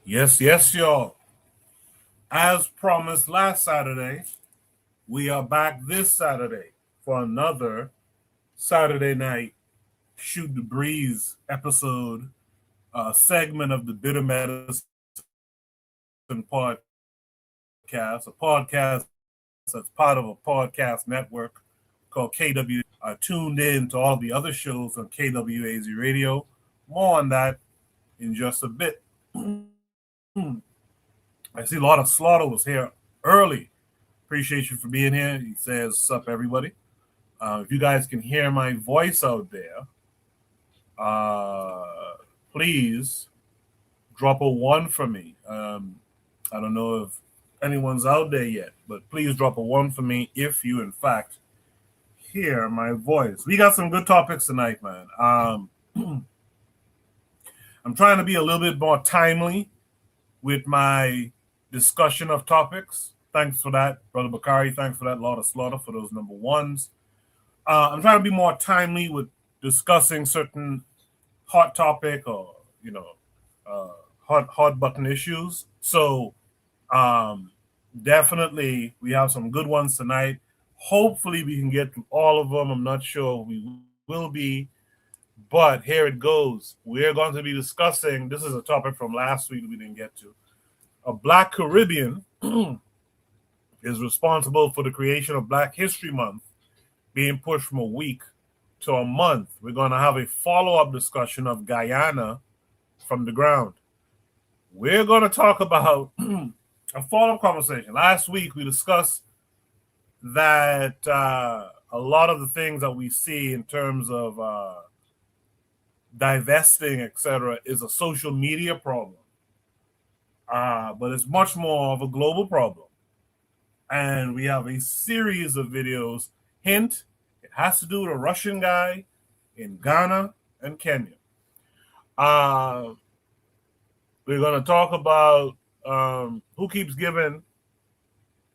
Yes, y'all. As promised last Saturday, we are back this Saturday for another Saturday night Shoot the Breeze episode, segment of the Bitter Medicine podcast, a podcast that's part of a podcast network called KW. Tuned in to all the other shows on KWAZ Radio. More on that in just a bit. I see a lot of Slaughter was here early. Appreciate you for being here. He says, "Sup, everybody." If you guys can hear my voice out there, uh, please drop a one for me. I don't know if anyone's out there yet, but please drop a one for me if you, in fact, hear my voice. We got some good topics tonight, man. I'm trying to be a little bit more timely with my discussion of topics. Thanks for that, Brother Bakari. Thanks for that, Lord of Slaughter, for those number ones. I'm trying to be more timely with discussing certain hot topic or hot button issues. So definitely we have some good ones tonight. Hopefully we can get to all of them. I'm not sure we will be, but here it goes. We're going to be discussing. This is a topic from last week we didn't get to. A Black Caribbean is responsible for the creation of Black History Month being pushed from a week to a month. We're going to have a follow-up discussion of Guyana from the ground. We're going to talk about a follow-up conversation. Last week, we discussed that a lot of the things that we see in terms of divesting, etc., is a social media problem. But it's much more of a global problem. And we have a series of videos. Hint, it has to do with a Russian guy in Ghana and Kenya. We're going to talk about who keeps giving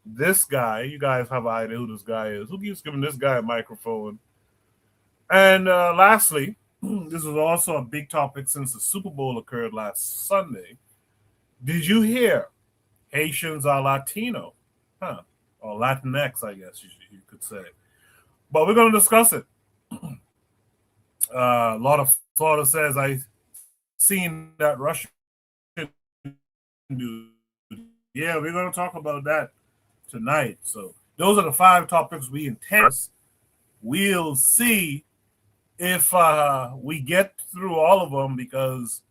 this guy, you guys have an idea who this guy is, who keeps giving this guy a microphone. And lastly, this was also a big topic since the Super Bowl occurred last Sunday. Did you hear Haitians are Latino? Or Latinx, I guess you could say. But we're going to discuss it. A lot of Florida says I seen that Russian dude. Yeah, we're going to talk about that tonight. So those are the 5 topics we intend. We'll see if we get through all of them, because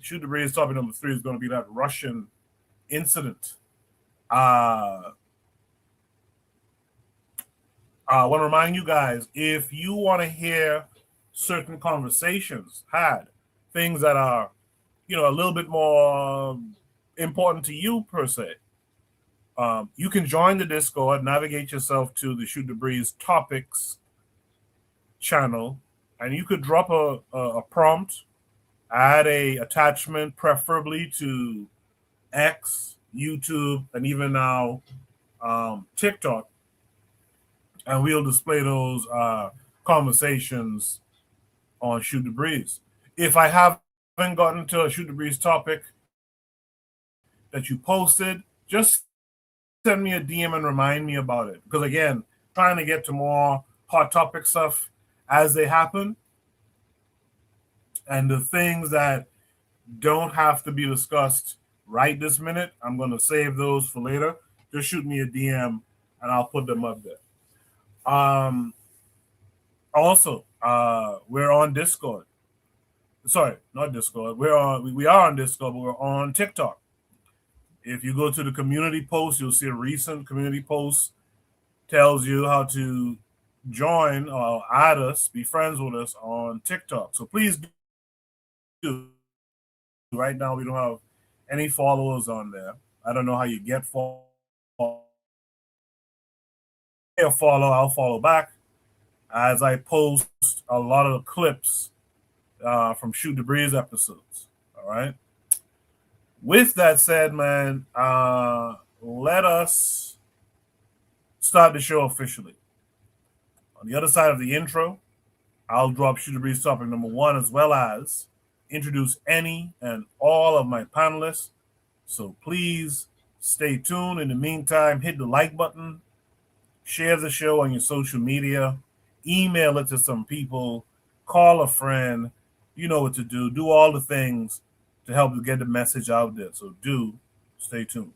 Shoot the Breeze topic number 3 is going to be that Russian incident. I want to remind you guys, if you want to hear certain conversations had, things that are, a little bit more important to you per se, you can join the Discord, navigate yourself to the Shoot the Breeze topics channel, and you could drop a prompt, add a attachment, preferably to X, YouTube, and even now TikTok, and we'll display those conversations on Shoot the Breeze. If I haven't gotten to a Shoot the Breeze topic that you posted, just send me a DM and remind me about it. Because again, trying to get to more hot topic stuff as they happen. And the things that don't have to be discussed right this minute, I'm going to save those for later. Just shoot me a DM and I'll put them up there. Also, we're on Discord. Sorry, not Discord. We are on Discord, but we're on TikTok. If you go to the community post, you'll see a recent community post tells you how to join or add us, be friends with us on TikTok. So please do. Right now, we don't have any followers on there. I don't know how you get follow. I'll follow back as I post a lot of clips from Shoot the Breeze episodes. All right. With that said, man, let us start the show officially. On the other side of the intro, I'll drop Shoot the Breeze topic number 1, as well as introduce any and all of my panelists So please stay tuned. In the meantime, hit the like button, share the show on your social media, email it to some people, call a friend. You know what to do. Do all the things to help you get the message out there. So do stay tuned.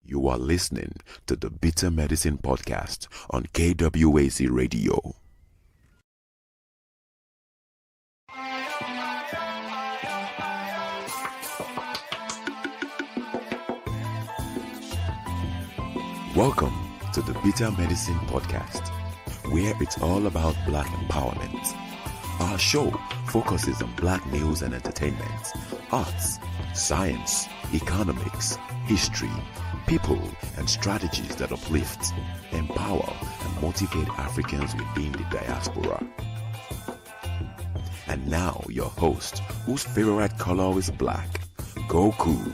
You are listening to the Bitter Medicine Podcast on KWAC Radio. Welcome to the Bitter Medicine Podcast, where it's all about Black empowerment. Our show focuses on Black news and entertainment, arts, science, economics, history, people, and strategies that uplift, empower, and motivate Africans within the diaspora. And now, your host, whose favorite color is black, Goku.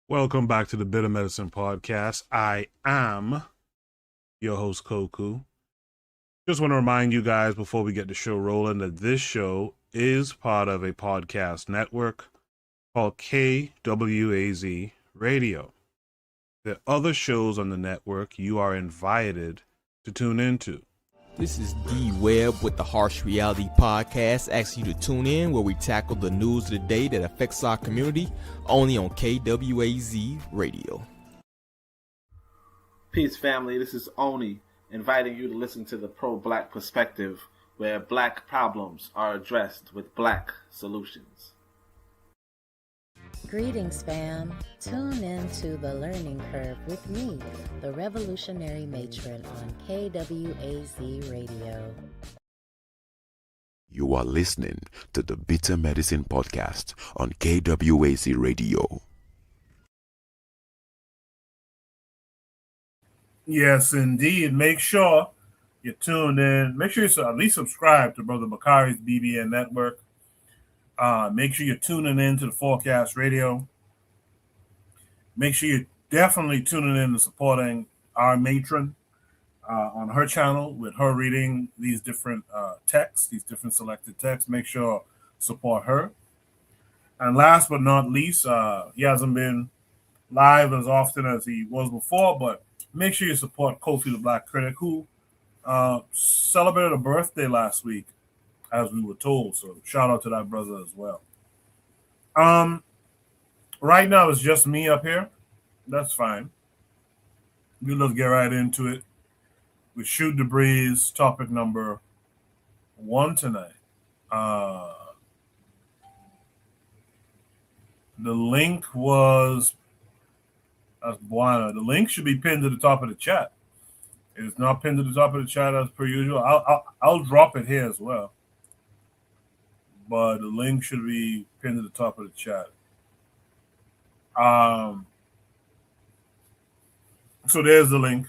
Welcome back to the Bitter Medicine Podcast. I am your host, Koku. Just want to remind you guys before we get the show rolling that this show is part of a podcast network called KWAZ Radio. There are other shows on the network you are invited to tune into. This is D Webb with the Harsh Reality Podcast, asking you to tune in where we tackle the news of the day that affects our community, only on KWAZ Radio. Peace, family. This is Oni, inviting you to listen to the Pro-Black Perspective, where Black problems are addressed with Black solutions. Greetings, fam. Tune in to The Learning Curve with me, the Revolutionary Matron on KWAZ Radio. You are listening to the Bitter Medicine Podcast on KWAC Radio. Yes, indeed. Make sure you tune in. Make sure you at least subscribe to Brother Bakari's BBN Network. Make sure you're tuning in to the Forecast Radio. Make sure you're definitely tuning in and supporting our matron on her channel with her reading these different texts, these different selected texts. Make sure support her. And last but not least, he hasn't been live as often as he was before, but make sure you support Kofi the Black Critic, who celebrated a birthday last week, as we were told. So shout out to that brother as well. Right now it's just me up here. That's fine. Let's get right into it. We Shoot the Breeze, topic number 1 tonight. The link was Guyana. The link should be pinned to the top of the chat. It is not pinned to the top of the chat as per usual. I'll drop it here as well. But the link should be pinned to the top of the chat. So there's the link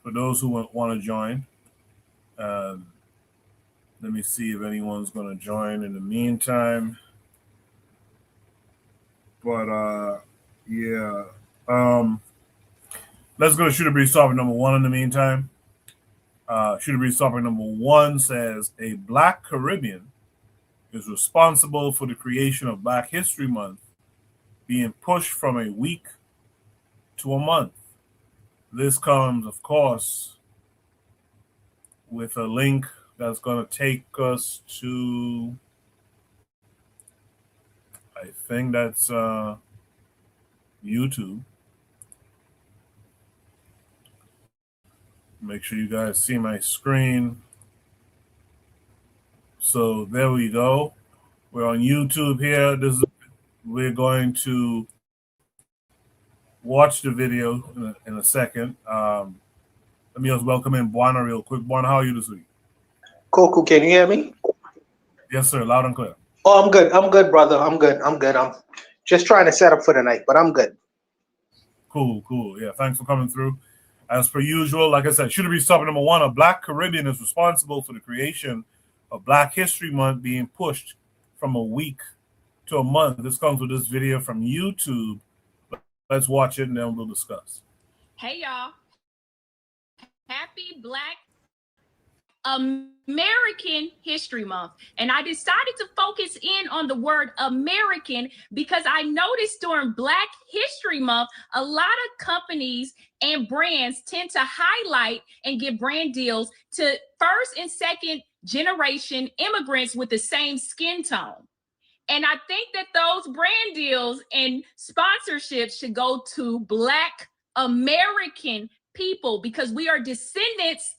for those who want to join. Let me see if anyone's going to join in the meantime. But yeah. Let's go to Shoot a Breeze topic number 1 in the meantime. Shoot a Breeze topic number 1 says a Black Caribbean is responsible for the creation of Black History Month being pushed from a week to a month. This comes, of course, with a link that's going to take us to, I think that's YouTube. Make sure you guys see my screen. So there we go. We're on YouTube here. We're going to watch the video in a second. Let me just welcome in Buana real quick. Buana, how are you this week? Koku, can you hear me? Yes, sir. Loud and clear. Oh, I'm good. I'm good, brother. I'm good. I'm just trying to set up for the night, but I'm good. Cool. Yeah, thanks for coming through. As per usual, like I said, should it be stopping number one? A Black Caribbean is responsible for the creation of Black History Month being pushed from a week to a month. This comes with this video from YouTube. Let's watch it and then we'll discuss. Hey y'all, happy Black American History Month. And I decided to focus in on the word American because I noticed during Black History Month, a lot of companies and brands tend to highlight and give brand deals to first and second generation immigrants with the same skin tone. And I think that those brand deals and sponsorships should go to Black American people because we are descendants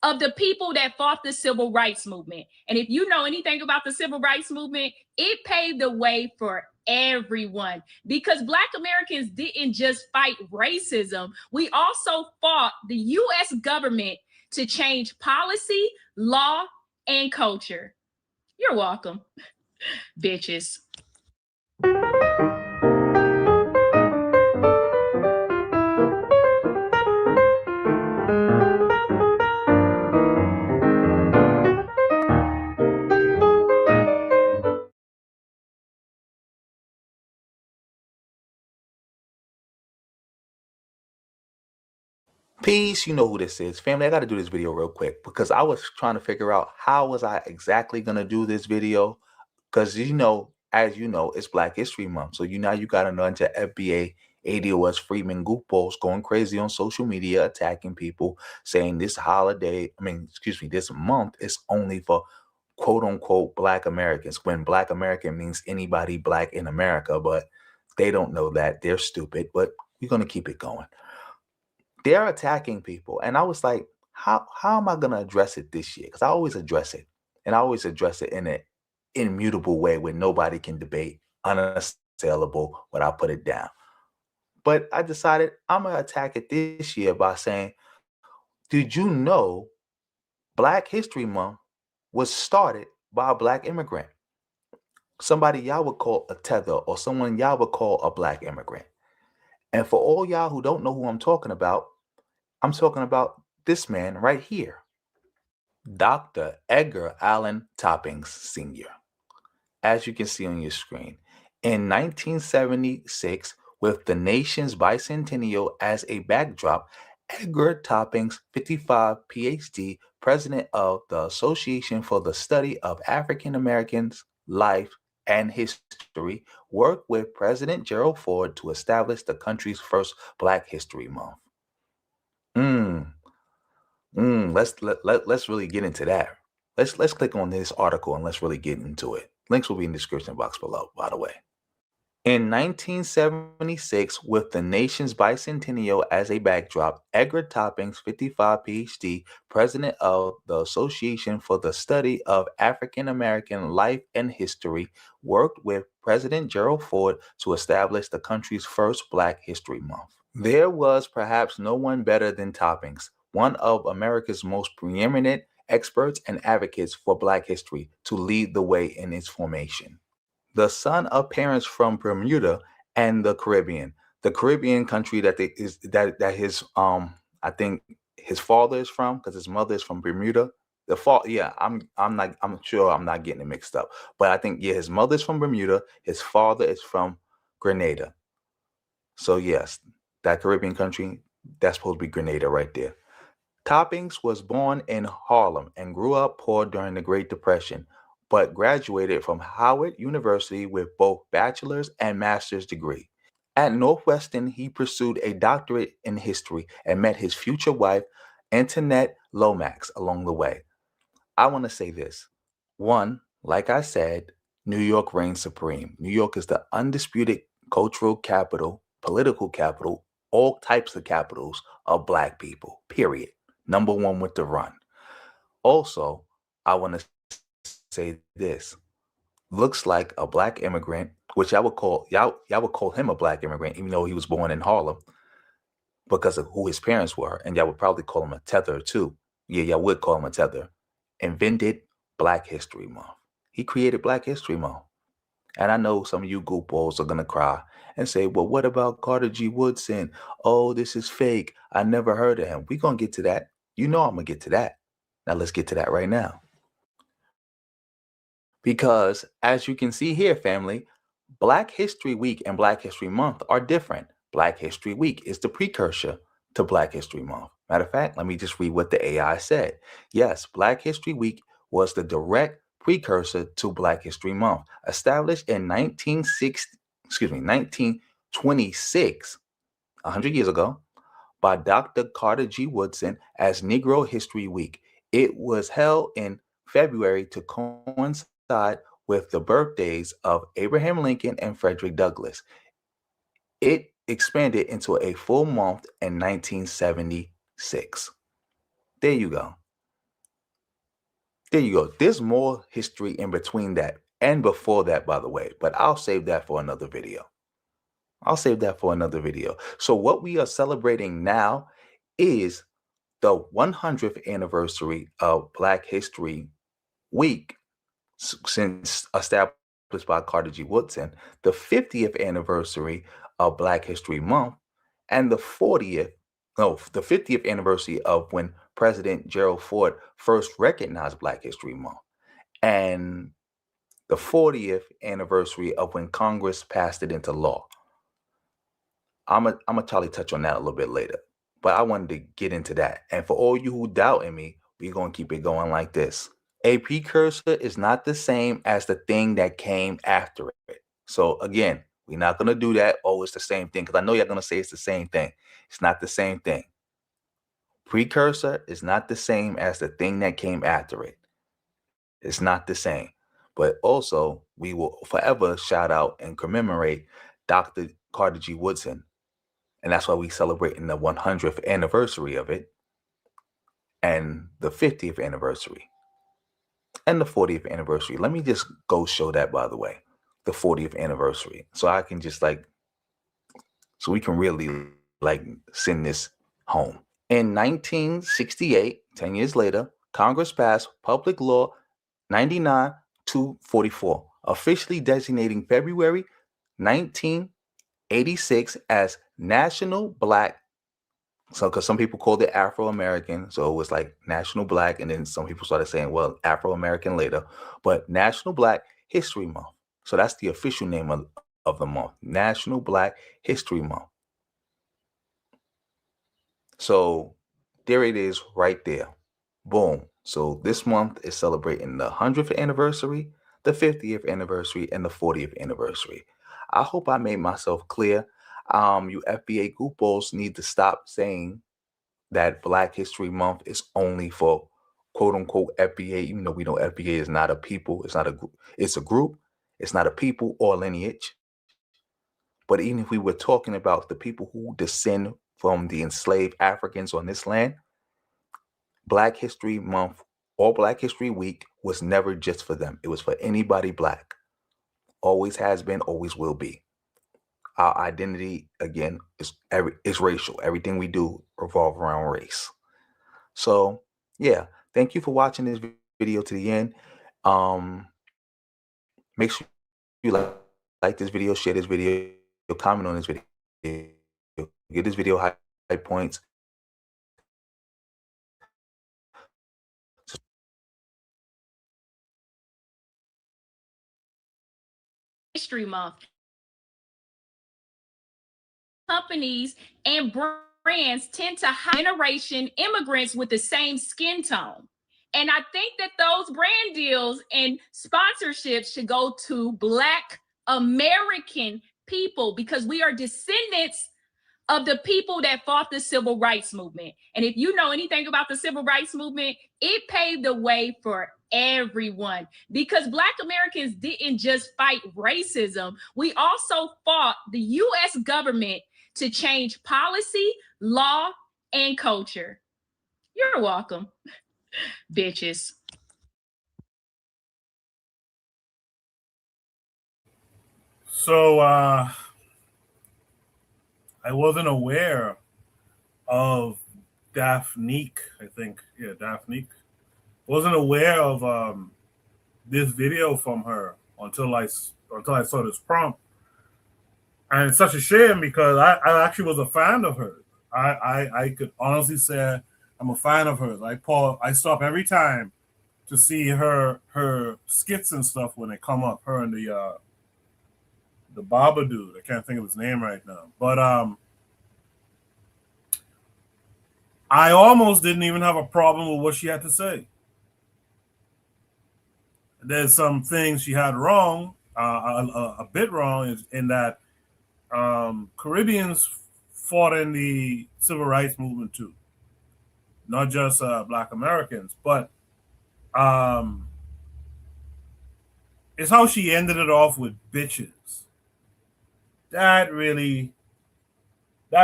of the people that fought the civil rights movement. And if you know anything about the civil rights movement, it paved the way for everyone because Black Americans didn't just fight racism. We also fought the US government to change policy, law, and culture. You're welcome, bitches. Peace, you know who this is. Family, I got to do this video real quick because I was trying to figure out how was I exactly going to do this video because, as you know, it's Black History Month. So, you got a bunch of FBA, ADOS, Freeman goofballs going crazy on social media, attacking people, saying this this month is only for quote unquote Black Americans when Black American means anybody Black in America. But they don't know that. They're stupid. But we're going to keep it going. They're attacking people. And I was like, how am I going to address it this year? Because I always address it. And I always address it in an immutable way where nobody can debate, unassailable, when I put it down. But I decided I'm going to attack it this year by saying, did you know Black History Month was started by a Black immigrant? Somebody y'all would call a tether or someone y'all would call a Black immigrant. And for all y'all who don't know who I'm talking about this man right here, Dr. Edgar Allan Toppings Sr. As you can see on your screen, in 1976, with the nation's bicentennial as a backdrop, Edgar Toppings, 55, PhD, president of the Association for the Study of African Americans' Life and History, worked with President Gerald Ford to establish the country's first Black History Month. Let's really get into that. Let's click on this article and let's really get into it. Links will be in the description box below, by the way. In 1976, with the nation's bicentennial as a backdrop, Edgar Toppings, 55, PhD, president of the Association for the Study of African American Life and History, worked with President Gerald Ford to establish the country's first Black History Month. There was perhaps no one better than Toppings, one of America's most preeminent experts and advocates for Black history, to lead the way in its formation. The son of parents from Bermuda and the Caribbean country that I think his father is from, because his mother is from Bermuda. I'm sure I'm not getting it mixed up, but I think his mother is from Bermuda, his father is from Grenada. So yes, that Caribbean country, that's supposed to be Grenada right there. Toppings was born in Harlem and grew up poor during the Great Depression, but graduated from Howard University with both bachelor's and master's degree. At Northwestern, he pursued a doctorate in history and met his future wife, Antoinette Lomax, along the way. I want to say this. One, like I said, New York reigns supreme. New York is the undisputed cultural capital, political capital, all types of capitals of Black people, period. Number one with the run. Also, I want to say this. Looks like a Black immigrant, which y'all would call him a Black immigrant, even though he was born in Harlem, because of who his parents were, and y'all would probably call him a tether too. Yeah, y'all would call him a tether. Invented Black History Month. He created Black History Month. And I know some of you goofballs are gonna cry and say, well, what about Carter G. Woodson? Oh, this is fake. I never heard of him. We're going to get to that. You know I'm going to get to that. Now let's get to that right now. Because as you can see here, family, Black History Week and Black History Month are different. Black History Week is the precursor to Black History Month. Matter of fact, let me just read what the AI said. Yes, Black History Week was the direct precursor to Black History Month, established in 1926, 100 years ago, by Dr. Carter G. Woodson as Negro History Week. It was held in February to coincide with the birthdays of Abraham Lincoln and Frederick Douglass. It expanded into a full month in 1976. There you go. There you go. There's more history in between that and before that, by the way, but I'll save that for another video. So what we are celebrating now is the 100th anniversary of Black History Week, since established by Carter G. Woodson, the 50th anniversary of Black History Month, and the 50th anniversary of when President Gerald Ford first recognized Black History Month, and the 40th anniversary of when Congress passed it into law. I'm gonna totally touch on that a little bit later, but I wanted to get into that. And for all you who doubt in me, we're gonna keep it going like this. A precursor is not the same as the thing that came after it. So again, we're not gonna do that. Oh, it's the same thing, because I know you're gonna say it's the same thing. It's not the same thing. Precursor is not the same as the thing that came after it. It's not the same. But also, we will forever shout out and commemorate Dr. Carter G. Woodson. And that's why we celebrating the 100th anniversary of it, and the 50th anniversary, and the 40th anniversary. Let me just go show that, by the way, the 40th anniversary. So I can just so we can really send this home. In 1968, 10 years later, Congress passed Public Law 99-244, officially designating February 1986 as National Black. So, because some people called it Afro-American, so it was like National Black, and then some people started saying, well, Afro-American later, but National Black History Month. So that's the official name of the month, National Black History Month. So there it is right there. Boom. So this month is celebrating the 100th anniversary, the 50th anniversary, and the 40th anniversary. I hope I made myself clear. You FBA goofballs need to stop saying that Black History Month is only for quote unquote FBA, even though we know FBA is not a people, it's not a group, it's a group, it's not a people or lineage. But even if we were talking about the people who descend from the enslaved Africans on this land, Black History Month or Black History Week was never just for them. It was for anybody Black. Always has been, always will be. Our identity, again, is racial. Everything we do revolves around race. So, yeah, thank you for watching this video to the end. Make sure you like this video, share this video, comment on this video, give this video high points. History Month. Companies and brands tend to hire generation immigrants with the same skin tone. And I think that those brand deals and sponsorships should go to Black American people, because we are descendants of the people that fought the civil rights movement. And if you know anything about the civil rights movement, it paved the way for everyone, because Black Americans didn't just fight racism. We also fought the US government to change policy, law, and culture. You're welcome, bitches. So I wasn't aware of Daphnique, I think. Yeah, Daphnique. Wasn't aware of this video from her until I saw this prompt. And it's such a shame because I actually was a fan of hers. I could honestly say I'm a fan of hers. I stop every time to see her skits and stuff when they come up. Her and the barber dude. I can't think of his name right now. But I almost didn't even have a problem with what she had to say. There's some things she had wrong, a bit wrong, in that Caribbeans fought in the civil rights movement too, not just Black Americans. But it's how she ended it off with bitches. That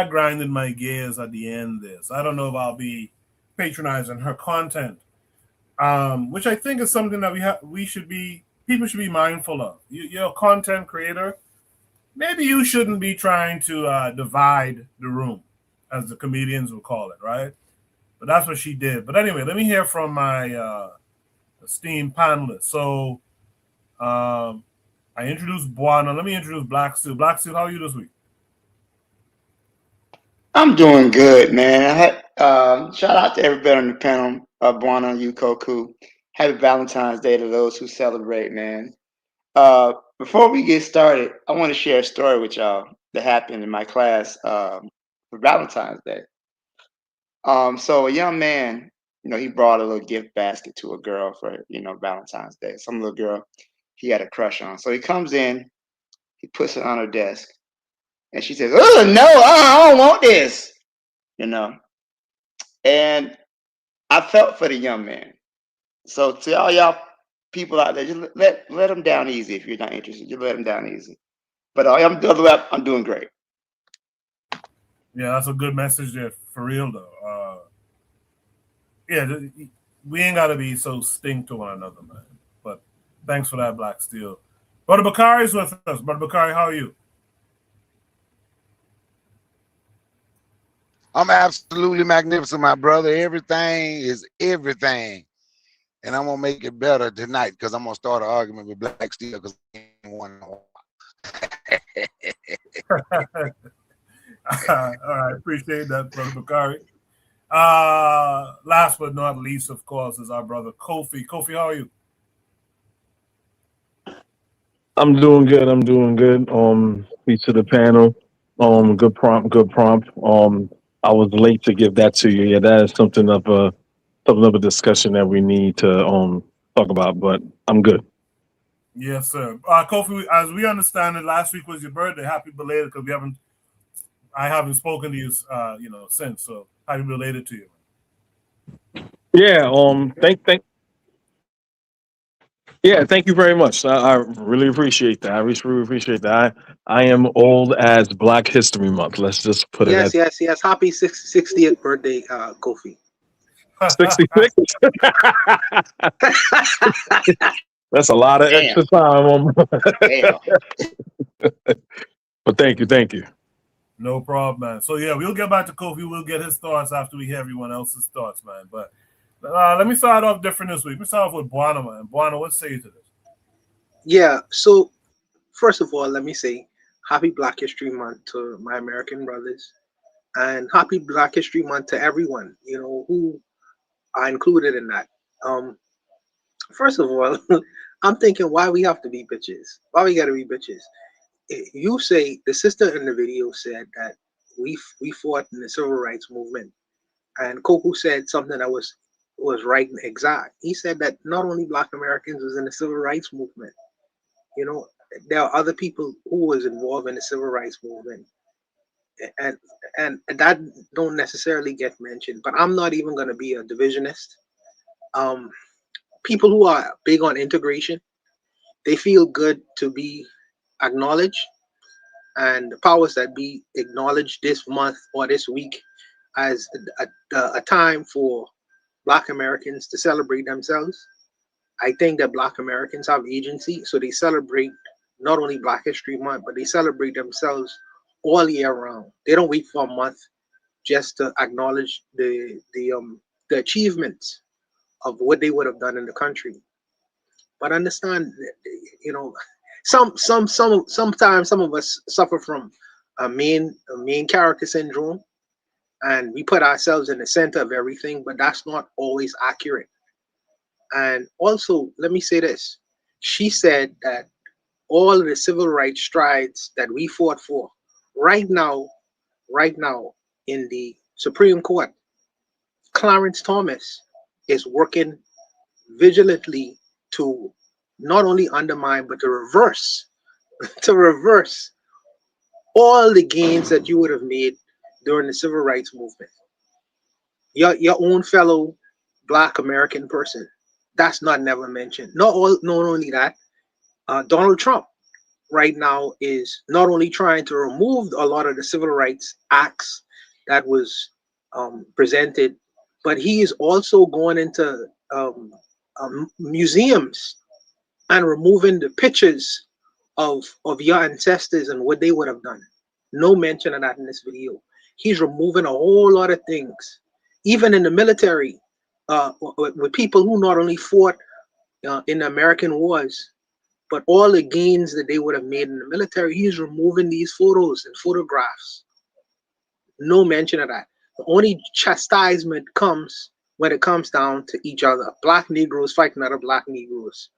grinded my gears at the end there. So I don't know if I'll be patronizing her content, which I think is something that people should be mindful of. You're a content creator. Maybe you shouldn't be trying to divide the room, as the comedians would call it, right? But that's what she did. But anyway, let me hear from my esteemed panelists. So I introduced Buana. Let me introduce Black Steel. Black Steel, how are you this week? I'm doing good, man. Shout out to everybody on the panel, Buana, you, Koku. Happy Valentine's Day to those who celebrate, man. Before we get started, I want to share a story with y'all that happened in my class for Valentine's Day. So a young man, he brought a little gift basket to a girl for, Valentine's Day. Some little girl he had a crush on. So he comes in, he puts it on her desk, and she says, "Oh no, I don't want this," And I felt for the young man. So to all y'all people out there, just let him down easy if you're not interested. Just let him down easy. But I'm doing great. Yeah, that's a good message there, for real though. Yeah, we ain't got to be so stink to one another, man. But thanks for that, Black Steel. Brother Bakari's with us. Brother Bakari, how are you? I'm absolutely magnificent, my brother. Everything is everything. And I'm going to make it better tonight because I'm going to start an argument with Black Steel because I ain't one. All right, appreciate that, Brother Bakari. Last but not least, of course, is our brother Kofi. Kofi, how are you? I'm doing good. I'm doing good. Speak to the panel. Good prompt. Good prompt. I was late to give that to you. Yeah, that is something of a discussion that we need to talk about. But I'm good. Yes, sir. Kofi, as we understand it, last week was your birthday. Happy belated, because I haven't spoken to you, since. So happy belated to you. Yeah. Thank you very much. I really appreciate that. I really appreciate that. I am old as Black History Month. Let's just put it Yes, at yes, yes. Happy 60th birthday, Kofi. 66. That's a lot of Damn. extra time. Damn. But thank you. No problem, man. So yeah, we'll get back to Kofi. We'll get his thoughts after we hear everyone else's thoughts, man. But let me start off different this week. Let me start off with Buana, man. Buana, what say you to this? Yeah, so first of all, let me say happy Black History Month to my American brothers, and happy Black History Month to everyone, who are included in that. First of all, I'm thinking why we have to be bitches. Why we gotta be bitches? You say the sister in the video said that we fought in the civil rights movement, and Koku said something that was right and exact. He said that not only Black Americans was in the civil rights movement. You know, there are other people who was involved in the civil rights movement, and that don't necessarily get mentioned. But I'm not even going to be a divisionist. People who are big on integration, they feel good to be acknowledged, and the powers that be acknowledged this month or this week as a time for Black Americans to celebrate themselves. I think that Black Americans have agency, so they celebrate not only Black History Month, but they celebrate themselves all year round. They don't wait for a month just to acknowledge the achievements of what they would have done in the country. But understand, Sometimes some of us suffer from a main character syndrome, and we put ourselves in the center of everything, but that's not always accurate. And also, let me say this: she said that all of the civil rights strides that we fought for, right now, right now in the Supreme Court, Clarence Thomas is working vigilantly to not only undermine but to reverse to reverse all the gains that you would have made during the civil rights movement. Your own fellow Black American person, that's not never mentioned. Not only that, Donald Trump right now is not only trying to remove a lot of the civil rights acts that was presented, but he is also going into museums and removing the pictures of your ancestors and what they would have done. No mention of that in this video. He's removing a whole lot of things, even in the military, with people who not only fought in the American wars, but all the gains that they would have made in the military. He's removing these photos and photographs. No mention of that. The only chastisement comes when it comes down to each other. Black Negroes fighting other Black Negroes.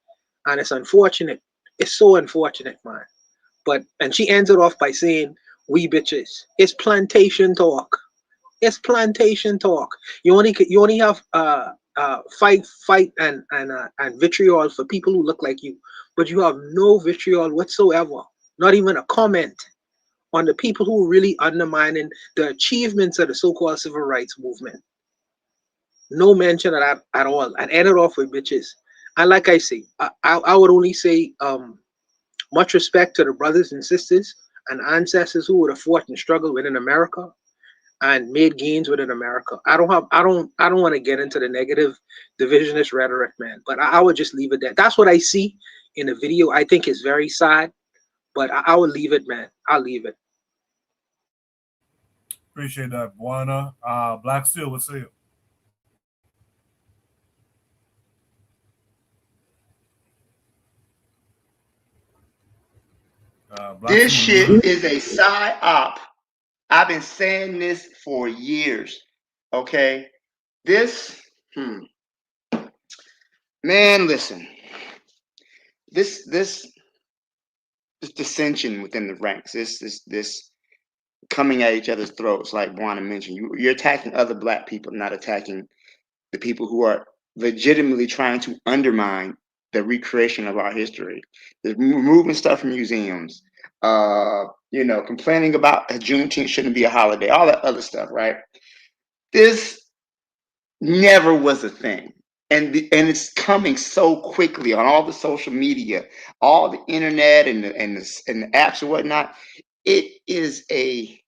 And it's unfortunate. It's so unfortunate, man. And she ends it off by saying, "We bitches." It's plantation talk. It's plantation talk. You only have fight and vitriol for people who look like you, but you have no vitriol whatsoever. Not even a comment on the people who are really undermining the achievements of the so-called civil rights movement. No mention of that at all. And end it off with bitches. And like I say, I would only say much respect to the brothers and sisters and ancestors who would have fought and struggled within America and made gains within America. I don't want to get into the negative divisionist rhetoric, man. But I would just leave it there. That's what I see in the video. I think it's very sad, but I would leave it, man. I'll leave it. Appreciate that, Buana. Black Steel, what's it? This shit is a psy-op. I've been saying this for years. Okay? This, man, listen. This dissension within the ranks, this coming at each other's throats, like Buana mentioned. You're attacking other Black people, not attacking the people who are legitimately trying to undermine the recreation of our history. They're removing stuff from museums, complaining about Juneteenth shouldn't be a holiday, all that other stuff, right? This never was a thing. And it's coming so quickly on all the social media, all the internet and the apps and whatnot. It is a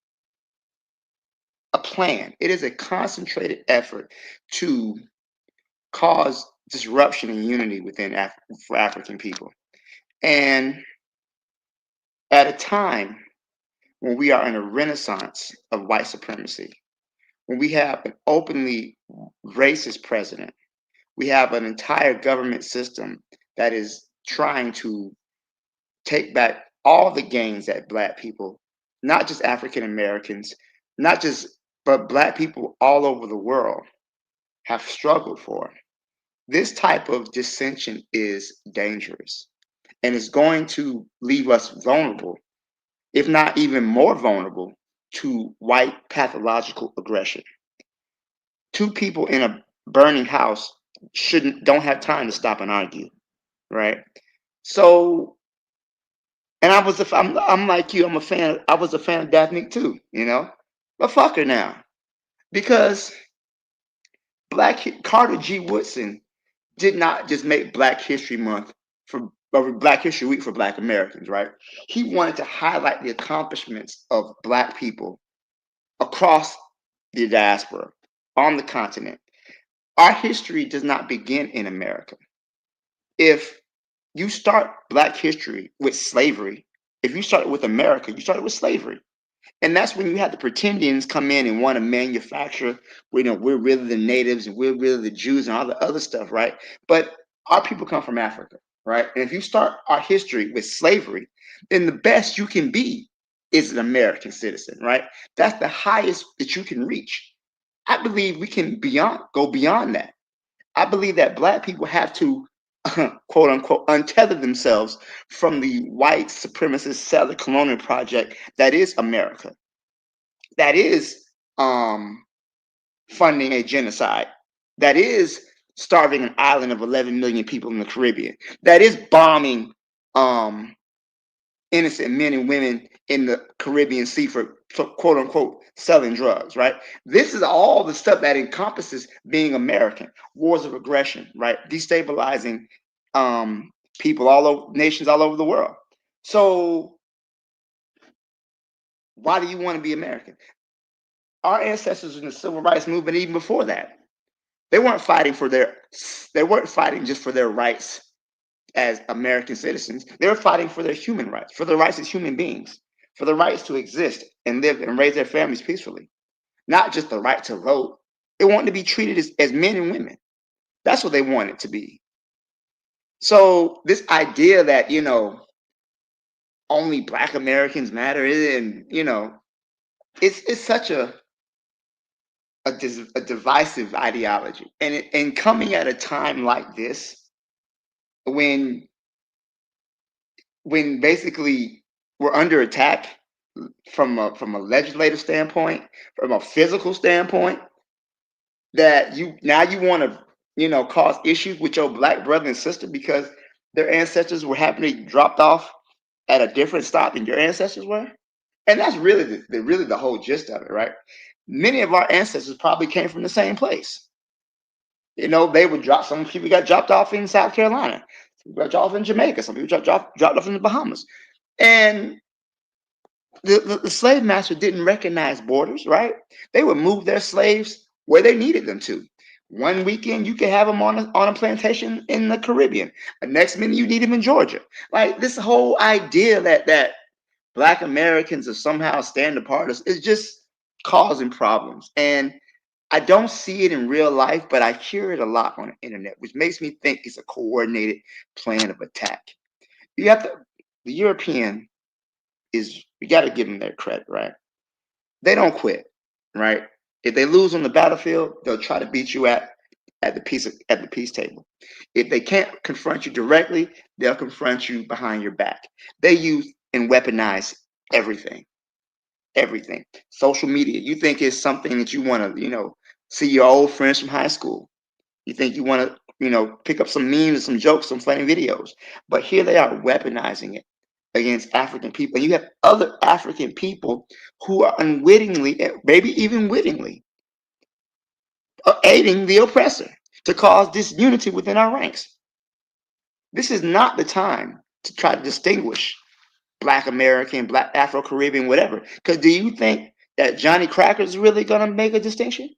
plan. It is a concentrated effort to cause disruption and unity within for African people. And at a time when we are in a renaissance of white supremacy, when we have an openly racist president, we have an entire government system that is trying to take back all the gains that Black people, not just African Americans, but Black people all over the world have struggled for. This type of dissension is dangerous and is going to leave us vulnerable, if not even more vulnerable, to white pathological aggression. Two people in a burning house don't have time to stop and argue, right? So, and I'm like you, I was a fan of Daphne too, but fuck her now, because Carter G. Woodson did not just make Black History Month or Black History Week for Black Americans, right? He wanted to highlight the accomplishments of Black people across the diaspora, on the continent. Our history does not begin in America. If you start Black history with slavery, if you start with America, you started with slavery. And that's when you had the pretendians come in and want to manufacture, we're really the natives and we're really the Jews and all the other stuff, right? But our people come from Africa. right? And if you start our history with slavery, then the best you can be is an American citizen, right? That's the highest that you can reach. I believe we can go beyond that. I believe that Black people have to, quote unquote, untether themselves from the white supremacist settler colonial project that is America, that is funding a genocide, that is starving an island of 11 million people in the Caribbean, that is bombing innocent men and women in the Caribbean Sea for quote unquote selling drugs, right? This is all the stuff that encompasses being American. Wars of aggression, right? Destabilizing people all over nations all over the world. So why do you want to be American? Our ancestors in the civil rights movement, even before that, they weren't fighting just for their rights as American citizens. They were fighting for their human rights, for their rights as human beings, for the rights to exist and live and raise their families peacefully, not just the right to vote. They wanted to be treated as men and women. That's what they wanted to be. So this idea that, only Black Americans matter, and, it's such a divisive ideology. And coming at a time like this, when basically we're under attack from a legislative standpoint, from a physical standpoint, that you want to cause issues with your Black brother and sister because their ancestors were happily dropped off at a different stop than your ancestors were. And that's really the whole gist of it, right? Many of our ancestors probably came from the same place. They would drop. Some people got dropped off in South Carolina. Some people got dropped off in Jamaica. Some people dropped off in the Bahamas. And the slave master didn't recognize borders, right? They would move their slaves where they needed them to. One weekend you could have them on a plantation in the Caribbean. The next minute you need them in Georgia. Like, this whole idea that Black Americans are somehow stand apart is just causing problems. And I don't see it in real life, but I hear it a lot on the internet, which makes me think it's a coordinated plan of attack. The European we got to give them their credit, right? They don't quit, right? If they lose on the battlefield, they'll try to beat you at the peace table. If they can't confront you directly, they'll confront you behind your back. They use and weaponize everything. Everything. Social media. You think it's something that you want to, see your old friends from high school. You think you want to, pick up some memes, some jokes, some funny videos. But here they are weaponizing it against African people. And you have other African people who are unwittingly, maybe even wittingly, aiding the oppressor to cause disunity within our ranks. This is not the time to try to distinguish Black American, Black Afro-Caribbean, whatever. Because do you think that Johnny Cracker is really going to make a distinction?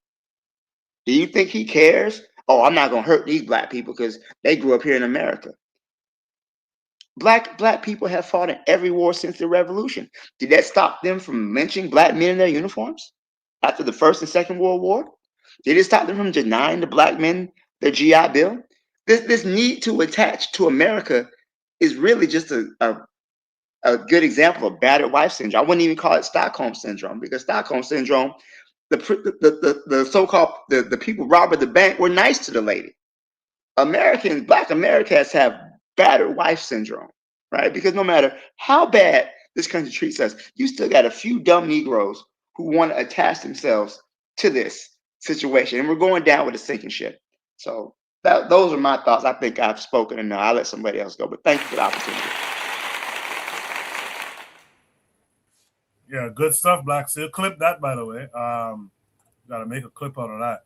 Do you think he cares? Oh, I'm not going to hurt these Black people because they grew up here in America. Black people have fought in every war since the Revolution. Did that stop them from lynching Black men in their uniforms after the First and Second World War? Did it stop them from denying the Black men their GI Bill? This need to attach to America is really just a good example of battered wife syndrome. I wouldn't even call it Stockholm syndrome, because Stockholm syndrome, the so-called the people robbing the bank were nice to the lady. Black Americans have battered wife syndrome, right? Because no matter how bad this country treats us, you still got a few dumb Negroes who want to attach themselves to this situation, and we're going down with a sinking ship. So those are my thoughts. I think I've spoken enough. I'll let somebody else go, but thank you for the opportunity. Yeah, good stuff, Black Seal. Clip that, by the way. Got to make a clip out of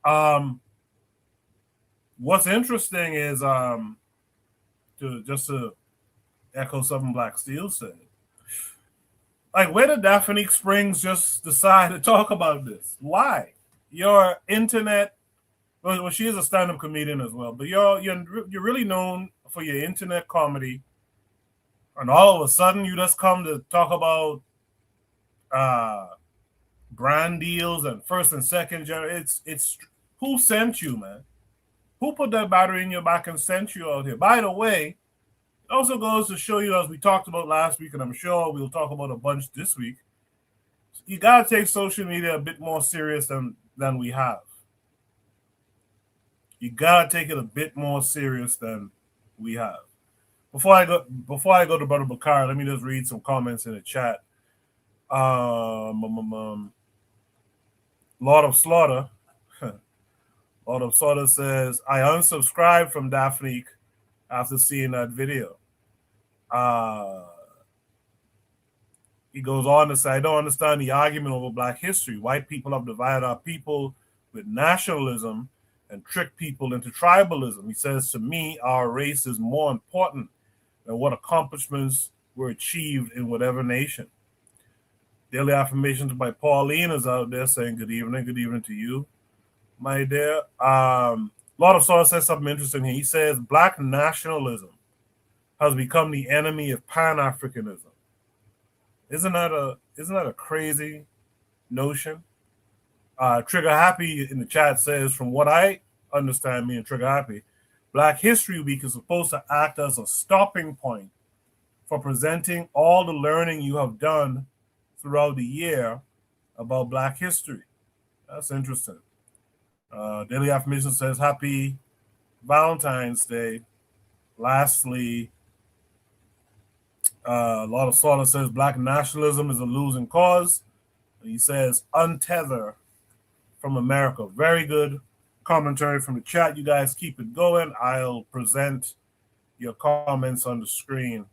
that. What's interesting is to echo something Black Steel said. Like, where did Daphne Springs just decide to talk about this? Why? Your internet. Well, she is a stand-up comedian as well, but you're really known for your internet comedy, and all of a sudden you just come to talk about brand deals and first and second generation. It's who sent you, man? Who put that battery in your back and sent you out here? By the way, it also goes to show you, as we talked about last week, and I'm sure we'll talk about a bunch this week, you gotta take social media a bit more serious than we have. You gotta take it a bit more serious than we have. Before I go to Brother Bakar, let me just read some comments in the chat. Lord of Slaughter. Lord of Slaughter says, I unsubscribed from Daphne after seeing that video. He goes on to say, I don't understand the argument over Black history. White people have divided our people with nationalism and tricked people into tribalism. He says, to me, our race is more important than what accomplishments were achieved in whatever nation. Daily affirmations by Pauline is out there saying, good evening to you, my dear. Lot of Source says something interesting here. He says, Black nationalism has become the enemy of Pan-Africanism. Isn't that a crazy notion? Trigger Happy in the chat says, from what I understand, me and Trigger Happy, Black History Week is supposed to act as a stopping point for presenting all the learning you have done throughout the year about Black history. That's interesting. Daily Affirmation says, happy Valentine's Day. Lastly, a lot of Solar says Black nationalism is a losing cause. He says, untether from America. Very good commentary from the chat. You guys keep it going. I'll present your comments on the screen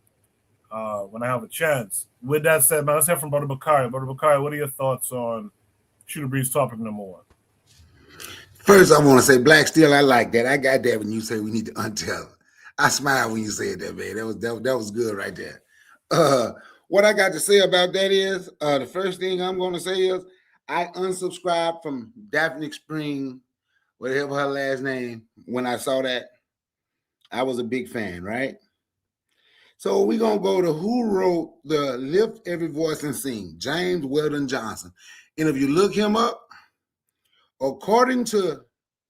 when I have a chance. With that said, man, let's hear from Brother Bakari. Brother Bakari, what are your thoughts on Shooter Breeze topic number 1? First, I want to say, Black Steel, I like that. I got that when you say we need to untether. I smiled when you said that, man. That was good right there. What I got to say about that is, the first thing I'm going to say is, I unsubscribed from Daphne Spring, whatever her last name, when I saw that. I was a big fan, right? So we're going to go to who wrote the Lift Every Voice and Sing, James Weldon Johnson. And if you look him up, according to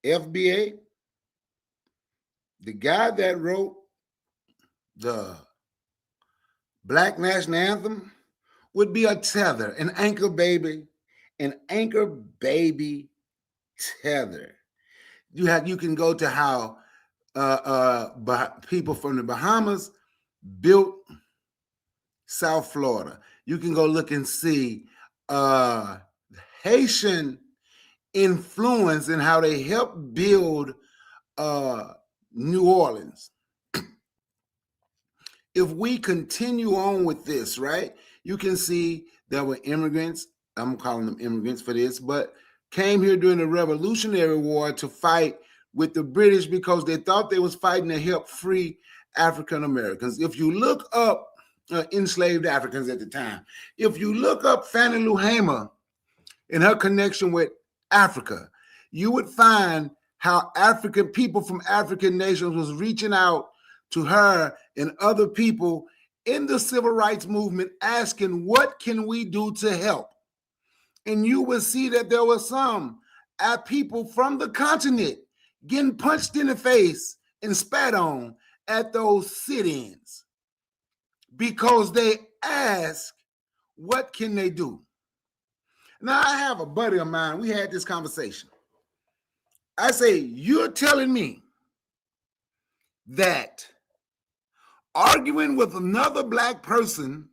FBA, the guy that wrote the Black National Anthem would be a tether, an anchor baby tether. You can go to how people from the Bahamas built South Florida. You can go look and see Haitian influence in how they helped build New Orleans. If we continue on with this, right, you can see there were immigrants, I'm calling them immigrants for this, but came here during the Revolutionary War to fight with the British because they thought they was fighting to help free African Americans. If you look up enslaved Africans at the time, if you look up Fannie Lou Hamer and her connection with Africa, you would find how African people from African nations was reaching out to her and other people in the civil rights movement asking, what can we do to help? And you will see that there were some people from the continent getting punched in the face and spat on at those sit-ins because they asked, what can they do? Now, I have a buddy of mine. We had this conversation. I say, you're telling me that arguing with another Black person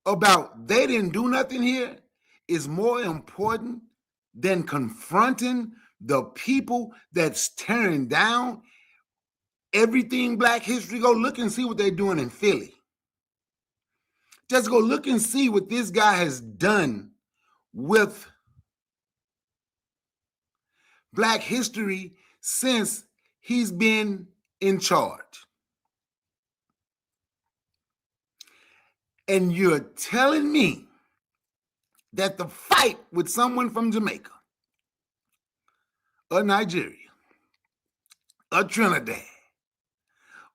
about they didn't do nothing here is more important than confronting the people that's tearing down everything Black history? Go look and see what they're doing in Philly. Just go look and see what this guy has done with Black history since he's been in charge. And you're telling me that the fight with someone from Jamaica, or Nigeria, or Trinidad,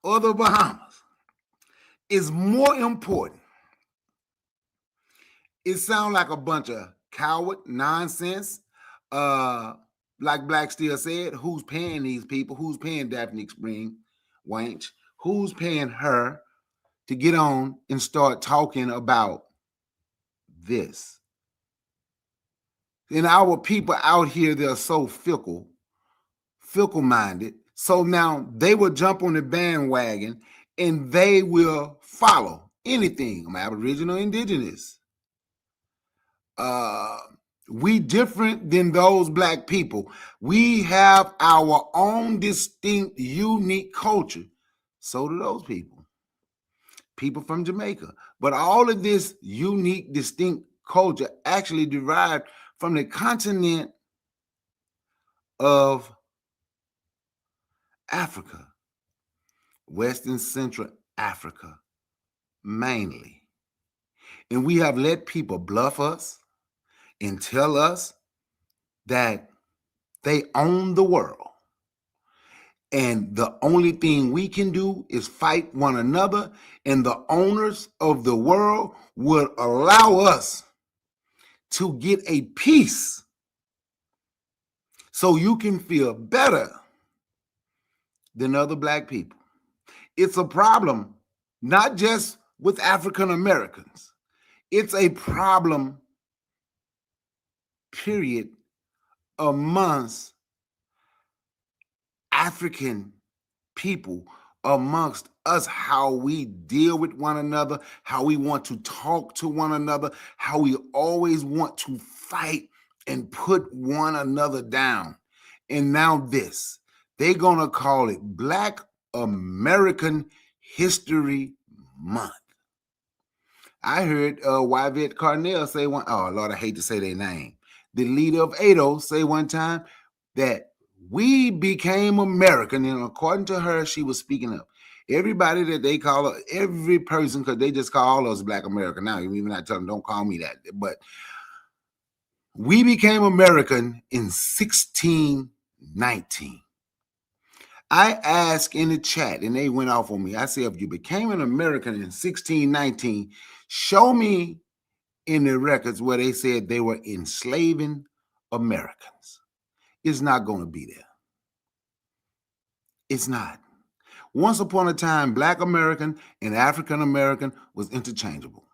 or the Bahamas is more important? It sounds like a bunch of coward nonsense. like Black still said, who's paying these people? Who's paying Daphne Spring Wanch? Who's paying her to get on and start talking about this? And our people out here, they're so fickle-minded. So now they will jump on the bandwagon and they will follow anything. I'm Aboriginal, Indigenous. We different than those Black people. We have our own distinct, unique culture. So do those people. People from Jamaica. But all of this unique, distinct culture actually derived from the continent of Africa, West and Central Africa, mainly. And we have let people bluff us and tell us that they own the world. And the only thing we can do is fight one another, and the owners of the world would allow us to get a peace so you can feel better than other Black people. It's a problem, not just with African Americans. It's a problem, period, amongst African people, amongst us, how we deal with one another, how we want to talk to one another, how we always want to fight and put one another down. And now this, they're going to call it Black American History Month. I heard Yvette Carnell say one, oh Lord, I hate to say their name. The leader of ADO say one time that we became American, and according to her, she was speaking up. Everybody that they call her, every person, because they just call us Black American now. Even I tell them, don't call me that. But we became American in 1619. I asked in the chat, and they went off on me. I said, if you became an American in 1619, show me in the records where they said they were enslaving Americans. It's not going to be there. It's not. Once upon a time, Black American and African American was interchangeable.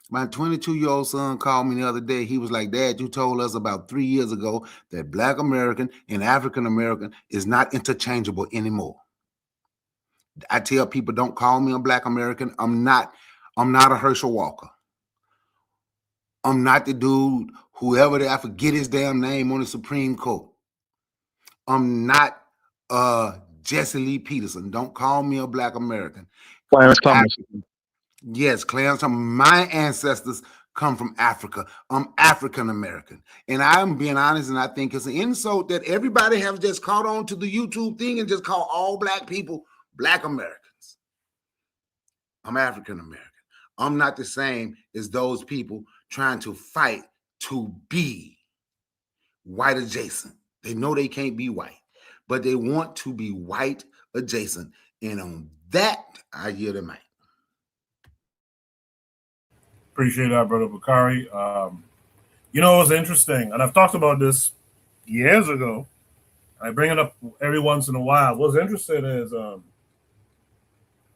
My 22-year-old son called me the other day. He was like, Dad, you told us about 3 years ago that Black American and African American is not interchangeable anymore. I tell people, don't call me a Black American. I'm not a Herschel Walker. I'm not the dude, whoever I forget his damn name on the Supreme Court. I'm not Jesse Lee Peterson. Don't call me a Black American. Clarence Thomas. Yes, Clarence Thomas. My ancestors come from Africa. I'm African American. And I'm being honest, and I think it's an insult that everybody has just caught on to the YouTube thing and just call all Black people Black Americans. I'm African American. I'm not the same as those people trying to fight to be white adjacent. They know they can't be white, but they want to be white adjacent. And on that, I hear the mic. Appreciate that, Brother Bakari. You know, it's interesting, and I've talked about this years ago. I bring it up every once in a while. What's interesting is a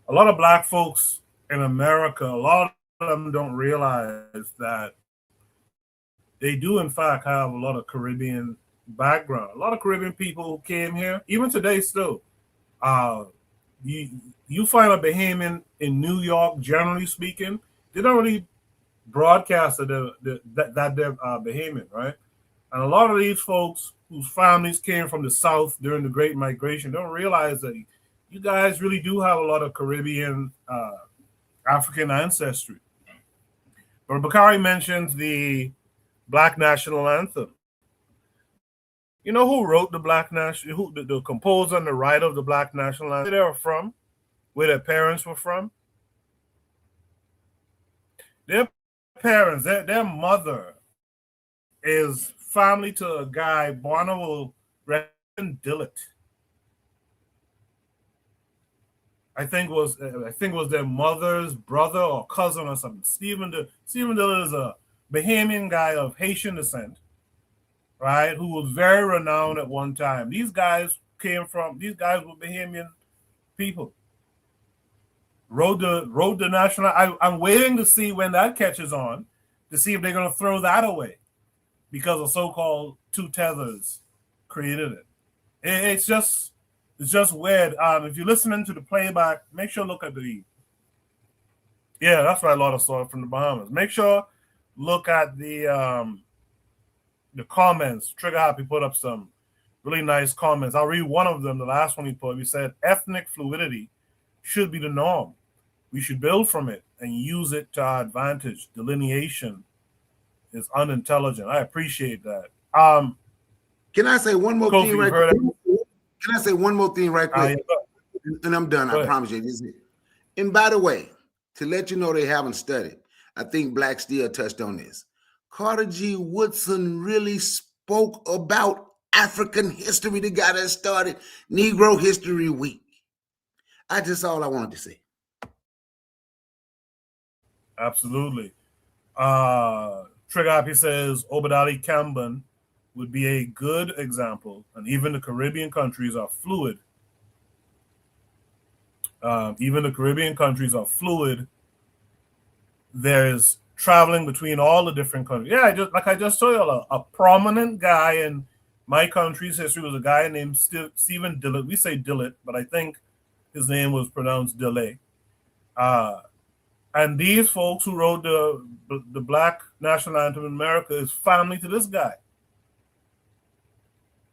lot of Black folks in America, a lot of them don't realize that they do, in fact, have a lot of Caribbean background. A lot of Caribbean people who came here, even today still. You find a Bahamian in New York, generally speaking, they don't really broadcast that they're Bahamian, right? And a lot of these folks whose families came from the South during the Great Migration don't realize that you guys really do have a lot of Caribbean, African ancestry. But Bakari mentioned the Black National Anthem. You know who wrote the Black National, who the composer and the writer of the Black National Anthem, where they were from, where their parents were from? Their parents, their mother is family to a guy, Barnwell Dillett. I think was their mother's brother or cousin or something. Stephen Dillett is a Bahamian guy of Haitian descent, right, who was very renowned at one time. These guys were Bahamian people. Rode the national. I'm waiting to see when that catches on, to see if they're going to throw that away because of so-called two tethers created it. It's just weird. If you're listening to the playback, make sure look at the. Yeah, that's right. A lot of saw from the Bahamas. Make sure look at the comments. Trigger Happy put up some really nice comments. I'll read one of them. The last one he put. He said, "Ethnic fluidity should be the norm. We should build from it and use it to our advantage. Delineation is unintelligent." I appreciate that. Can I say one more Kofi, thing right quick? Can I say one more thing right quick? And I'm done. I promise you. This is it. And by the way, to let you know they haven't studied, I think Black Steel touched on this. Carter G. Woodson really spoke about African history, the guy that started Negro History Week. That's all I wanted to say. Absolutely. Trigger Happy says Obadali Kamban would be a good example, and even the Caribbean countries are fluid. There's traveling between all the different countries. Yeah, I just told you, a prominent guy in my country's history was a guy named Stephen Dillett. We say Dillett, but I think his name was pronounced Delay. And these folks who wrote the Black National Anthem in America is family to this guy.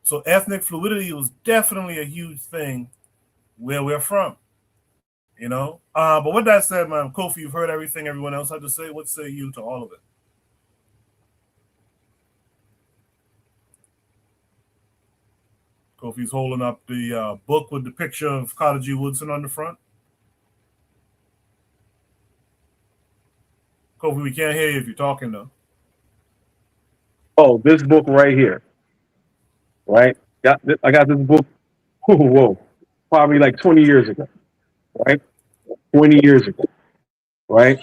So ethnic fluidity was definitely a huge thing where we're from, you know. But with that said, man, Kofi, you've heard everything everyone else had to say. What say you to all of it? Kofi's holding up the book with the picture of Carter G. Woodson on the front. Kofi, we can't hear you if you're talking, though. Oh, this book right here, right? I got this book, probably like 20 years ago, right? 20 years ago, right?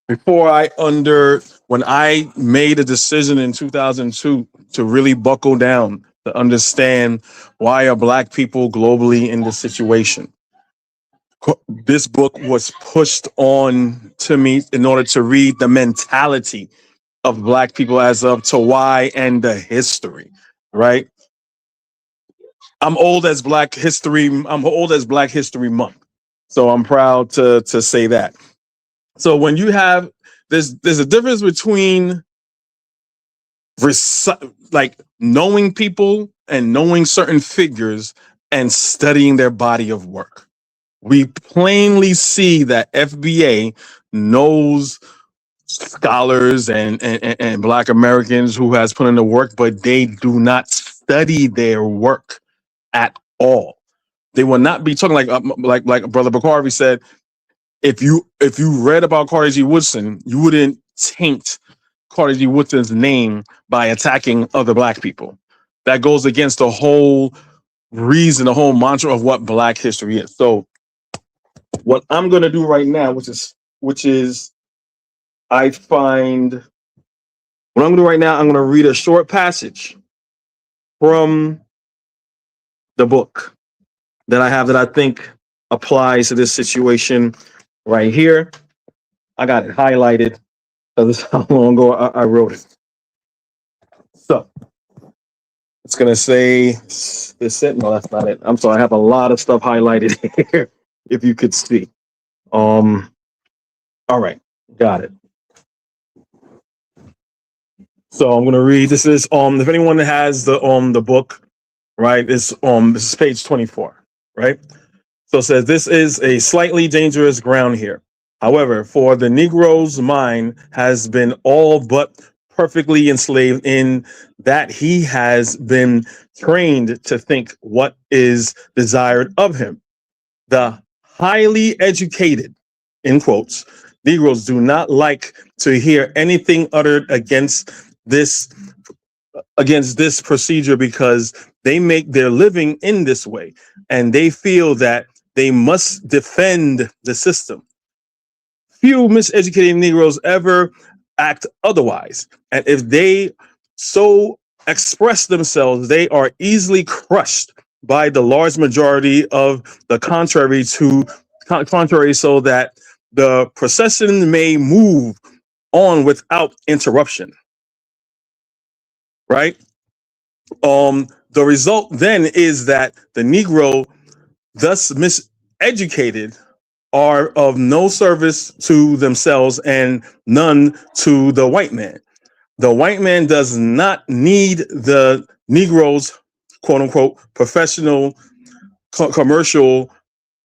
When I made a decision in 2002 to really buckle down to understand why are Black people globally in this situation, this book was pushed on to me in order to read the mentality of Black people as of to why and the history, right? I'm old as Black History Month, so I'm proud to say that. So when you have there's a difference between like knowing people and knowing certain figures and studying their body of work. We plainly see that FBA knows scholars and Black Americans who has put in the work, but they do not study their work at all. They will not be talking like Brother Bakari said. If you read about Carter G. Woodson, you wouldn't taint Carter G. Woodson's name by attacking other Black people. That goes against the whole reason, the whole mantra of what Black history is. So what I'm going to do right now, I'm going to read a short passage from the book that I have that I think applies to this situation right here. I got it highlighted. This is how long ago I wrote it. So it's going to say, no, that's not it. I'm sorry. I have a lot of stuff highlighted here, if you could see. All right. Got it. So I'm going to read. This is, if anyone has the book, right, this is page 24, right? So it says, this is a slightly dangerous ground here. However, for the Negro's mind has been all but perfectly enslaved in that he has been trained to think what is desired of him. The highly educated, in quotes, Negroes do not like to hear anything uttered against this procedure because they make their living in this way, and they feel that they must defend the system. Few miseducated Negroes ever act otherwise, and if they so express themselves, they are easily crushed by the large majority of the contrary, so that the procession may move on without interruption. Right? The result then is that the Negro, thus miseducated, are of no service to themselves and none to the white man. The white man does not need the Negro's quote unquote professional, commercial,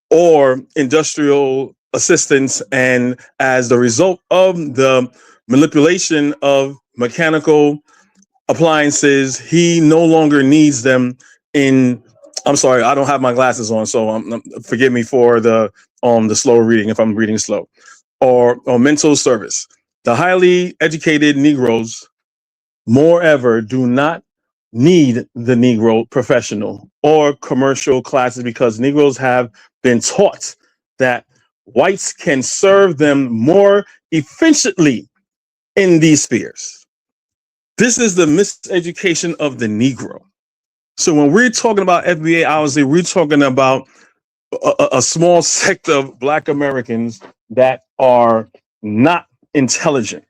or industrial assistance. And as the result of the manipulation of mechanical appliances, he no longer needs them in. I'm sorry, I don't have my glasses on, so forgive me for the slow reading if I'm reading slow. Or mental service. The highly educated Negroes, moreover, do not need the Negro professional or commercial classes because Negroes have been taught that whites can serve them more efficiently in these spheres. This is the miseducation of the Negro. So when we're talking about FBA, obviously, we're talking about a small sect of Black Americans that are not intelligent.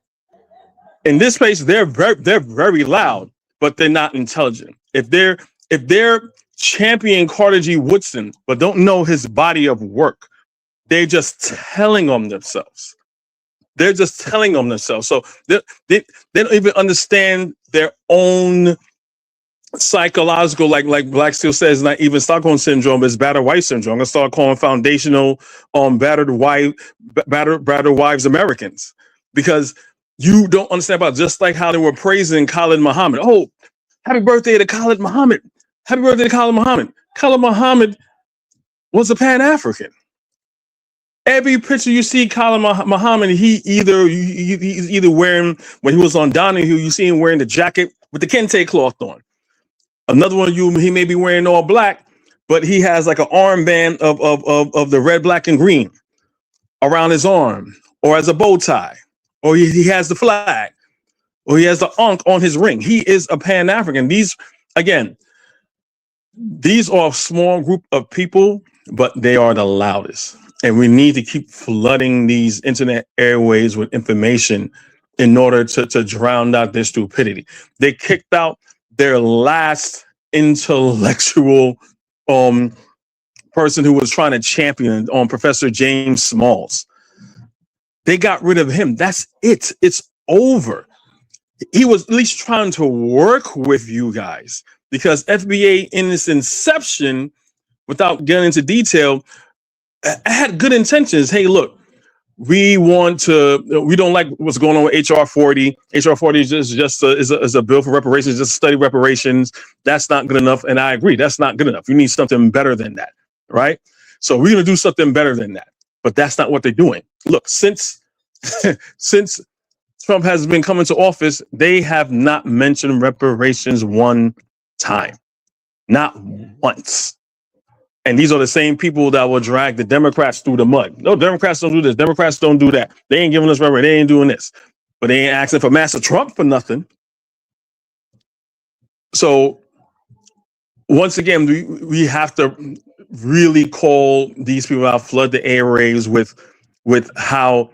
In this case, they're very loud, but they're not intelligent. If they're championing Carter G. Woodson, but don't know his body of work, they're just telling on themselves. They're just telling on themselves. So they don't even understand their own psychological, like Black Steel says, not even Stockholm syndrome, it's battered wife syndrome. I'm gonna start calling foundational battered wives Americans, because you don't understand about just like how they were praising Khalid Muhammad. Oh, happy birthday to Khalid Muhammad. Happy birthday to Khalid Muhammad. Khalid Muhammad was a Pan-African. Every picture you see Khalid Muhammad, he's either wearing, when he was on Donahue, you see him wearing the jacket with the kente cloth on. Another one, he may be wearing all black, but he has like an armband of the red, black, and green around his arm, or as a bow tie, or he has the flag, or he has the ankh on his ring. He is a Pan-African. These are a small group of people, but they are the loudest. And we need to keep flooding these internet airways with information in order to drown out their stupidity. They kicked out their last intellectual person who was trying to champion Professor James Smalls. They got rid of him. That's it. It's over. He was at least trying to work with you guys, because FBA in its inception, without getting into detail, had good intentions. Hey, look, we don't like what's going on with HR 40. HR 40 is a bill for reparations, just study reparations. That's not good enough. And I agree, that's not good enough. You need something better than that, right? So we're going to do something better than that. But that's not what they're doing. Look, since Trump has been coming to office, they have not mentioned reparations one time. Not once. And these are the same people that will drag the Democrats through the mud. No, Democrats don't do this. Democrats don't do that. They ain't giving us reparations. They ain't doing this. But they ain't asking for Master Trump for nothing. So once again, we have to really call these people out, flood the airwaves with how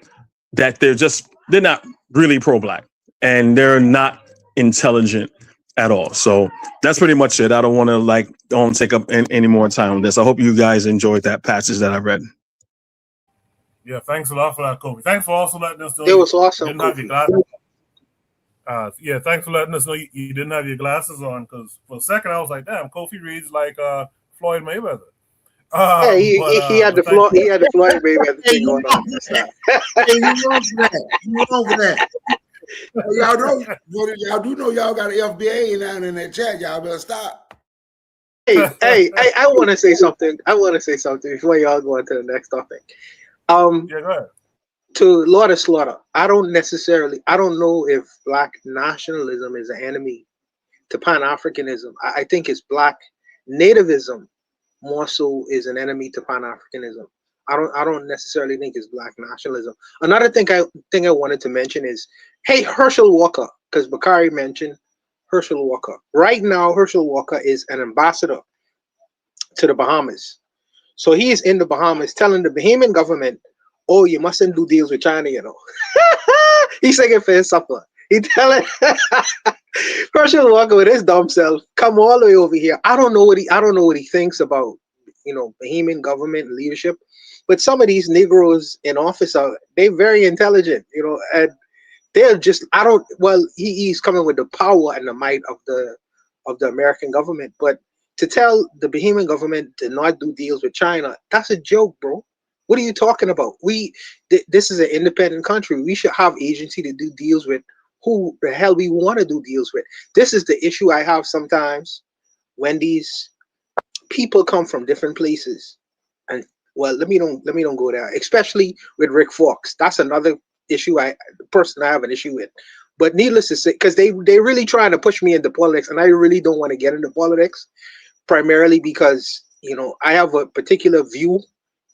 that they're not really pro-Black, and they're not intelligent at all. So that's pretty much it. I don't want to take up any more time on this. I hope you guys enjoyed that passage that I read. Yeah, thanks a lot for that, Kofi. Thanks for also letting us know it was awesome, Kofi. Thanks for letting us know you didn't have your glasses on, because for a second I was like, damn, Kofi reads like Floyd Mayweather. Yeah, he had the Floyd Mayweather thing going on. Hey, you wrong for that. You wrong for that. Y'all do know y'all got an FBA down in that chat. Y'all better stop. Hey, I want to say something. Before y'all go on to the next topic. Yeah, go ahead. To Lord of Slaughter, I don't know if Black nationalism is an enemy to Pan-Africanism. I think it's Black nativism more so is an enemy to Pan-Africanism. I don't necessarily think it's Black nationalism. Another thing I wanted to mention is, hey, Herschel Walker, because Bakari mentioned Herschel Walker. Right now, Herschel Walker is an ambassador to the Bahamas. So he is in the Bahamas telling the Bahamian government, oh, you mustn't do deals with China, you know. He's singing for his supper. He telling Herschel Walker with his dumb self, come all the way over here. I don't know what he thinks about, you know, Bahamian government and leadership. But some of these Negroes in office they're very intelligent, you know, and they're just he's coming with the power and the might of the American government. But to tell the Bahamian government to not do deals with China, that's a joke, bro. What are you talking about? This is an independent country. We should have agency to do deals with who the hell we want to do deals with. This is the issue I have sometimes when these people come from different places. And well, let me don't go there, especially with Rick Fox. That's another issue the person I have an issue with. But needless to say, because they really trying to push me into politics, and I really don't want to get into politics, primarily because, you know, I have a particular view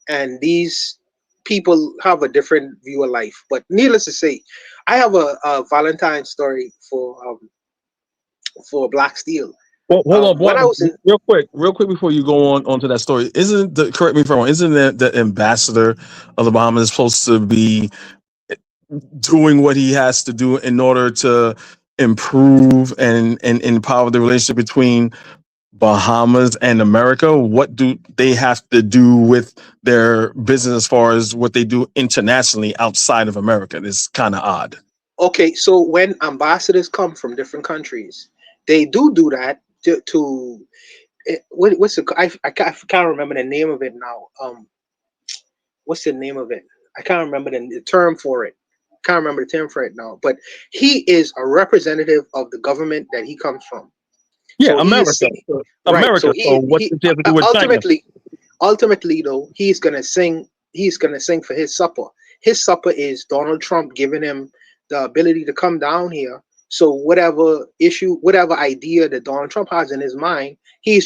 and these people have a different view of life. But needless to say, I have a Valentine story for Black Steel. Well, hold on, When I was in, real quick before you go on to that story, correct me if I'm wrong, isn't the ambassador of the Bahamas supposed to be doing what he has to do in order to improve and empower the relationship between Bahamas and America? What do they have to do with their business as far as what they do internationally outside of America? It's kind of odd. okay, so when ambassadors come from different countries, they do that to what's I can't remember the name of it now. What's the name of it? I can't remember the term for it. Can't remember the term for it now. But he is a representative of the government that he comes from. Yeah, So he is America. right. America. So So what does he have to do with China? ultimately though, he's gonna sing for his supper. His supper is Donald Trump giving him the ability to come down here. So whatever idea that Donald Trump has in his mind, he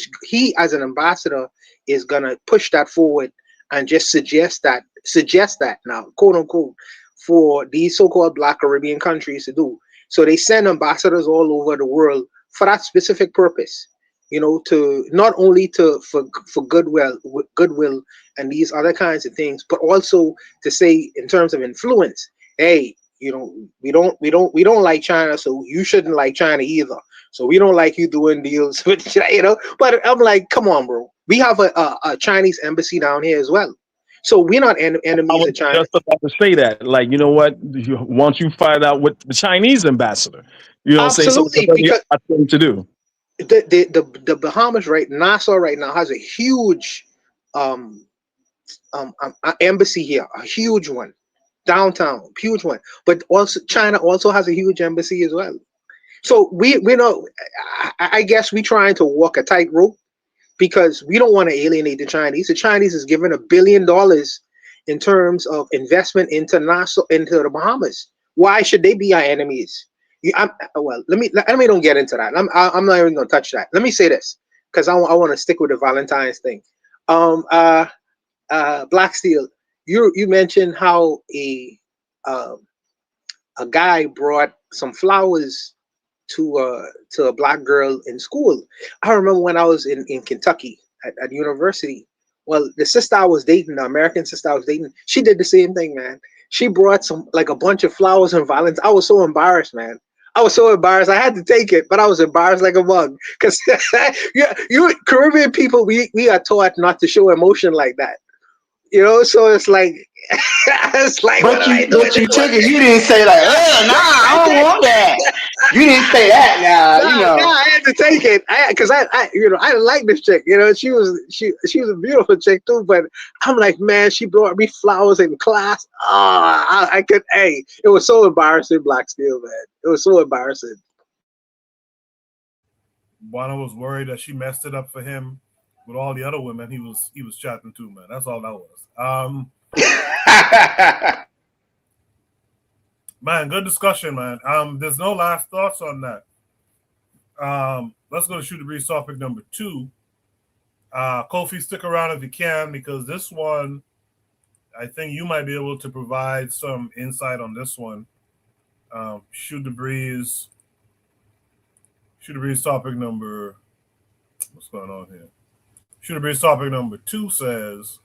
as an ambassador is gonna push that forward and just suggest that now, quote unquote, for these so-called Black Caribbean countries to do. So they send ambassadors all over the world for that specific purpose, you know, to not only for goodwill and these other kinds of things, but also to say in terms of influence, hey, you know, we don't like China, so you shouldn't like China either. So we don't like you doing deals with China, you know. But I'm like, come on, bro. We have a Chinese embassy down here as well. So we're not I enemies was of China. just about to say that. Like, you know what? Once you find out what the Chinese ambassador, you know what I'm saying? So it's a Absolutely, very because odd thing to do. the Bahamas Nassau right now has a huge embassy here, a huge one, downtown, huge one. But also China also has a huge embassy as well. So we know, I guess we trying to walk a tightrope because we don't want to alienate the Chinese. The Chinese is giving $1 billion in terms of investment into the Bahamas. Why should they be our enemies? Let me don't get into that. I'm not even gonna touch that. Let me say this because I want to stick with the Valentine's thing. Black Steel, you mentioned how a guy brought some flowers to a Black girl in school. I remember when I was in Kentucky at university. Well, the sister I was dating, the American sister I was dating, she did the same thing, man. She brought a bunch of flowers and violence. I was so embarrassed, man. I was so embarrassed. I had to take it, but I was embarrassed like a mug. Because you Caribbean people, we are taught not to show emotion like that. You know, so it's like But you took it. You didn't say like, oh, nah, I don't want that. You didn't say that. Now, you know. I had to take it because I didn't like this chick. You know, she was a beautiful chick too. But I'm like, man, she brought me flowers in class. Hey, it was so embarrassing, Black Steel, man. It was so embarrassing. Buana was worried that she messed it up for him with all the other women he was chatting to, man. That's all that was. Man, good discussion, man. There's no last thoughts on that. Let's go to Shoot the Breeze topic number 2. Kofi, stick around if you can, because this one, I think you might be able to provide some insight on this one. Shoot the Breeze Shooter Breeze topic number. What's going on here? Shooter Breeze topic number 2 says.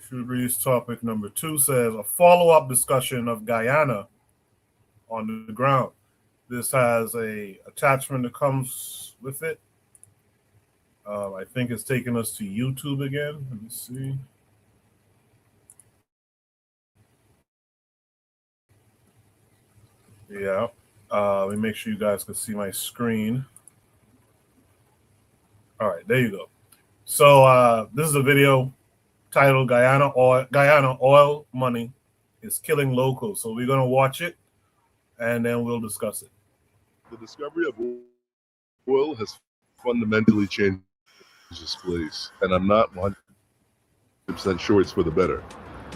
Shooter Breeze topic number 2 says a follow-up discussion of Guyana on the ground. This has a attachment that comes with it. I think it's taking us to YouTube again. Let me see. Yeah. Let me make sure you guys can see my screen. All right, there you go. So this is a video titled Guyana oil money is killing locals. So we're going to watch it and then we'll discuss it. The discovery of oil has fundamentally changed this place, and I'm not 100% sure it's for the better.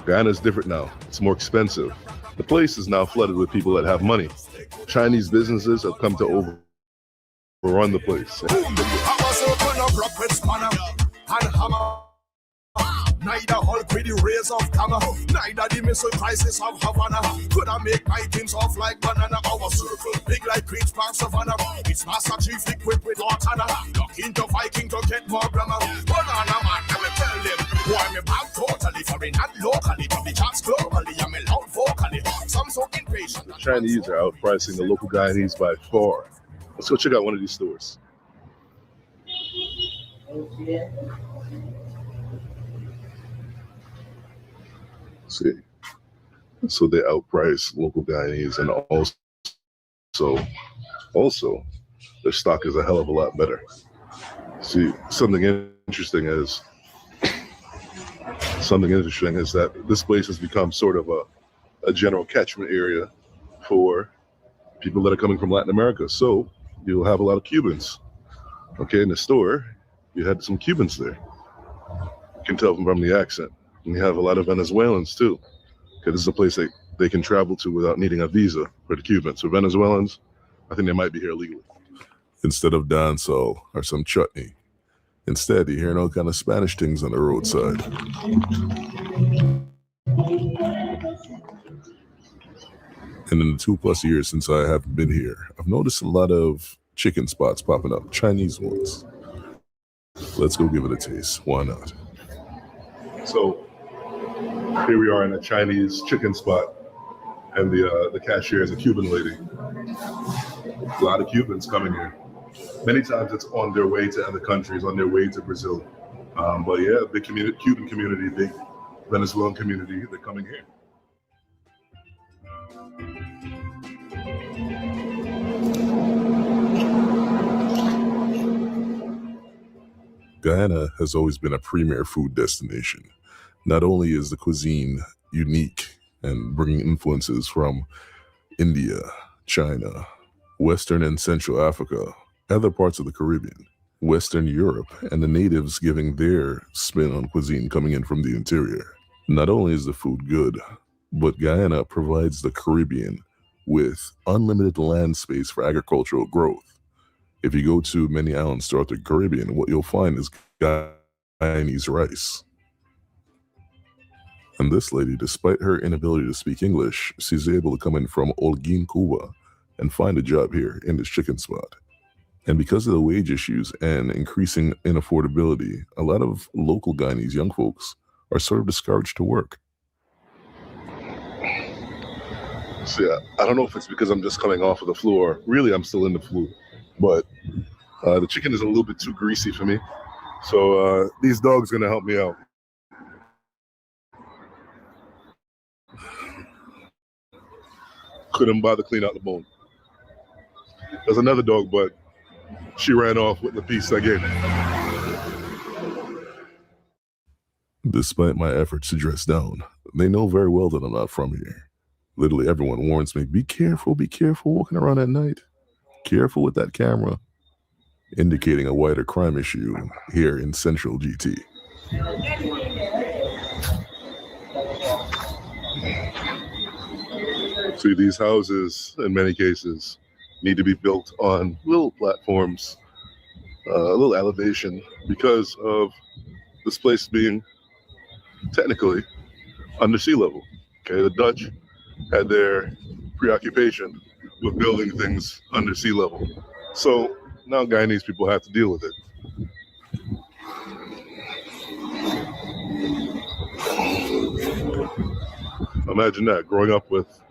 Guyana is different now. It's more expensive. The place is now flooded with people that have money. Chinese businesses have come to overrun the place. Neither Hulk with the rays of Gamma, neither the missile crisis of Havana could I make my teams off like banana. Our circle big like Queen's Park Savannah. It's Master Chief equipped with Cortana. Looking to Viking to get more grammar. Banana man, let me tell them. Why me back totally foreign and locally. To the chance globally, I'm a loud vocally. Some so impatient. The Chinese are outpricing the local Guyanese by far. Let's go check out one of these stores. See, so they outprice local Guyanese, and also their stock is a hell of a lot better. See, something interesting is that this place has become sort of a general catchment area for people that are coming from Latin America. So you'll have a lot of Cubans. Okay, in the store, you had some Cubans there. You can tell from the accent. And you have a lot of Venezuelans too. Okay, this is a place they can travel to without needing a visa for the Cubans. So Venezuelans, I think they might be here legally. Instead of dancehall or some chutney, instead you're hearing all kind of Spanish things on the roadside. And in the 2+ years since I have been here, I've noticed a lot of chicken spots popping up, Chinese ones. Let's go give it a taste. Why not? So here we are in a Chinese chicken spot, and the cashier is a Cuban lady. A lot of Cubans coming here. Many times it's on their way to other countries, on their way to Brazil. But yeah, big Cuban community, big Venezuelan community, they're coming here. Guyana has always been a premier food destination. Not only is the cuisine unique and bringing influences from India, China, Western and Central Africa, other parts of the Caribbean, Western Europe, and the natives giving their spin on cuisine coming in from the interior. Not only is the food good, but Guyana provides the Caribbean with unlimited land space for agricultural growth. If you go to many islands throughout the Caribbean, what you'll find is Guyanese rice. And this lady, despite her inability to speak English, she's able to come in from Holguín, Cuba, and find a job here in this chicken spot. And because of the wage issues and increasing inaffordability, a lot of local Guyanese young folks are sort of discouraged to work. So yeah, I don't know if it's because I'm just coming off of the flu, or really I'm still in the flu, but the chicken is a little bit too greasy for me. So these dogs are gonna help me out. Couldn't bother clean out the bone. There's another dog, but she ran off with the piece again. Despite my efforts to dress down, they know very well that I'm not from here. Literally everyone warns me, be careful walking around at night. Careful with that camera. Indicating a wider crime issue here in Central GT. See, these houses, in many cases, need to be built on little platforms, a little elevation, because of this place being technically under sea level. Okay, the Dutch had their preoccupation with building things under sea level. So now Guyanese people have to deal with it. Imagine that, growing up with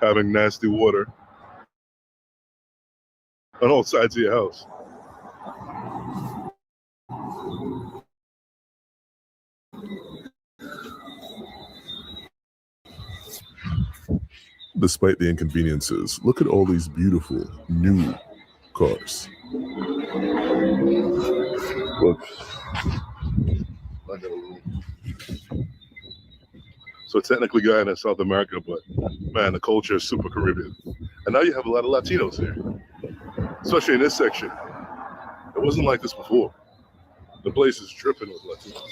having nasty water on all sides of your house. Despite the inconveniences, look at all these beautiful new cars. Look. So technically Guyana, South America, but man, the culture is super Caribbean. And now you have a lot of Latinos here, especially in this section. It wasn't like this before. The place is dripping with Latinos.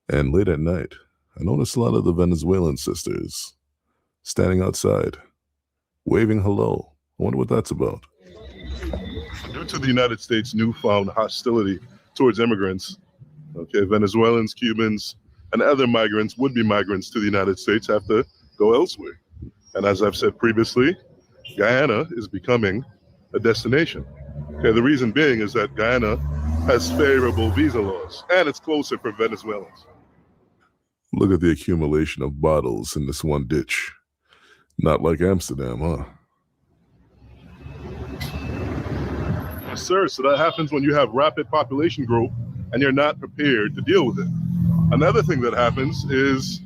And late at night, I noticed a lot of the Venezuelan sisters standing outside, waving hello. I wonder what that's about. Due to the United States' newfound hostility towards immigrants, Venezuelans, Cubans, and other migrants, would-be migrants to the United States, have to go elsewhere. And as I've said previously, Guyana is becoming a destination. The reason being is that Guyana has favorable visa laws, and it's closer for Venezuelans. Look at the accumulation of bottles in this one ditch. Not like Amsterdam, huh? Yes, sir. So that happens when you have rapid population growth and you're not prepared to deal with it. Another thing that happens is,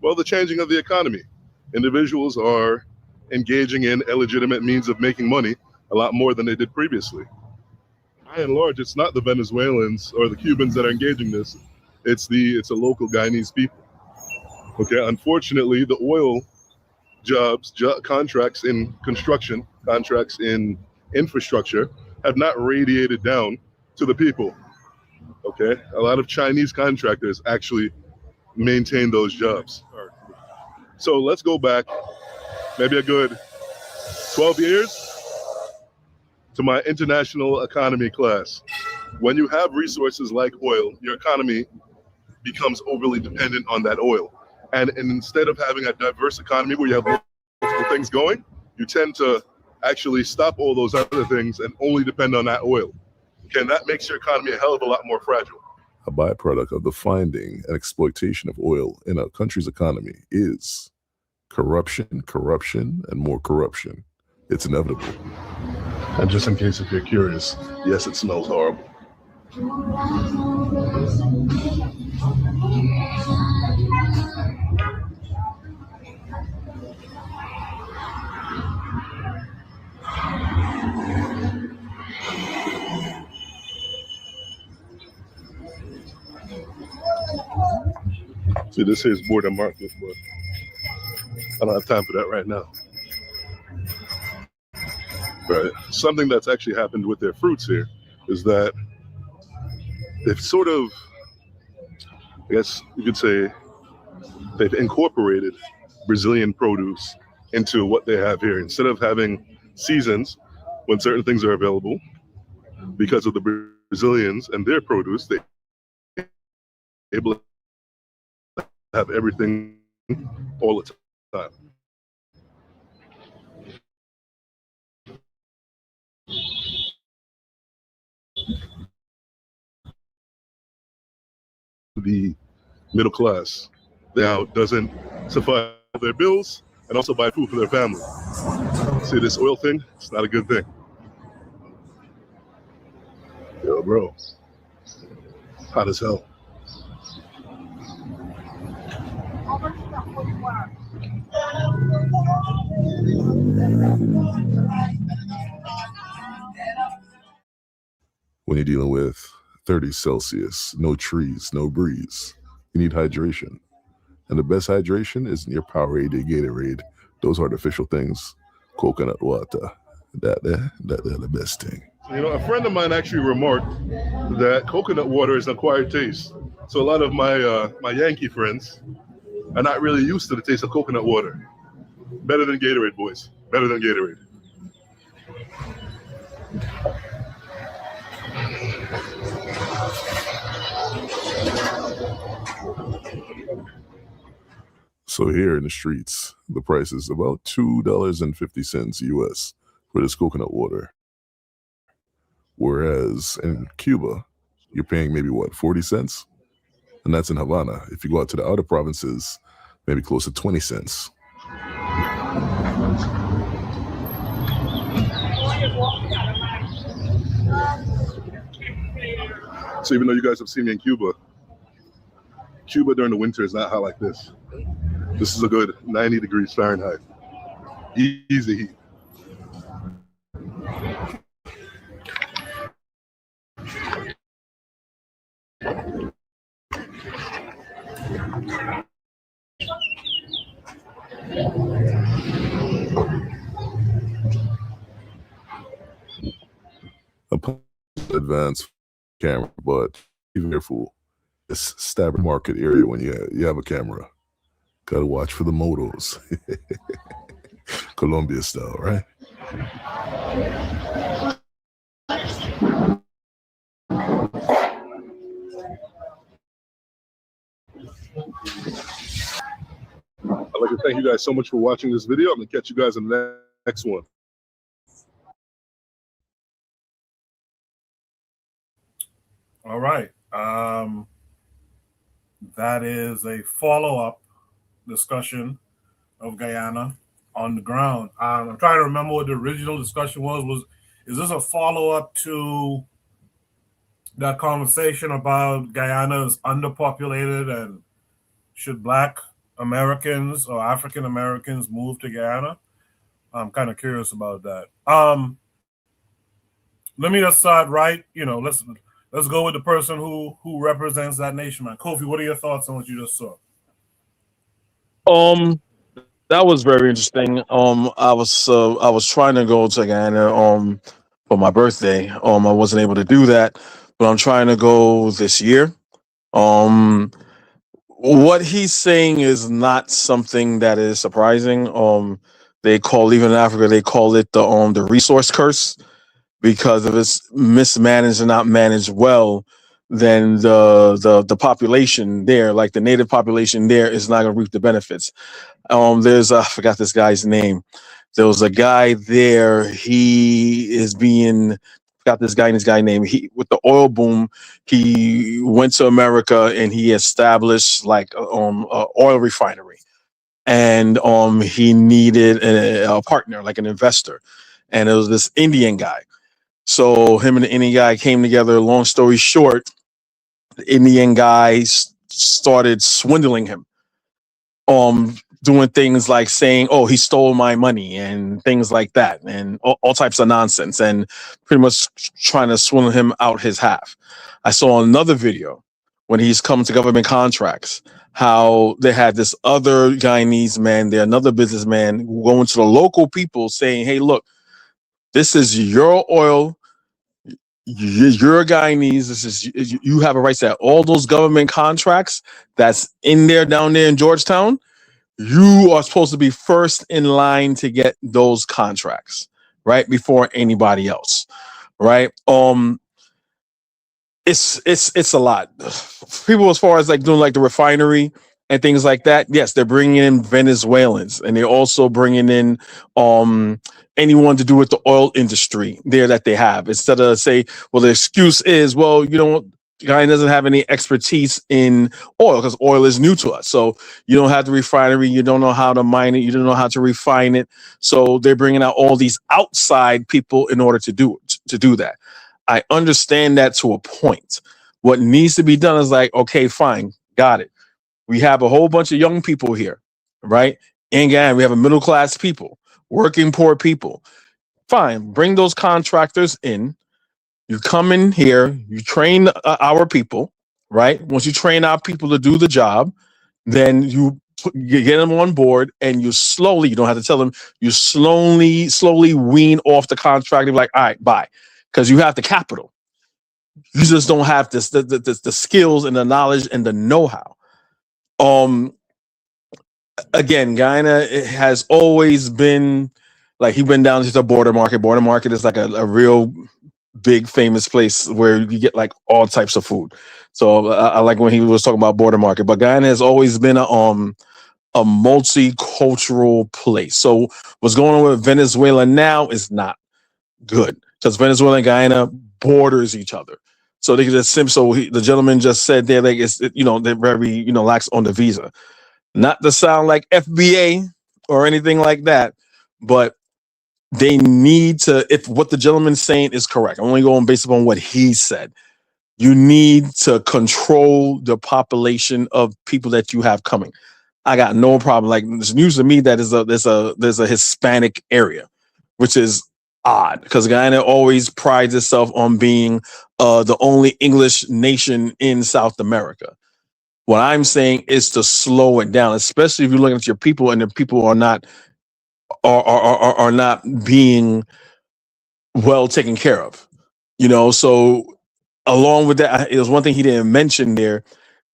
well, the changing of the economy. Individuals are engaging in illegitimate means of making money a lot more than they did previously. By and large, it's not the Venezuelans or the Cubans that are engaging in this. It's a local Guyanese people. Unfortunately, the oil jobs, contracts in construction, contracts in infrastructure have not radiated down to the people. A lot of Chinese contractors actually maintain those jobs. So let's go back maybe a good 12 years to my international economy class. When you have resources like oil, your economy becomes overly dependent on that oil. And instead of having a diverse economy where you have multiple things going, you tend to actually stop all those other things and only depend on that oil. And that makes your economy a hell of a lot more fragile. A byproduct of the finding and exploitation of oil in a country's economy is corruption, and more corruption. It's inevitable. And just in case if you're curious, yes, it smells horrible. See, this here is border market, but I don't have time for that right now. Right. Something that's actually happened with their fruits here is that they've sort of, I guess you could say, they've incorporated Brazilian produce into what they have here. Instead of having seasons when certain things are available, because of the Brazilians and their produce, they're able to have everything all the time. The middle class now doesn't suffice their bills and also buy food for their family. See this oil thing? It's not a good thing. Yo, bro, hot as hell. When you're dealing with 30 Celsius, no trees, no breeze, you need hydration. And the best hydration is your Powerade, Gatorade, those artificial things, coconut water. They're the best thing. You know, a friend of mine actually remarked that coconut water is an acquired taste. So a lot of my Yankee friends are not really used to the taste of coconut water. Better than Gatorade, boys. Better than Gatorade. So here in the streets, the price is about $2.50 US for this coconut water. Whereas in Cuba, you're paying maybe what, 40 cents? And that's in Havana. If you go out to the outer provinces, maybe close to 20 cents. So even though you guys have seen me in Cuba during the winter is not hot like this. This is a good 90 degrees Fahrenheit. Easy heat. Advanced camera, but be careful. It's Stabber Market area when you have a camera. Gotta watch for the motos. Colombia style, right? I'd like to thank you guys so much for watching this video. I'm gonna catch you guys in the next one. All right. That is a follow-up discussion of Guyana on the ground. I'm trying to remember what the original discussion was. Is this a follow-up to that conversation about Guyana is underpopulated and should Black Americans or African Americans move to Guyana? I'm kind of curious about that. Let me just start right. Let's go with the person who represents that nation, man. Kofi, what are your thoughts on what you just saw? That was very interesting. I was trying to go to Guyana for my birthday. I wasn't able to do that, but I'm trying to go this year. What he's saying is not something that is surprising. Even in Africa, they call it the resource curse, because if it's mismanaged and not managed well, then the population there, like the native population there, is not going to reap the benefits. There's I forgot this guy's name. There was a guy there. He is being forgot this guy's name. He with the oil boom, he went to America and he established like a oil refinery, and he needed a partner, like an investor, and it was this Indian guy. So him and the Indian guy came together. Long story short, the Indian guy started swindling him, doing things like saying, "Oh, he stole my money," and things like that, and all types of nonsense, and pretty much trying to swindle him out his half. I saw another video when he's come to government contracts, how they had this other Guyanese man there, another businessman, going to the local people saying, "Hey, look, this is your oil. You're Guyanese. This is you have a right to all those government contracts that's in there down there in Georgetown. You are supposed to be first in line to get those contracts, right, before anybody else, right?" It's a lot. People, as far as like doing like the refinery and things like that, yes, they're bringing in Venezuelans, and they're also bringing in anyone to do with the oil industry there that they have. Instead of say, well, the excuse is, well, guy doesn't have any expertise in oil because oil is new to us. So you don't have the refinery, you don't know how to mine it, you don't know how to refine it. So they're bringing out all these outside people in order to do that. I understand that to a point. What needs to be done is like, okay, fine, got it. We have a whole bunch of young people here, right? In Guyana, we have a middle class people, working poor people. Fine, bring those contractors in. You come in here, you train our people, right? Once you train our people to do the job, then you get them on board, and you don't have to tell them, you slowly wean off the contract and be like, all right, bye. Because you have the capital. You just don't have the skills and the knowledge and the know-how. Again, Guyana has always been like, he's been down to the border market. Border market is like a real big famous place where you get like all types of food. So I like when he was talking about border market. But Guyana has always been a multicultural place. So what's going on with Venezuela now is not good because Venezuela and Guyana borders each other. So they just the gentleman just said they're like they're very lax on the visa. Not to sound like FBA or anything like that, but they need to, if what the gentleman's saying is correct, I'm only going based upon what he said. You need to control the population of people that you have coming. I got no problem. Like it's news to me that there's a Hispanic area, which is odd because Guyana always prides itself on being the only English nation in South America. What I'm saying is to slow it down, especially if you're looking at your people and the people are not being well taken care of. So along with that, it was one thing he didn't mention there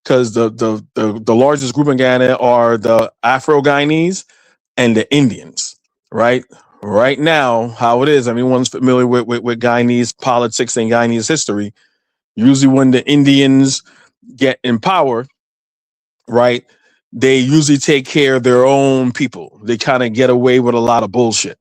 because the largest group in Guyana are the Afro-Guyanese and the Indians, right? Right now, how it is, everyone's familiar with Guyanese politics and Guyanese history. Usually when the Indians get in power, right, they usually take care of their own people. They kind of get away with a lot of bullshit.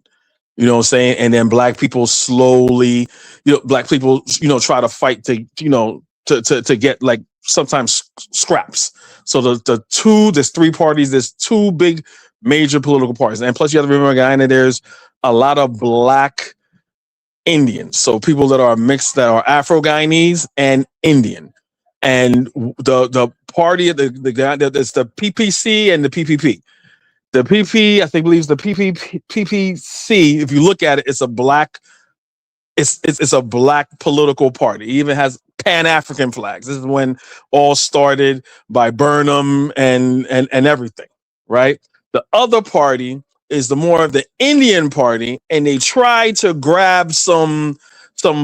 You know what I'm saying? And then black people slowly, try to fight to get like sometimes scraps. So there's three parties, there's two big major political parties. And plus you have to remember Guyana, there's a lot of black Indians. So people that are mixed, that are Afro-Guyanese and Indian. And the party of it's the PPC and the PPP. The PP, I think, believes the PPC. If you look at it, it's a black. It's a black political party. It even has Pan-African flags. This is when all started by Burnham and everything, right? The other party is the more of the Indian party, and they try to grab some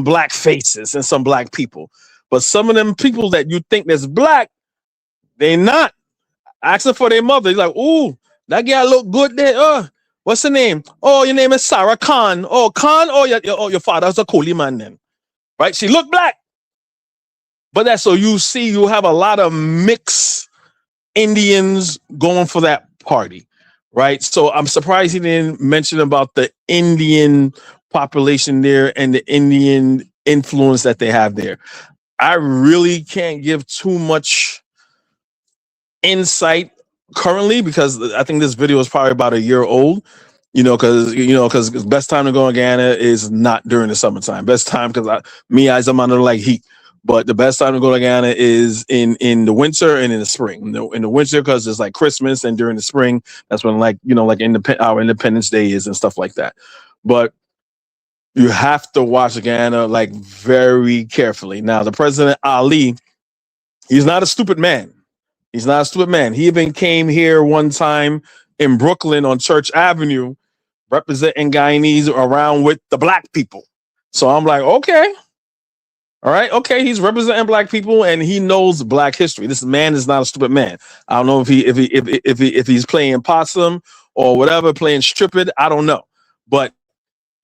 black faces and some black people. But some of them people that you think that's black, they not. Asking for their mother. He's like, ooh, that girl look good there. What's her name? Oh, your name is Sarah Khan. Oh, Khan. Oh, your father's a coolie man then. Right? She look black. But that's so you have a lot of mixed Indians going for that party. Right? So I'm surprised he didn't mention about the Indian population there and the Indian influence that they have there. I really can't give too much insight currently because I think this video is probably about a year old, because best time to go in Guyana is not during the summertime. Best time because I'm under like heat, but the best time to go to Guyana is in the winter and in the spring. In the winter because it's like Christmas, and during the spring that's when our Independence Day is and stuff like that. But you have to watch Guyana like very carefully. Now, the President Ali, he's not a stupid man. He's not a stupid man. He even came here one time in Brooklyn on Church Avenue, representing Guyanese around with the black people. So I'm like, okay, all right, okay. He's representing black people and he knows black history. This man is not a stupid man. I don't know if he's playing possum or whatever, playing stupid. I don't know, but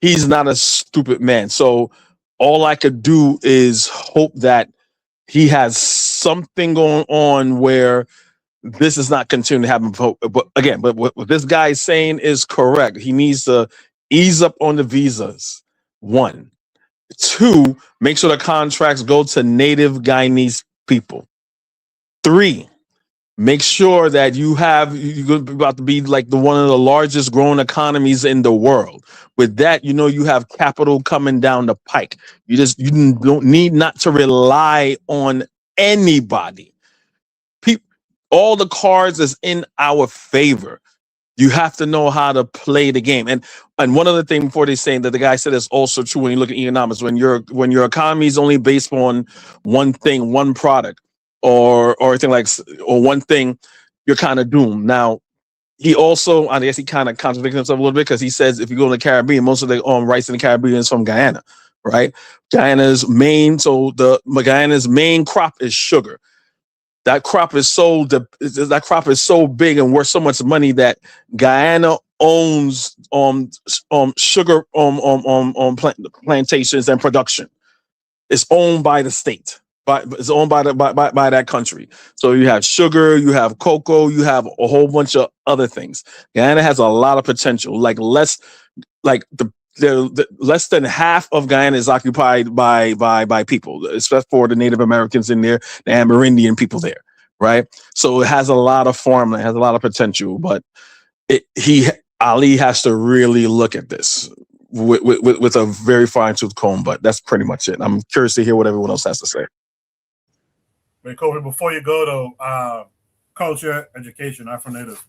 he's not a stupid man. So all I could do is hope that he has something going on where this is not continuing to happen. But again, what this guy is saying is correct. He needs to ease up on the visas. 1, 2, make sure the contracts go to native Guyanese people. 3, make sure that you're about to be like one of the largest growing economies in the world. With that, you have capital coming down the pike. You don't need not to rely on anybody. All the cards is in our favor. You have to know how to play the game. And one other thing before they say that the guy said is also true when you look at economics, when your economy is only based on one thing, one product, or one thing, you're kind of doomed. Now, he also, I guess he kind of contradicted himself a little bit because he says if you go to the Caribbean, most of the rice in the Caribbean is from Guyana, right? Guyana's main crop is sugar. That crop is so big and worth so much money that Guyana owns sugar plantations and production. It's owned by the state. It's owned by that country. So you have sugar, you have cocoa, you have a whole bunch of other things. Guyana has a lot of potential. Like less than half of Guyana is occupied by people, except for the Native Americans in there, the Amerindian people there, right? So it has a lot of farmland, has a lot of potential, but Ali has to really look at this with a very fine tooth comb. But that's pretty much it. I'm curious to hear what everyone else has to say. Wait, Kobe, before you go though, culture, education, Afro-Native,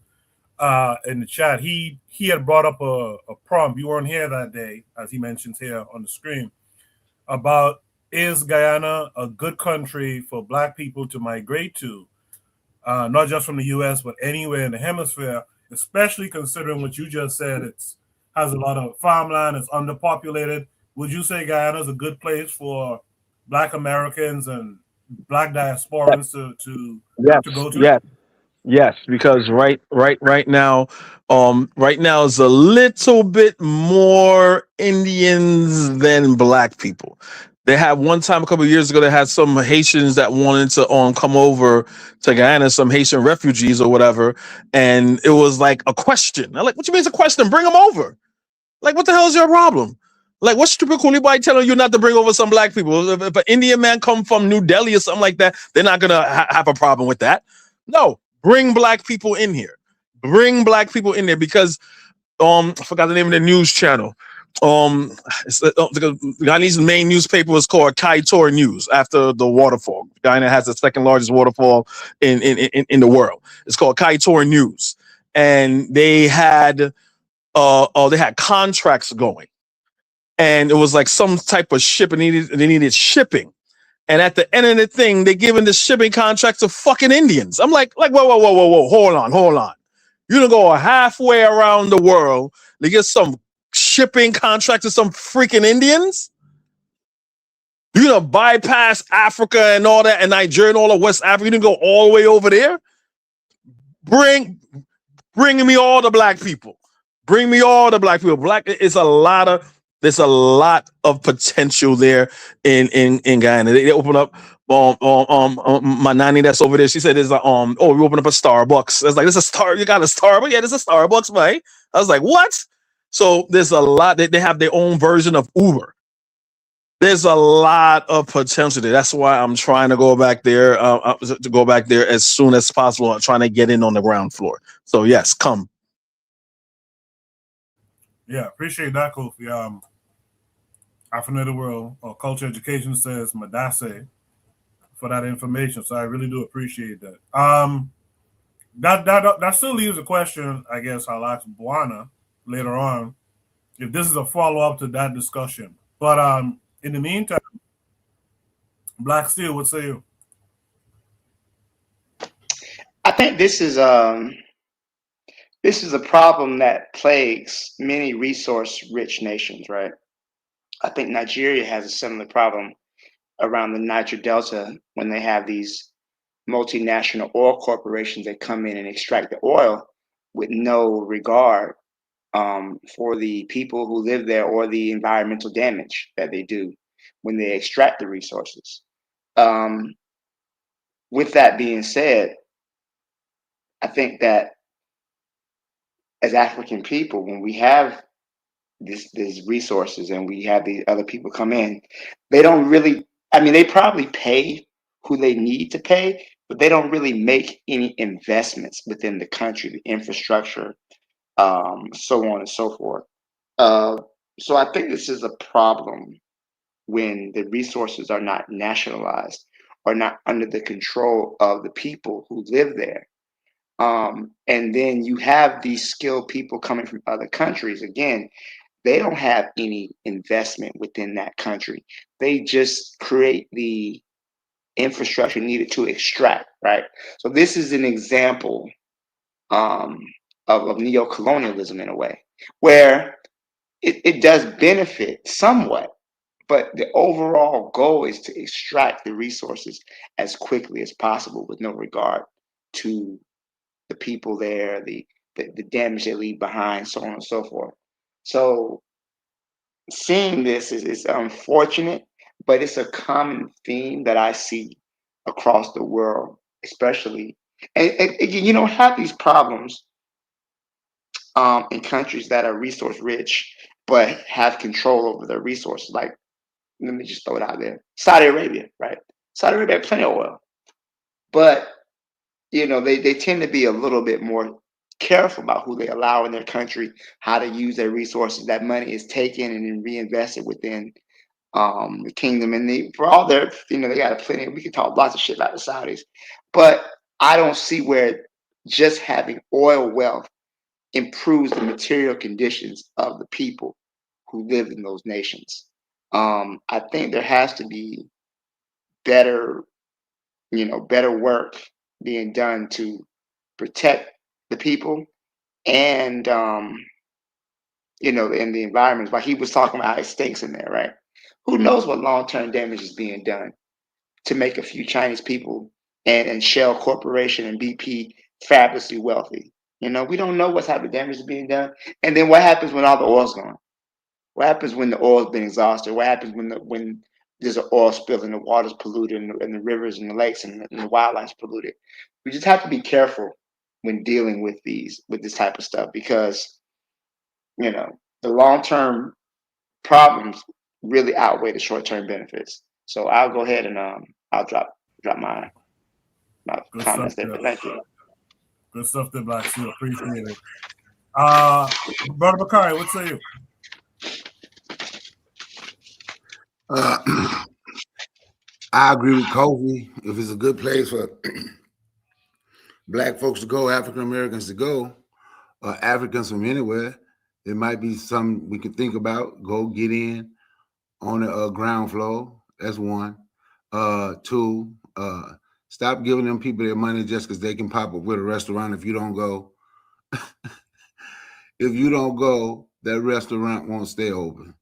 in the chat, he had brought up a prompt. You weren't here that day, as he mentions here on the screen, about is Guyana a good country for Black people to migrate to, not just from the U.S., but anywhere in the hemisphere, especially considering what you just said, it's has a lot of farmland, it's underpopulated. Would you say Guyana is a good place for Black Americans and Black diasporans to go to? Yes, because right now is a little bit more Indians than Black people. They had one time a couple of years ago, they had some Haitians that wanted to come over to Guyana, some Haitian refugees or whatever, and it was like a question. I'm like, what you mean it's a question? Bring them over. Like, what the hell is your problem? Like, what's stupid Koulibaly telling you not to bring over some Black people? If an Indian man come from New Delhi or something like that, they're not gonna have a problem with that. No, bring Black people in here. Bring Black people in there because I forgot the name of the news channel. The Guyanese main newspaper was called Kaitor News after the waterfall. Guyana has the second largest waterfall in the world. It's called Kaitor News, and they had contracts going, and it was like some type of shipping. They needed shipping, and at the end of the thing, they're giving the shipping contracts to fucking Indians. I'm like, whoa, hold on. You don't go halfway around the world to get some shipping contract to some freaking Indians? You gonna bypass Africa and all that, and Nigeria and all of West Africa? You didn't go all the way over there? Bring me all the Black people. Bring me all the Black people. There's a lot of potential there in Guyana. They open up my nanny that's over there. She said there's we open up a Starbucks. I was like, there's a you got a Starbucks? Yeah, there's a Starbucks, mate. I was like, what? So there's a lot. They have their own version of Uber. There's a lot of potential there. That's why I'm trying to go back there as soon as possible. I'm trying to get in on the ground floor. So yes, come. Yeah, appreciate that, Kofi. Afro-Native World Culture Education says Madase for that information. So I really do appreciate that. That still leaves a question, I guess I'll ask Buana later on, if this is a follow-up to that discussion. But in the meantime, Black Steel, what say you? I think this is a problem that plagues many resource-rich nations, right? I think Nigeria has a similar problem around the Niger Delta when they have these multinational oil corporations that come in and extract the oil with no regard for the people who live there or the environmental damage that they do when they extract the resources. With that being said, I think that as African people, when we have these resources and we have these other people come in, they don't really, I mean, they probably pay who they need to pay, but they don't really make any investments within the country, the infrastructure, so on and so forth. So I think this is a problem when the resources are not nationalized or not under the control of the people who live there. And then you have these skilled people coming from other countries. Again, they don't have any investment within that country. They just create the infrastructure needed to extract, right? So this is an example of neo-colonialism in a way, where it does benefit somewhat, but the overall goal is to extract the resources as quickly as possible with no regard to the people there, the damage they leave behind, so on and so forth. So seeing this is unfortunate, but it's a common theme that I see across the world, especially. And you don't have these problems in countries that are resource rich, but have control over their resources. Like, let me just throw it out there. Saudi Arabia, right? Saudi Arabia has plenty of oil, but they tend to be a little bit more careful about who they allow in their country, how to use their resources. That money is taken and then reinvested within the kingdom. And for all their, they got plenty. We can talk lots of shit about the Saudis, but I don't see where just having oil wealth improves the material conditions of the people who live in those nations. I think there has to be better, better work being done to protect the people and in the environments. But he was talking about how it stinks in there, right? Who knows what long-term damage is being done to make a few Chinese people and Shell Corporation and BP fabulously wealthy? We don't know what type of damage is being done. And then what happens when all the oil's gone? What happens when the oil's been exhausted? What happens when there's an oil spill and the water's polluted and the rivers and the lakes and the wildlife's polluted? We just have to be careful when dealing with this type of stuff, because the long-term problems really outweigh the short-term benefits. So I'll go ahead and I'll drop my Good comments stuff there. there. But thank you. Good stuff there, Black Steel. Appreciate it. Brother Bakari, what say you? I agree with Kofi. If it's a good place for Black folks to go, African Americans to go, Africans from anywhere, it might be something we could think about. Go get in on the ground floor. That's one. Two, stop giving them people their money just because they can pop up with a restaurant. If you don't go, that restaurant won't stay open.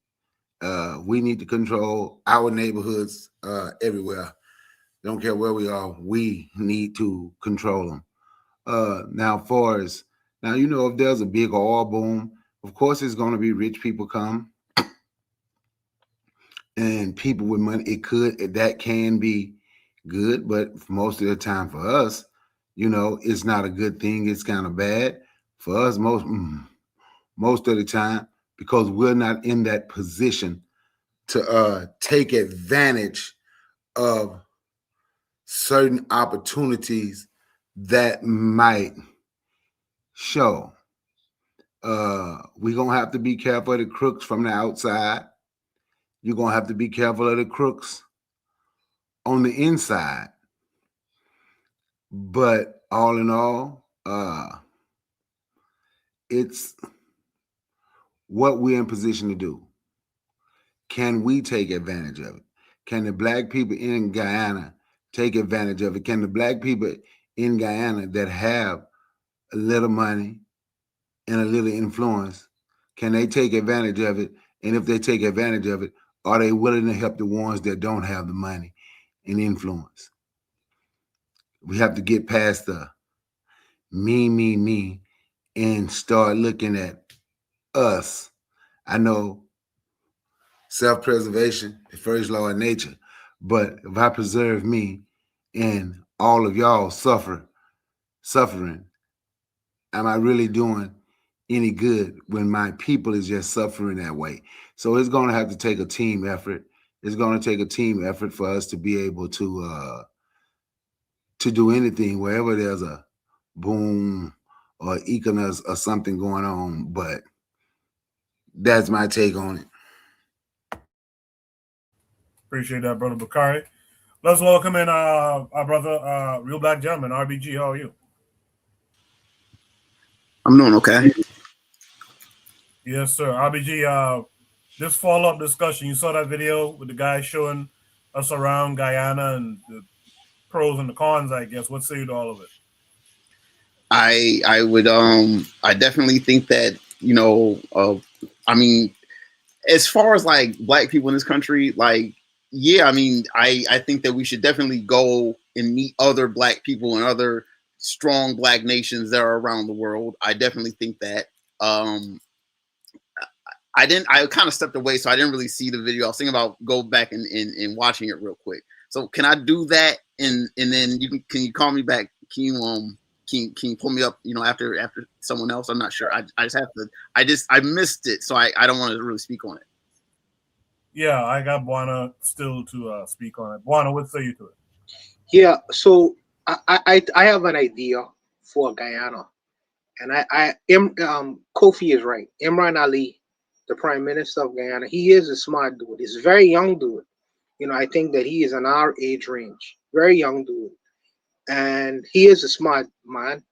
We need to control our neighborhoods everywhere. Don't care where we are. We need to control them. Now, if there's a big oil boom, of course, it's going to be rich people come and people with money. That can be good, but most of the time for us, it's not a good thing. It's kind of bad for us most of the time, because we're not in that position to take advantage of certain opportunities that might show. We're going to have to be careful of the crooks from the outside. You're going to have to be careful of the crooks on the inside. But all in all, it's what we're in position to do. Can we take advantage of it? Can the Black people in Guyana take advantage of it? Can the Black people in Guyana that have a little money and a little influence, can they take advantage of it? And if they take advantage of it, are they willing to help the ones that don't have the money and influence? We have to get past the me, and start looking at us. I know self-preservation, the first law of nature, but if I preserve me and all of y'all suffering, am I really doing any good when my people is just suffering that way? So it's going to have to take a team effort. It's going to take a team effort for us to be able to do anything wherever there's a boom or economist or something going on. But that's my take on it. Appreciate that, Brother Bakari. Let's welcome in our brother, Real Black Gentleman, RBG. How are you? I'm doing okay. Yes, sir. RBG, this follow-up discussion, you saw that video with the guy showing us around Guyana and the pros and the cons, I guess. What say you to all of it? I would I definitely think that, I mean, as far as like Black people in this country, like, yeah, I mean, I think that we should definitely go and meet other Black people and other strong Black nations that are around the world. I definitely think that. I kind of stepped away, so I didn't really see the video. I was thinking about go back and watching it real quick. So can I do that? And then can you call me back? Can you pull me up, after someone else? I'm not sure. I just have to, I missed it. So I don't want to really speak on it. Yeah, I got Buana still to speak on it. Buana, what say you to it? Yeah, so I have an idea for Guyana, and Kofi is right. Imran Ali, the Prime Minister of Guyana, he is a smart dude. He's a very young dude. I think that he is in our age range. Very young dude, and he is a smart man.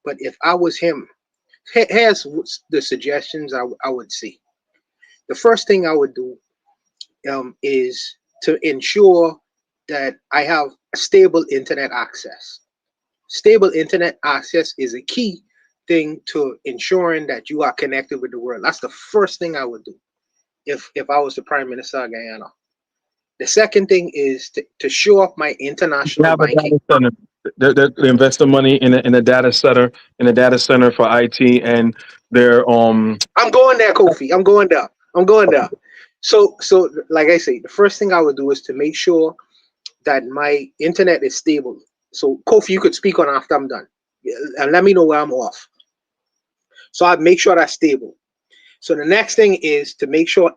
But if I was him, here's the suggestions I would see. The first thing I would do is to ensure that I have stable internet access. Stable internet access is a key thing to ensuring that you are connected with the world. That's the first thing I would do if I was the Prime Minister of Guyana. The second thing is to show up my international banking. They invest the money in a data center for IT, and they're I'm going there, Kofi. I'm going there. So like I say, the first thing I would do is to make sure that my internet is stable. So Kofi, you could speak on after I'm done, and let me know where I'm off. So I'd make sure that's stable. So the next thing is to make sure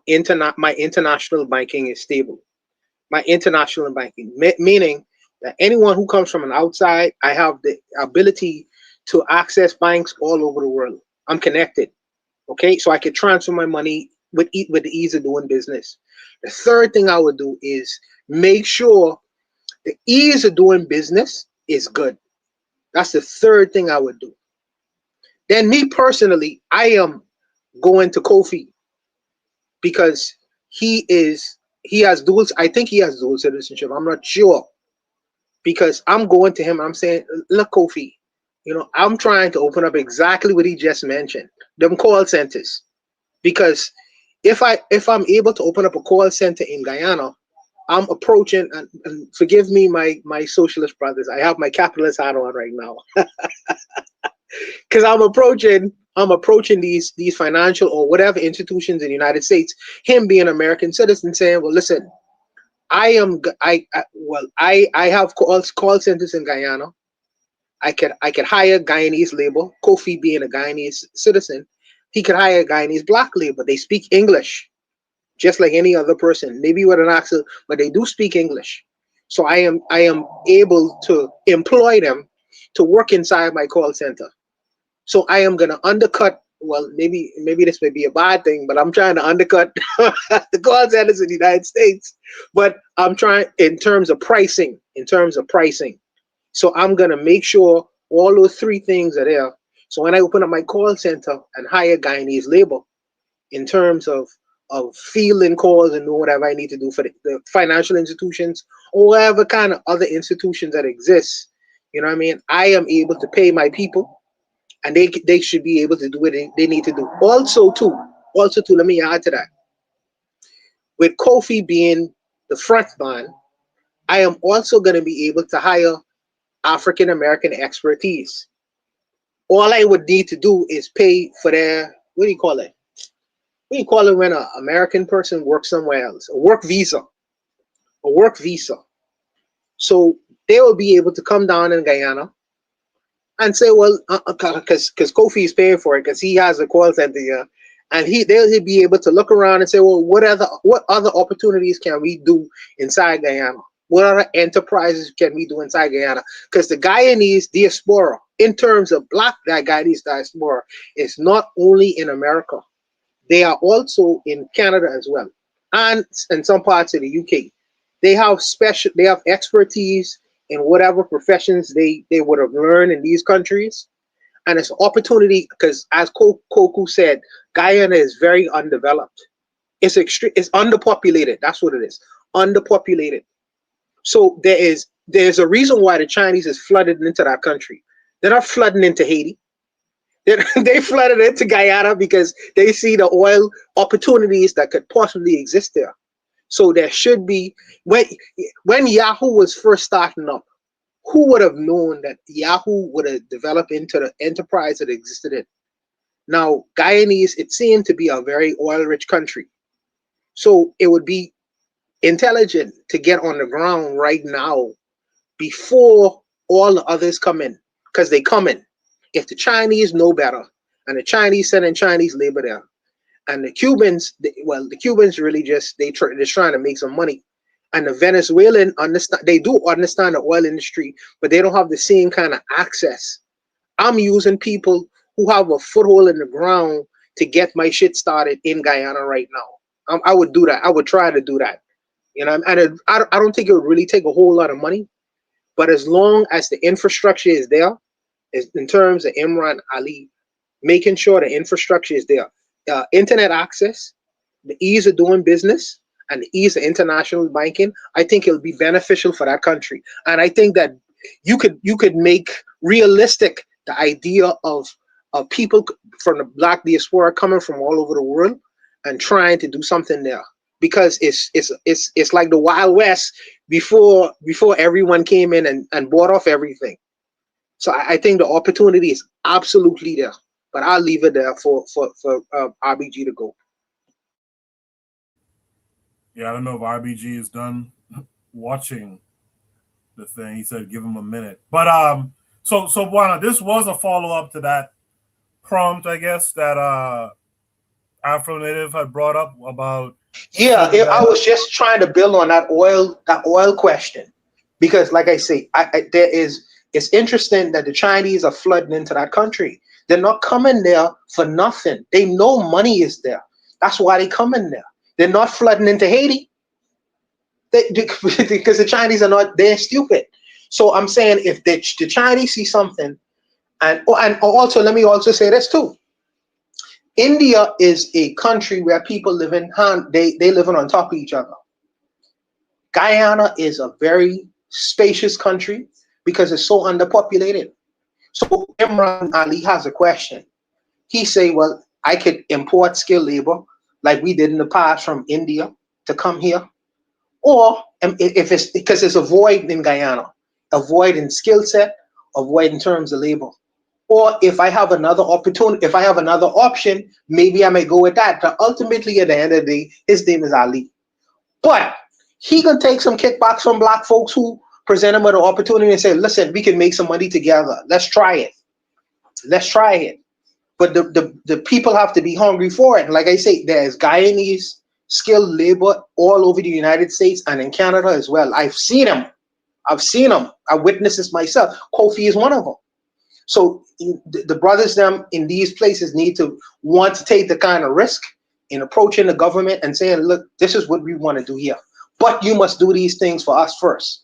my international banking is stable. My international banking, meaning that anyone who comes from an outside, I have the ability to access banks all over the world. I'm connected. Okay, so I could transfer my money with the ease of doing business. The third thing I would do is make sure the ease of doing business is good. That's the third thing I would do. Then me personally, I am going to Kofi because he has dual, I think he has dual citizenship. I'm not sure. Because I'm going to him, I'm saying, look, Kofi, I'm trying to open up exactly what he just mentioned, them call centers. Because if I'm able to open up a call center in Guyana, I'm approaching, and forgive me, my socialist brothers, I have my capitalist hat on right now. Because I'm approaching these financial or whatever institutions in the United States, him being an American citizen, saying, well, listen, I have call centers in Guyana. I could hire Guyanese labor. Kofi being a Guyanese citizen, he could hire Guyanese black labor. They speak English, just like any other person. Maybe with an accent, but they do speak English. So I am able to employ them to work inside my call center. So I am gonna undercut. Well, maybe this may be a bad thing, but I'm trying to undercut the call centers in the United States. But I'm trying in terms of pricing. So I'm gonna make sure all those three things are there. So when I open up my call center and hire Guyanese labor, in terms of fielding calls and doing whatever I need to do for the financial institutions or whatever kind of other institutions that exist, you know what I mean? I am able to pay my people. And they should be able to do what they need to do. Also, too, let me add to that. With Kofi being the front man, I am also going to be able to hire African American expertise. All I would need to do is pay for their, what do you call it? What do you call it when an American person works somewhere else? A work visa. So they will be able to come down in Guyana and say, well, because Kofi is paying for it, because he has a call center here, and they'll be able to look around and say, well, what other opportunities can we do inside Guyana? What other enterprises can we do inside Guyana? Because the Guyanese diaspora, in terms of black Guyanese diaspora, is not only in America, they are also in Canada as well, and in some parts of the UK. They have expertise in whatever professions they would have learned in these countries. And it's an opportunity because, as Koku said, Guyana is very undeveloped. It's underpopulated. That's what it is. Underpopulated. So there's a reason why the Chinese is flooded into that country. They're not flooding into Haiti. They flooded into Guyana because they see the oil opportunities that could possibly exist there. So there should be, when Yahoo was first starting up, who would have known that Yahoo would have developed into the enterprise that existed in? Now, Guyanese, it seemed to be a very oil-rich country. So it would be intelligent to get on the ground right now before all the others come in, because they come in. If the Chinese know better, and the Chinese sending Chinese labor there, and the Cubans, the Cubans really just they're trying to make some money, and the Venezuelan they do understand the oil industry, but they don't have the same kind of access. I'm using people who have a foothold in the ground to get my shit started in Guyana right now. I would do that. I would try to do that. You know, and I don't think it would really take a whole lot of money, but as long as the infrastructure is there, in terms of Imran Ali, making sure the infrastructure is there, internet access, the ease of doing business, and the ease of international banking, I think it'll be beneficial for that country. And I think that you could make realistic the idea of people from the Black diaspora coming from all over the world and trying to do something there, because it's like the Wild West before everyone came in and bought off everything. So I think the opportunity is absolutely there, but I'll leave it there for RBG to go. Yeah, I don't know if RBG is done watching the thing. He said give him a minute. But so Buana, this was a follow-up to that prompt, I guess, that Afro Native had brought up about. Yeah, I was just trying to build on that oil question, because like I say, it's interesting that the Chinese are flooding into that country. They're not coming there for nothing. They know money is there. That's why they come in there. They're not flooding into Haiti because the Chinese are not, they're stupid. So I'm saying if the Chinese see something, and also let me also say this too. India is a country where people live in they living on top of each other. Guyana is a very spacious country because it's so underpopulated. So Imran Ali has a question. He say, well, I could import skilled labor like we did in the past from India to come here. Or if it's because there's a void in Guyana, a void in skill set, a void in terms of labor. Or if I have another opportunity, if I have another option, maybe I may go with that. But ultimately, at the end of the day, his name is Ali. But he can take some kickbacks from Black folks who present him with an opportunity and say, listen, we can make some money together. Let's try it. Let's try it. But the people have to be hungry for it. Like I say, there's Guyanese skilled labor all over the United States and in Canada as well. I've seen them. I witnessed this myself. Kofi is one of them. So the brothers them in these places need to want to take the kind of risk in approaching the government and saying, look, this is what we want to do here. But you must do these things for us first.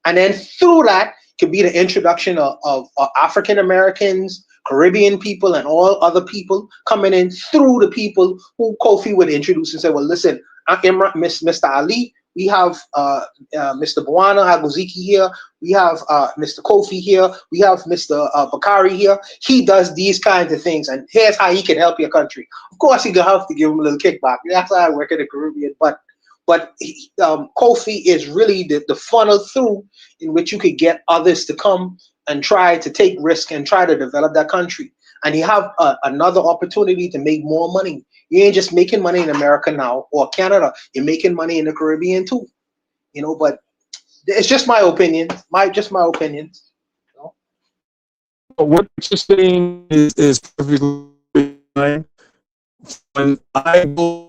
And then through that could be the introduction of African Americans, Caribbean people, and all other people coming in through the people who Kofi would introduce and say, well, listen, Mr. Ali, we have Mr. Buana Aguziki here, we have Mr. Kofi here, we have Mr. Bakari here. He does these kinds of things, and here's how he can help your country. Of course, you're gonna have to give him a little kickback. That's how I work in the Caribbean, but Kofi is really the funnel through in which you could get others to come and try to take risk and try to develop that country. And you have another opportunity to make more money. You ain't just making money in America now or Canada. You're making money in the Caribbean too. You know, but it's just my opinion. My opinion. You know? What you're saying is perfectly fine. When I go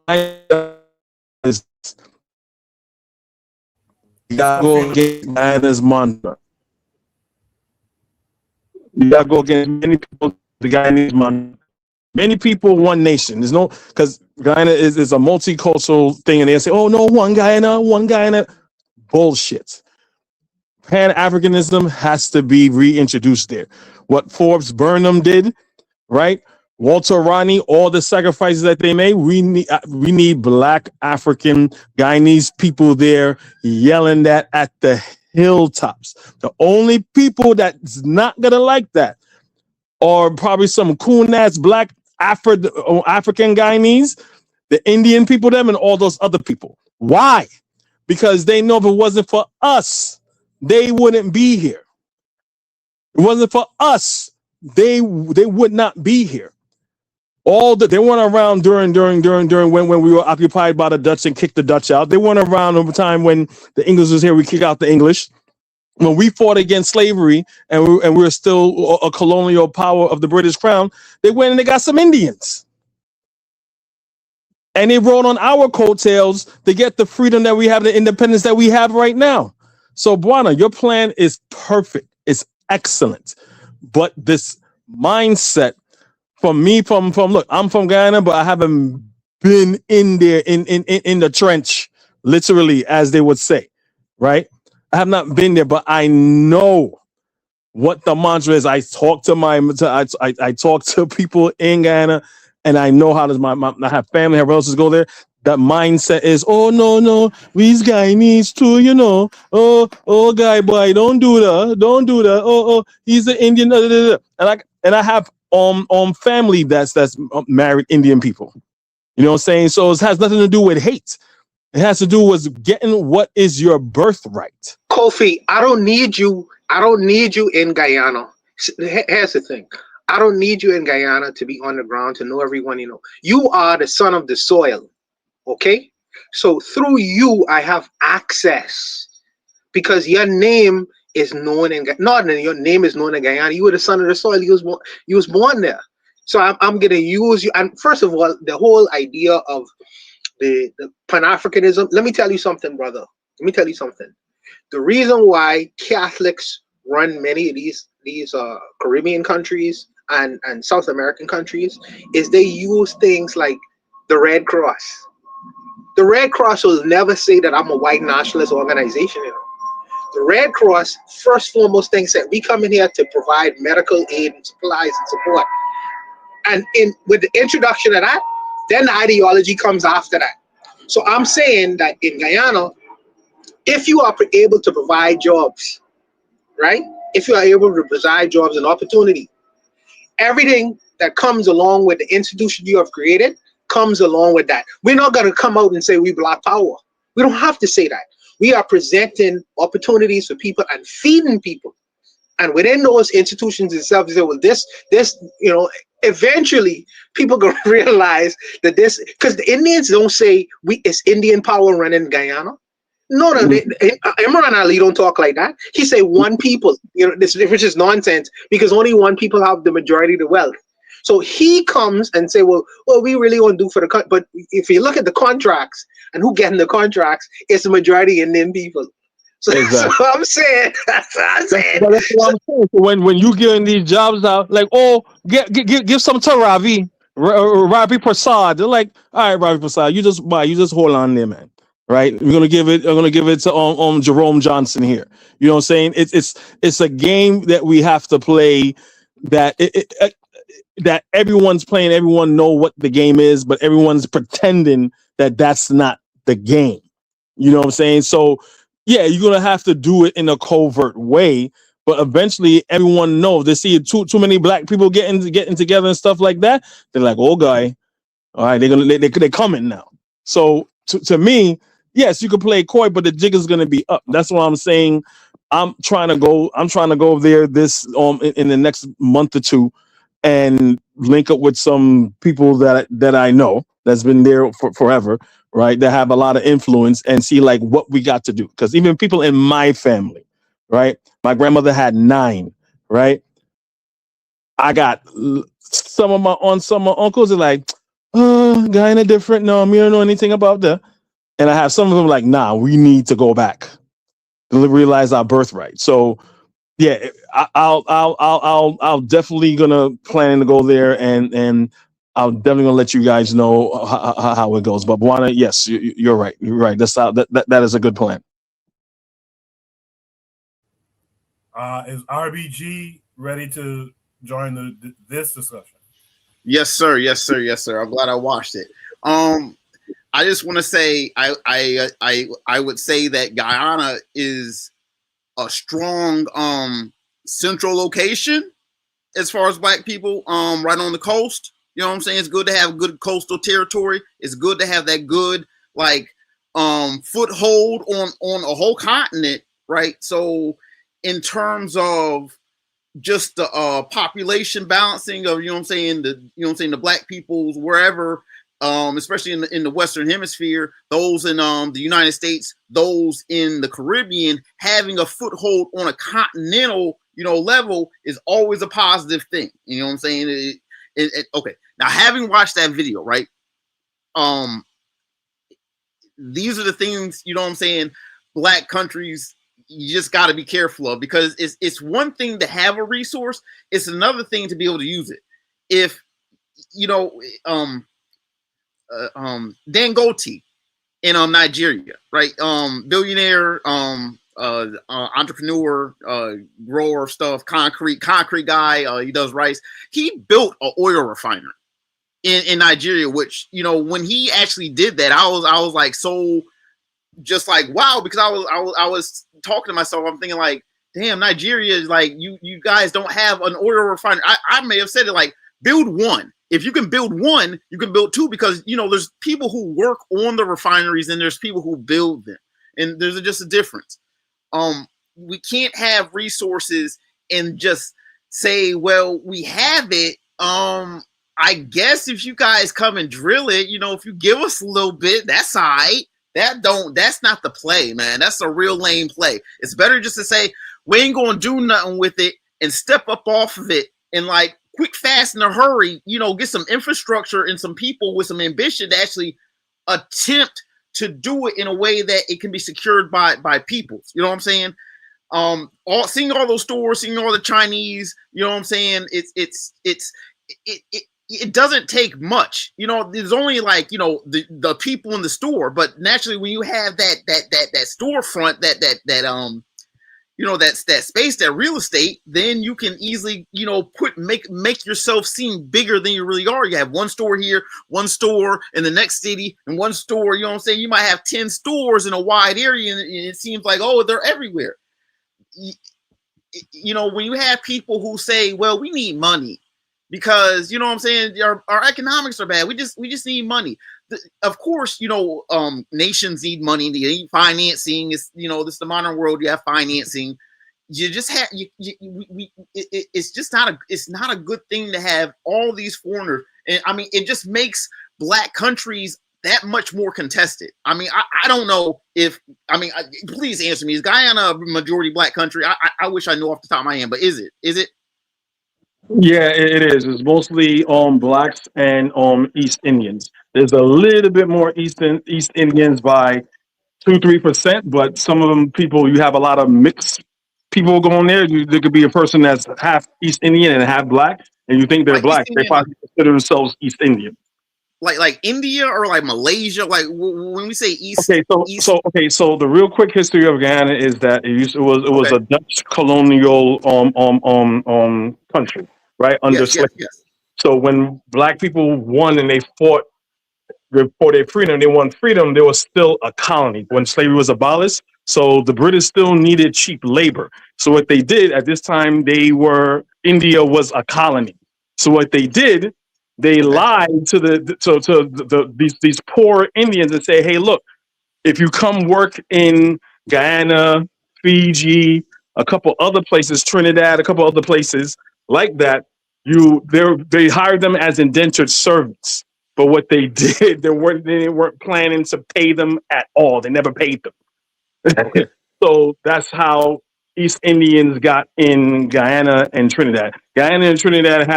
down, you gotta go get Guyana's mantra. You gotta go against many people. The Guyanese mantra. Many people, one nation. There's no, because Guyana is a multicultural thing, and they say, "Oh no, one Guyana." Bullshit. Pan-Africanism has to be reintroduced there. What Forbes Burnham did, right? Walter Rodney, all the sacrifices that they made, we need Black African Guyanese people there yelling that at the hilltops. The only people that's not gonna like that are probably some cool-ass Black African Guyanese, the Indian people, them, and all those other people. Why? Because they know if it wasn't for us, they wouldn't be here. It wasn't for us, they would not be here. All that they weren't around during when we were occupied by the Dutch and kicked the Dutch out. They weren't around over time when the English was here. We kicked out the English. When we fought against slavery and we were still a colonial power of the British Crown, they went and they got some Indians. And they rode on our coattails to get the freedom that we have, the independence that we have right now. So, Buana, your plan is perfect. It's excellent. But this mindset from look, I'm from Guyana, but I haven't been in there in the trench, literally, as they would say, right? I have not been there, but I know what the mantra is. I talk to people in Guyana, and I know how does I have family, have relatives go there. That mindset is, oh no, we's Guyanese too, you know. Oh, guy boy, don't do that. Oh, he's an Indian, and I have family that's married Indian people. You know what I'm saying? So it has nothing to do with hate. It has to do with getting what is your birthright. Kofi, I don't need you in Guyana. Here's the thing. I don't need you in Guyana to be on the ground to know everyone you know. You are the son of the soil. Okay? So through you, I have access. Because your name is known in your name is known in Guyana. You were the son of the soil. You was born there. So I'm gonna use you. And first of all, the whole idea of the Pan-Africanism. Let me tell you something, brother. Let me tell you something. The reason why Catholics run many of these Caribbean countries and South American countries is they use things like the Red Cross. The Red Cross will never say that I'm a white nationalist organization. You know? The Red Cross, first foremost thing said, we come in here to provide medical aid and supplies and support. And with the introduction of that, then the ideology comes after that. So I'm saying that in Guyana, if you are able to provide jobs, right? If you are able to provide jobs and opportunity, everything that comes along with the institution you have created comes along with that. We're not going to come out and say we Black power. We don't have to say that. We are presenting opportunities for people and feeding people. And within those institutions itself, they say, well, this, you know, eventually people gonna realize that this, because the Indians don't say it's Indian power running Guyana. No, Imran Ali don't talk like that. He say one people, you know, which is nonsense because only one people have the majority of the wealth. So he comes and say, well, we really want to do for the country. But if you look at the contracts and who getting the contracts, it's the majority Indian people. So exactly. That's what I'm saying. That's what I'm saying. That's what I'm saying. So when you giving these jobs out, like, oh, give some to Ravi Prasad. They're like, all right, Ravi Prasad, you just hold on there, man. Right? I'm gonna give it to Jerome Johnson here. You know what I'm saying? It's a game that we have to play that that everyone's playing. Everyone know what the game is, but everyone's pretending that that's not the game. You know what I'm saying? So yeah, you're gonna have to do it in a covert way, but eventually everyone knows. They see too many black people getting together and stuff like that. They're like, oh, guy, all right, they're coming now. So to me, yes, you can play coy, but the jig is gonna be up. That's what I'm saying. I'm trying to go there this in the next month or two, and link up with some people that I know that's been there for forever. Right, that have a lot of influence and see like what we got to do. Because even people in my family, right? My grandmother had 9, right? I got some of my uncles are like, Guyana different. No, me don't know anything about that. And I have some of them like, nah, we need to go back to realize our birthright. So yeah, I'll definitely gonna plan to go there and I'm definitely gonna let you guys know how it goes. But Buana, yes, you're right. You're right. That is a good plan. Is RBG ready to join this discussion? Yes, sir. Yes, sir. Yes, sir. I'm glad I watched it. I just want to say I would say that Guyana is a strong central location as far as black people right on the coast. You know what I'm saying? It's good to have good coastal territory. It's good to have that good like foothold on a whole continent, right? So in terms of just the population balancing of, you know what I'm saying, the black peoples wherever, especially in the Western Hemisphere, those in the United States, those in the Caribbean, having a foothold on a continental, level is always a positive thing. You know what I'm saying? Okay. Now, having watched that video, right? These are the things, you know what I'm saying, black countries, you just got to be careful of, because it's one thing to have a resource, it's another thing to be able to use it. If Dangote in Nigeria, right? Billionaire, entrepreneur, grower of stuff, concrete guy, he does rice. He built an oil refinery in Nigeria, which, when he actually did that, I was like, so just like, wow, because I was talking to myself, I'm thinking like, damn, Nigeria is like, you guys don't have an oil refinery. I may have said it like, build one. If you can build one, you can build two, because there's people who work on the refineries and there's people who build them, and there's just a difference. We can't have resources and just say, well, we have it. I guess if you guys come and drill it, if you give us a little bit, that's all right. That's not the play, man. That's a real lame play. It's better just to say, we ain't gonna do nothing with it and step up off of it and like quick, fast, in a hurry, get some infrastructure and some people with some ambition to actually attempt to do it in a way that it can be secured by peoples. You know what I'm saying? Seeing all those stores, seeing all the Chinese, you know what I'm saying? It doesn't take much, there's only like, the people in the store, but naturally when you have that storefront, that space, that real estate, then you can easily, make yourself seem bigger than you really are. You have one store here, one store in the next city, and one store, you know what I'm saying? You might have 10 stores in a wide area, and it seems like, oh, they're everywhere. When you have people who say, well, we need money, because you know what I'm saying, our economics are bad. We just need money. Of course, nations need money. They need financing. It's this is the modern world. You have financing. You just have it's just not a good thing to have all these foreigners. And I mean, it just makes black countries that much more contested. I mean, I don't know if please answer me. Is Guyana a majority black country? I wish I knew off the top of my head, but is it? Yeah, it is. It's mostly blacks and East Indians. There's a little bit more East Indians by 2-3%, but some of them people, you have a lot of mixed people going there. There could be a person that's half East Indian and half black, and you think they're Like black. East They Indian, probably consider themselves East Indian. like India or like Malaysia. Like when we say East. So the real quick history of Guyana is that it was a Dutch colonial country, right, under slavery. Yes. So when black people won and they fought for their freedom, they won freedom, there was still a colony when slavery was abolished. So the British still needed cheap labor. So what they did at this time, India was a colony. So what they did, they lied to these poor Indians and say, hey, look, if you come work in Guyana, Fiji, a couple other places, Trinidad, a couple other places like that, they hired them as indentured servants. But what they did, they weren't planning to pay them at all. They never paid them. Okay. So that's how East Indians got in Guyana and Trinidad. Guyana and Trinidad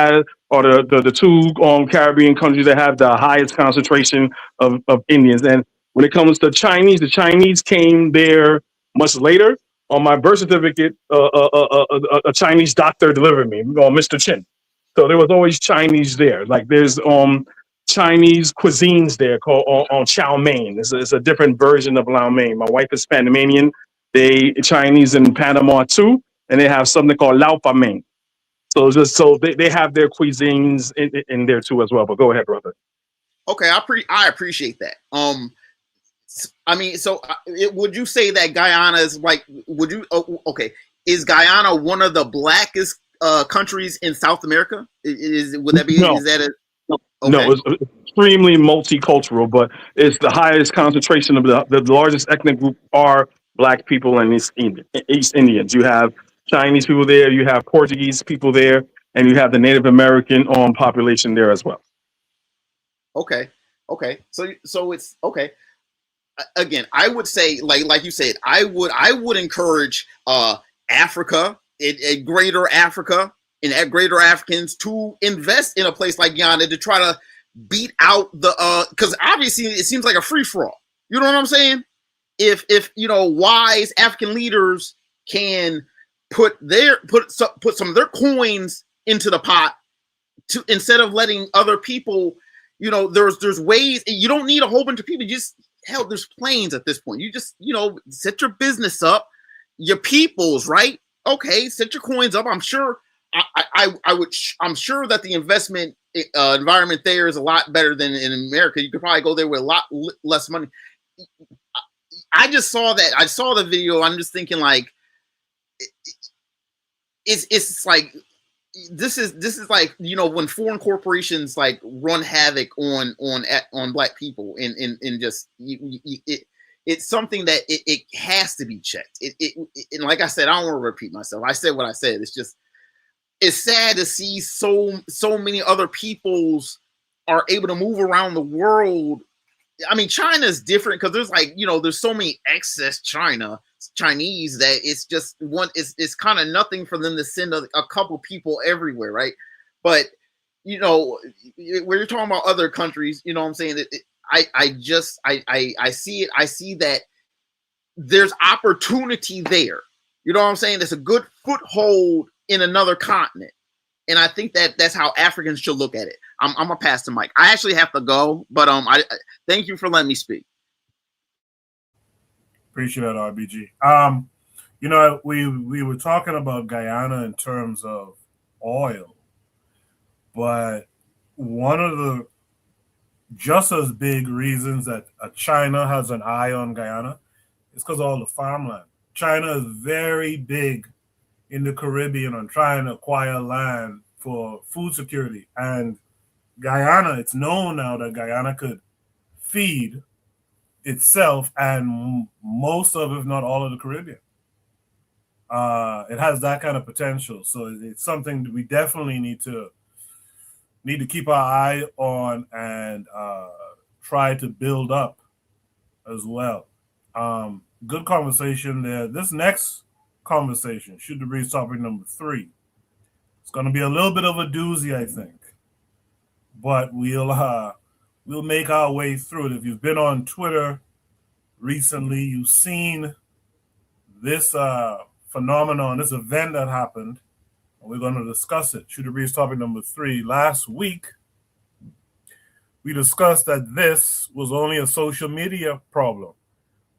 are the two Caribbean countries that have the highest concentration of Indians. And when it comes to the Chinese came there much later. On my birth certificate, a Chinese doctor delivered me, Mr. Chin. So there was always Chinese there. Like there's Chinese cuisines there called chow mein. It's a different version of lao mein. My wife is Panamanian. They Chinese in Panama too, and they have something called lao pa mein. So they have their cuisines in there too as well. But go ahead, brother. Okay, I appreciate that. Would you say that Guyana is like? Is Guyana one of the blackest countries in South America? Would that be? No. Is that a? Okay. No, it's extremely multicultural, but it's the highest concentration of the largest ethnic group are black people and East Indians. You have Chinese people there, you have Portuguese people there, and you have the Native American population there as well. Okay. So it's okay. Again, I would say, like you said, I would encourage Africa, greater Africa, and greater Africans to invest in a place like Guyana to try to beat out the because obviously it seems like a free for all. You know what I'm saying? If wise African leaders can put some of their coins into the pot to, instead of letting other people, there's ways. You don't need a whole bunch of people. There's planes at this point. You just set your business up, your peoples, right? Okay, set your coins up. I'm sure I'm sure that the investment environment there is a lot better than in America. You could probably go there with a lot less money. I just saw that. I saw the video. I'm just thinking like, it's like this is like when foreign corporations like run havoc on black people and just it's something that it has to be checked. And like I said, I don't want to repeat myself. I said what I said. It's sad to see so many other peoples are able to move around the world. I mean, China is different because there's so many excess Chinese that it's just it's kind of nothing for them to send a couple people everywhere, right? But when you're talking about other countries, you know what I'm saying? I see it. I see that there's opportunity there. You know what I'm saying? There's a good foothold in another continent. And I think that's how Africans should look at it. I'm gonna pass the mic. I actually have to go, but I thank you for letting me speak. Appreciate that, RBG. We were talking about Guyana in terms of oil, but one of the just as big reasons that China has an eye on Guyana is because of all the farmland. China is very big in the Caribbean on trying to acquire land for food security. And Guyana, it's known now that Guyana could feed itself and most of, if not all of the Caribbean. It has that kind of potential. So it's something that we definitely need to keep our eye on and try to build up as well. Good conversation there. This next conversation, Shoot the Breeze topic number 3. It's going to be a little bit of a doozy, I think, but we'll make our way through it. If you've been on Twitter recently, you've seen this phenomenon, this event that happened. We're going to discuss it. Shoot the Breeze topic number 3. Last week, we discussed that this was only a social media problem,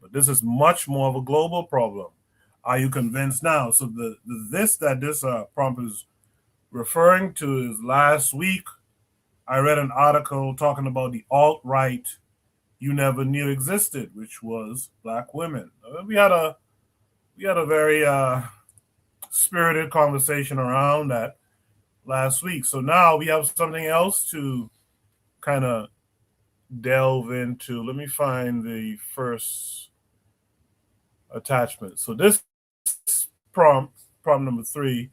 but this is much more of a global problem. Are you convinced now? So this prompt is referring to is last week, I read an article talking about the alt-right you never knew existed, which was black women. We had a very spirited conversation around that last week. So now we have something else to kind of delve into. Let me find the first attachment. So this prompt number 3,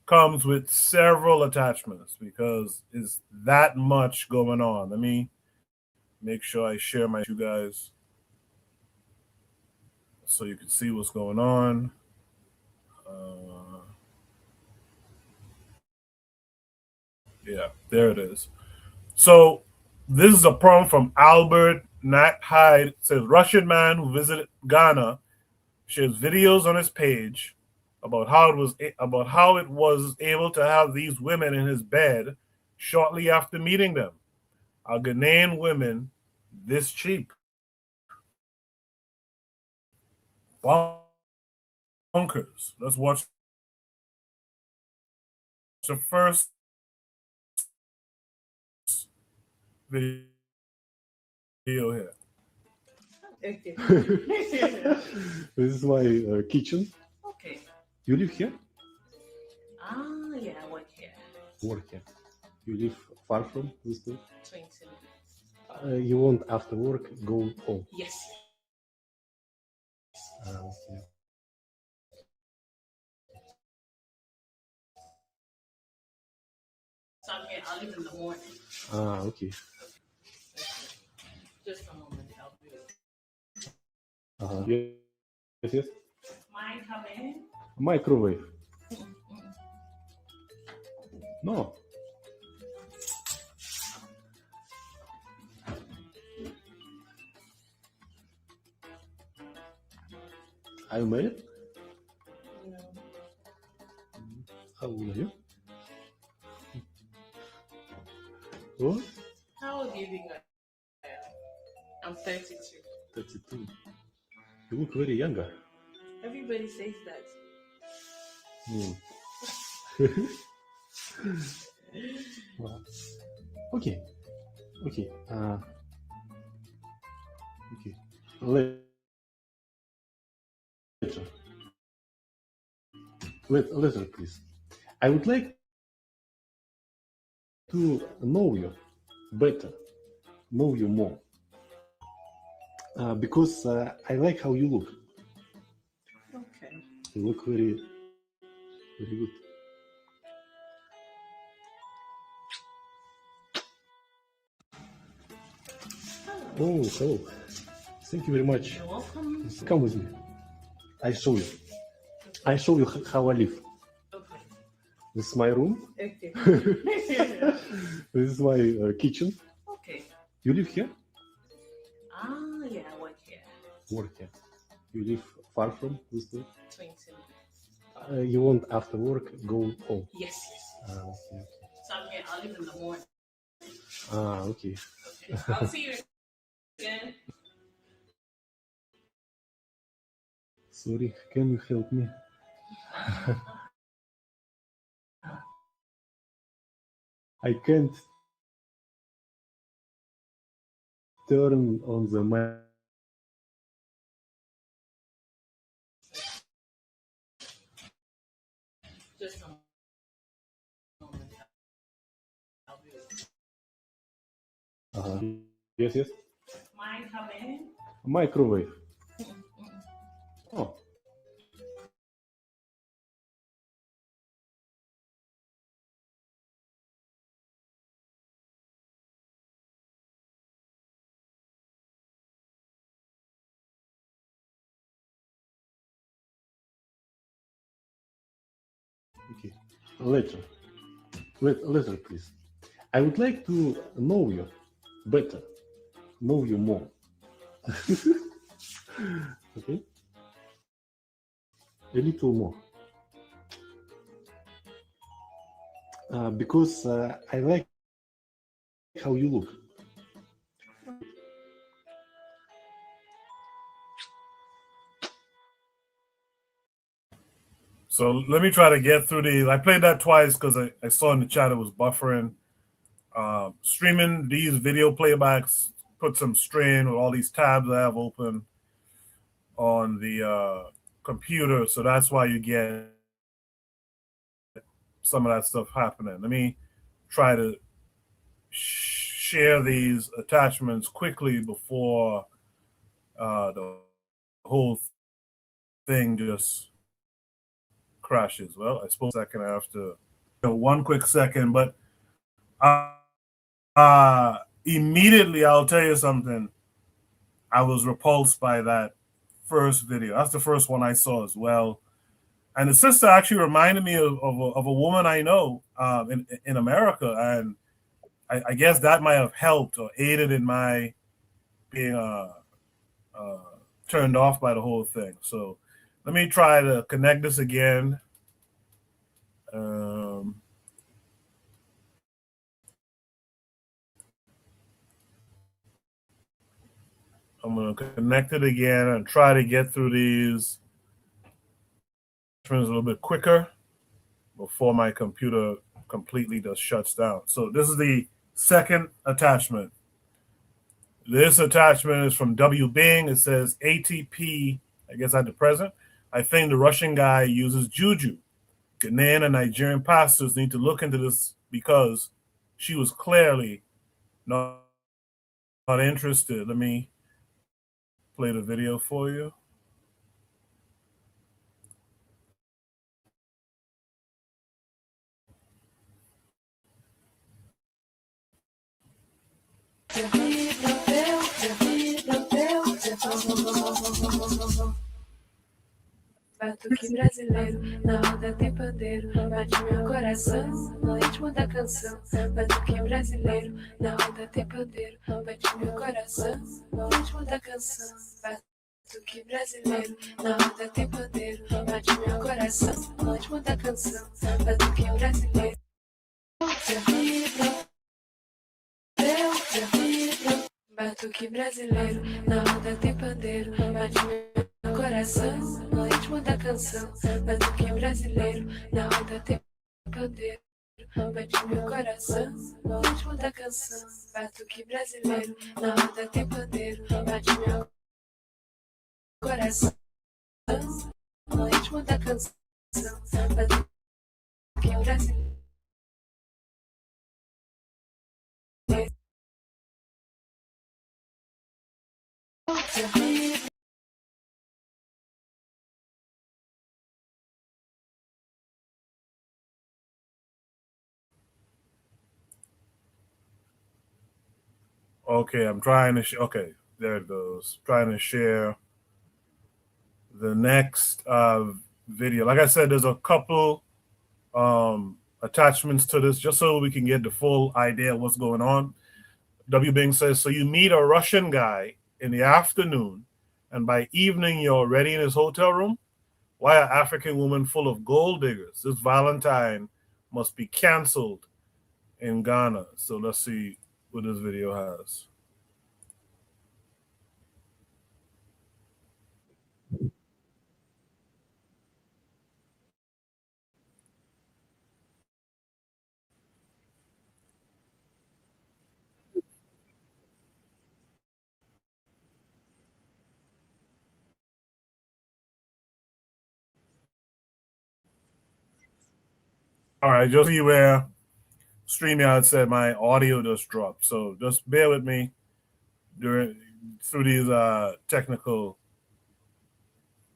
comes with several attachments because there's that much going on. Let me make sure I share you guys so you can see what's going on. Yeah, there it is. So this is a prompt from Albert Nat Hyde. It says Russian man who visited Ghana shares videos on his page about how it was able to have these women in his bed shortly after meeting them. Are Ghanaian women this cheap? Bonkers. Let's watch the first video here. Okay. This is my kitchen. Okay. You live here? Yeah, I work here. Work here. You live far from this place? 20 minutes. You want after work go home? Yes. Okay. Okay, I'll leave in the morning. Okay. Just a moment. I'll be Yes. Mind come in? Microwave. No. Are you married? No. How old are you? What? How old do you think I am? I'm 32. 32. You look very younger. Everybody says that. Wow. Okay. Okay. Okay. Later. Later, please. I would like to know you better, know you more, because I like how you look. Okay. You look very, very good. Oh, hello. Thank you very much. You're welcome. Come with me. I show you. I show you how I live. Okay. This is my room. Okay. This is my kitchen. Okay. You live here? Yeah, I work here. Work here. You live far from this place? 20 minutes. You want after work go home? Yes. Okay. So I'll leave in the morning. Okay. Okay. I'll see you again. Sorry, can you help me? I can't turn on the mic. Just a moment. I'll be Yes. Mind come in? Microwave. Oh. Okay. Later, please. I would like to know you better, know you more. Okay? A little more. Because I like how you look. So let me try to get through these. I played that twice because I saw in the chat it was buffering. Streaming these video playbacks put some strain with all these tabs I have open on the computer. So that's why you get some of that stuff happening. Let me try to share these attachments quickly before the whole thing just crashes. Well, I suppose I can have to one quick second, but immediately I'll tell you something. I was repulsed by that first video. That's the first one I saw as well. And the sister actually reminded me of a woman I know in America, and I guess that might have helped or aided in my being turned off by the whole thing. So let me try to connect this again. I'm going to connect it again and try to get through these a little bit quicker before my computer completely just shuts down. So this is the second attachment. This attachment is from W. Bing. It says ATP, I guess at the present. I think the Russian guy uses juju. Ghanaian and Nigerian pastors need to look into this because she was clearly not interested. Let me play the video for you. Batuque brasileiro, na roda tem pandeiro, bate meu coração no ritmo da canção. Batuque brasileiro, na roda tem pandeiro, bate meu coração no ritmo da canção. Batuque brasileiro, na roda tem pandeiro, bate meu coração no ritmo da canção. Batuque brasileiro. Batuque brasileiro, na roda tem pandeiro, bate meu coração no ritmo da canção. Batuque brasileiro, na roda tem pandeiro, bate meu coração no ritmo da canção. Batuque brasileiro, na roda tem pandeiro, bate meu coração no ritmo da canção. Batuque brasileiro. Okay, I'm trying to. Okay, there it goes. Trying to share the next video. Like I said, there's a couple attachments to this just so we can get the full idea of what's going on. W. Bing says, so you meet a Russian guy in the afternoon, and by evening you're already in his hotel room? Why an African woman full of gold diggers? This Valentine must be canceled in Ghana. So let's see what this video has. All right, just see where StreamYard said my audio just dropped. So just bear with me through these technical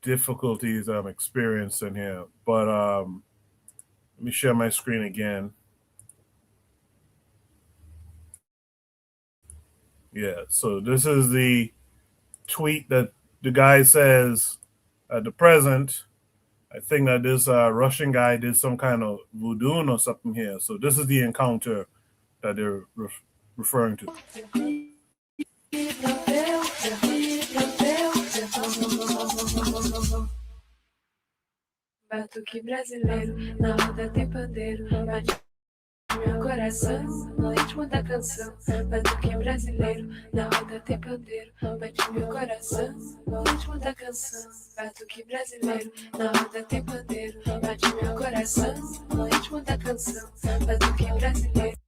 difficulties I'm experiencing here. But let me share my screen again. Yeah, so this is the tweet that the guy says at the present. I think that this Russian guy did some kind of voodoo or something here. So this is the encounter that they're referring to. Batuque brasileiro, na roda tem pandeiro, bate meu coração no ritmo da canção. Batuque brasileiro, na roda tem pandeiro, bate meu coração no ritmo da canção. Batuque brasileiro, na roda tem pandeiro, bate meu coração no ritmo da canção. Batuque brasileiro.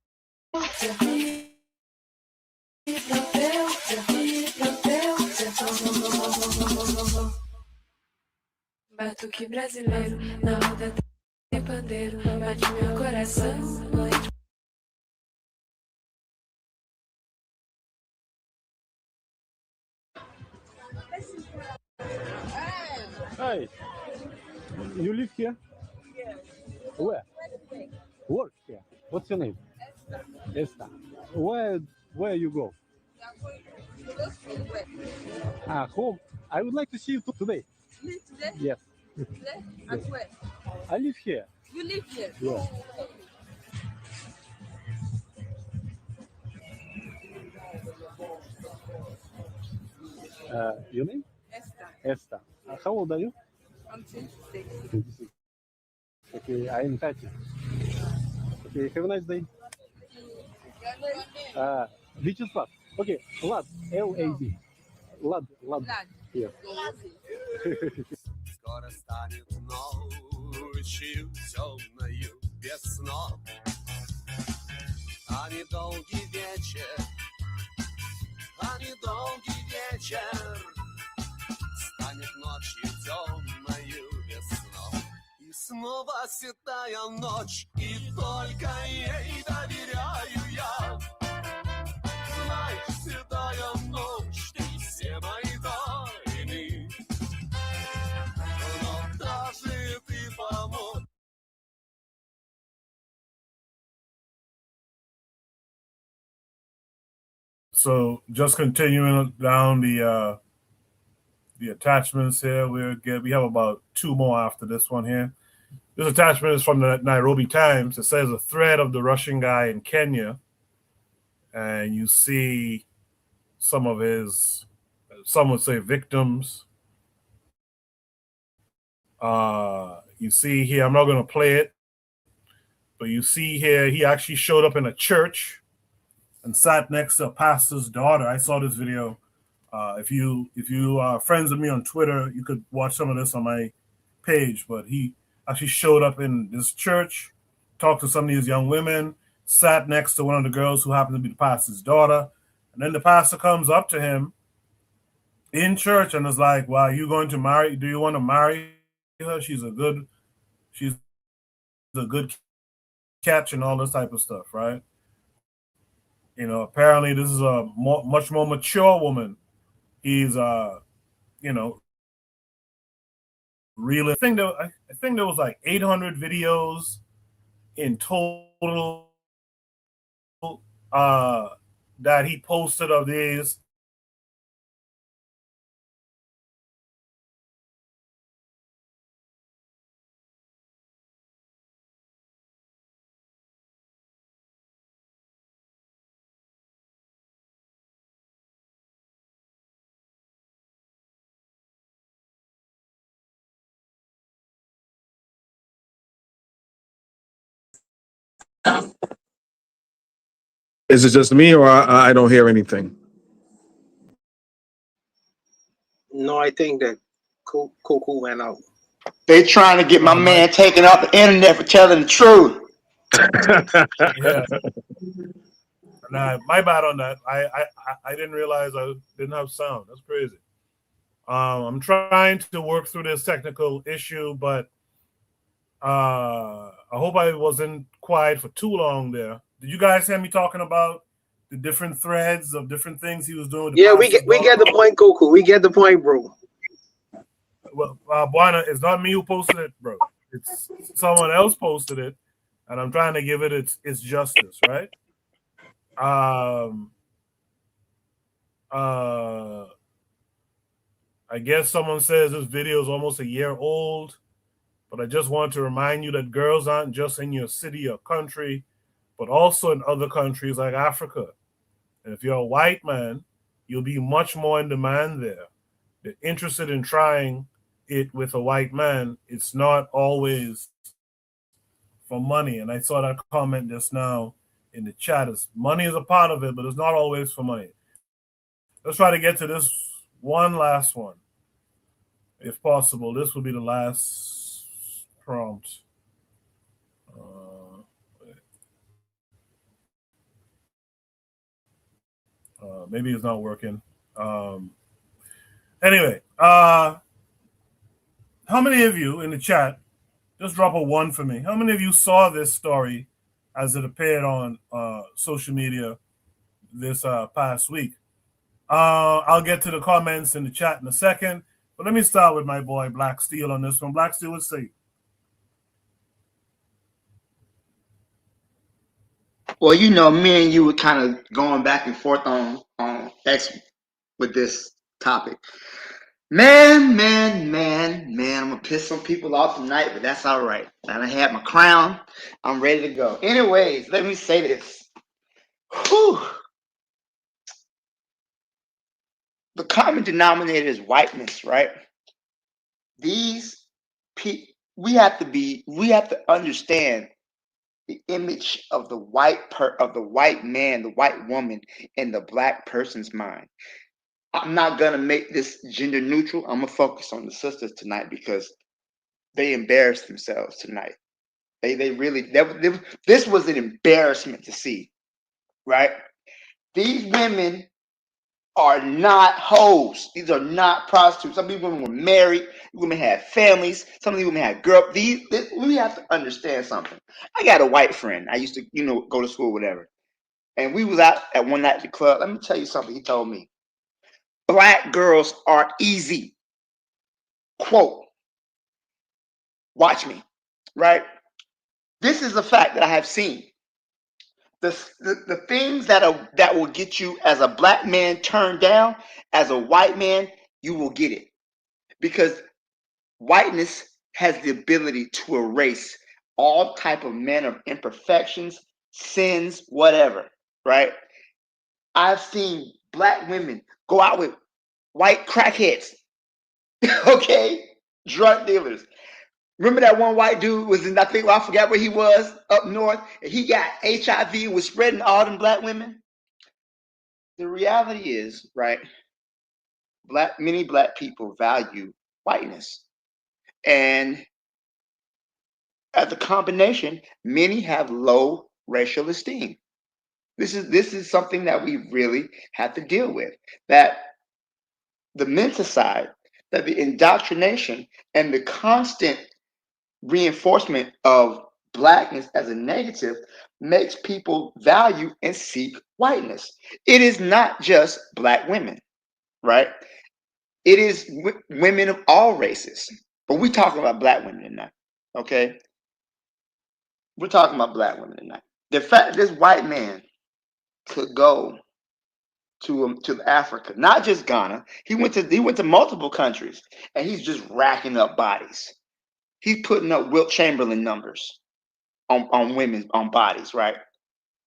Batuque brasileiro, na roda tem pandeiro, bate meu coração no ritmo. Hi, you live here? Yes. Where? Work here. What's your name? Esther. Where you go? Home. I would like to see you today. Me today? Yes. Today? And where? I live here. You live here? Yeah. Your name? Esther. Esther. How old are you? I'm 26. 26. Okay, I am 30. Okay, have a nice day. Which is Lad? Okay, Lad. L-A-D. Lad. Lad. Yeah. Скоро станет ночью темною без снов, а недолгий вечер станет ночью темною без снов. И снова седая ночь, и только ей доверяю я. Знаешь, седая ночь, ты все мои тайны. Но даже ты помог. So just continuing down the attachments here, we have about 2 more after this one here. This attachment is from the Nairobi Times. It says a thread of the Russian guy in Kenya, and you see some of his, some would say, victims. You see here, I'm not going to play it, but you see here, he actually showed up in a church and sat next to a pastor's daughter. I saw this video. If you are friends with me on Twitter, you could watch some of this on my page. But he actually showed up in this church, talked to some of these young women, sat next to one of the girls who happened to be the pastor's daughter, and then the pastor comes up to him in church and is like, "Well, are you going to marry? Do you want to marry her? She's a good catch and all this type of stuff, right?" You know, apparently this is a much more mature woman. He's you know, really. I think there was like 800 videos in total that he posted of these. Is it just me, or I don't hear anything? No, I think that Coco went out. They trying to get my My man taken off the internet for telling the truth. yeah. Nah, my bad on that. I didn't realize I didn't have sound. That's crazy. I'm trying to work through this technical issue, but I hope I wasn't quiet for too long there. Did you guys hear me talking about the different threads of different things he was doing with the Yeah, pastor's we get the daughter? point, Coco. We get the point, bro. Well, Buana, it's not me who posted it, bro. It's someone else posted it, and I'm trying to give it its justice, right? I guess someone says this video is almost a year old, but I just want to remind you that girls aren't just in your city or country, but also in other countries like Africa. And if you're a white man, you'll be much more in demand there. They're interested in trying it with a white man. It's not always for money. And I saw that comment just now in the chat. Money is a part of it, but it's not always for money. Let's try to get to this one last one. If possible, this will be the last prompt. Maybe it's not working. Anyway, how many of you in the chat, just drop a 1 for me. How many of you saw this story as it appeared on social media this past week? I'll get to the comments in the chat in a second, but let me start with my boy Black Steel on this one. Black Steel, let's see. Well, you know, me and you were kind of going back and forth on X with this topic. Man, I'm gonna piss some people off tonight, but that's all right. And I had my crown. I'm ready to go. Anyways, let me say this. Whew. The common denominator is whiteness, right? These people, we have to understand the image of the white man, the white woman in the black person's mind. I'm not gonna make this gender neutral. I'm gonna focus on the sisters tonight because they embarrassed themselves tonight. They really this was an embarrassment to see, right? These women are not hoes. These are not prostitutes. Some of these women were married. Women had families. Some of these women had girls. We have to understand something. I got a white friend. I used to, go to school, whatever. And we was out at one night at the club. Let me tell you something he told me. Black girls are easy. Quote. Watch me. Right? This is a fact that I have seen. The things that will get you as a black man turned down, as a white man, you will get it. Because whiteness has the ability to erase all type of manner of imperfections, sins, whatever, right? I've seen black women go out with white crackheads, okay? Drug dealers. Remember that one white dude was in, I forgot where he was, up north, and he got HIV and was spreading all them black women? The reality is, right, many black people value whiteness. And as a combination, many have low racial esteem. This is something that we really have to deal with. That the menticide, that the indoctrination and the constant reinforcement of blackness as a negative makes people value and seek whiteness. It is not just black women, right? It is women of all races. But we're talking about black women tonight, okay? We're talking about black women tonight. The fact that this white man could go to Africa, not just Ghana. He went to multiple countries, and he's just racking up bodies. He's putting up Wilt Chamberlain numbers on women, on bodies, right?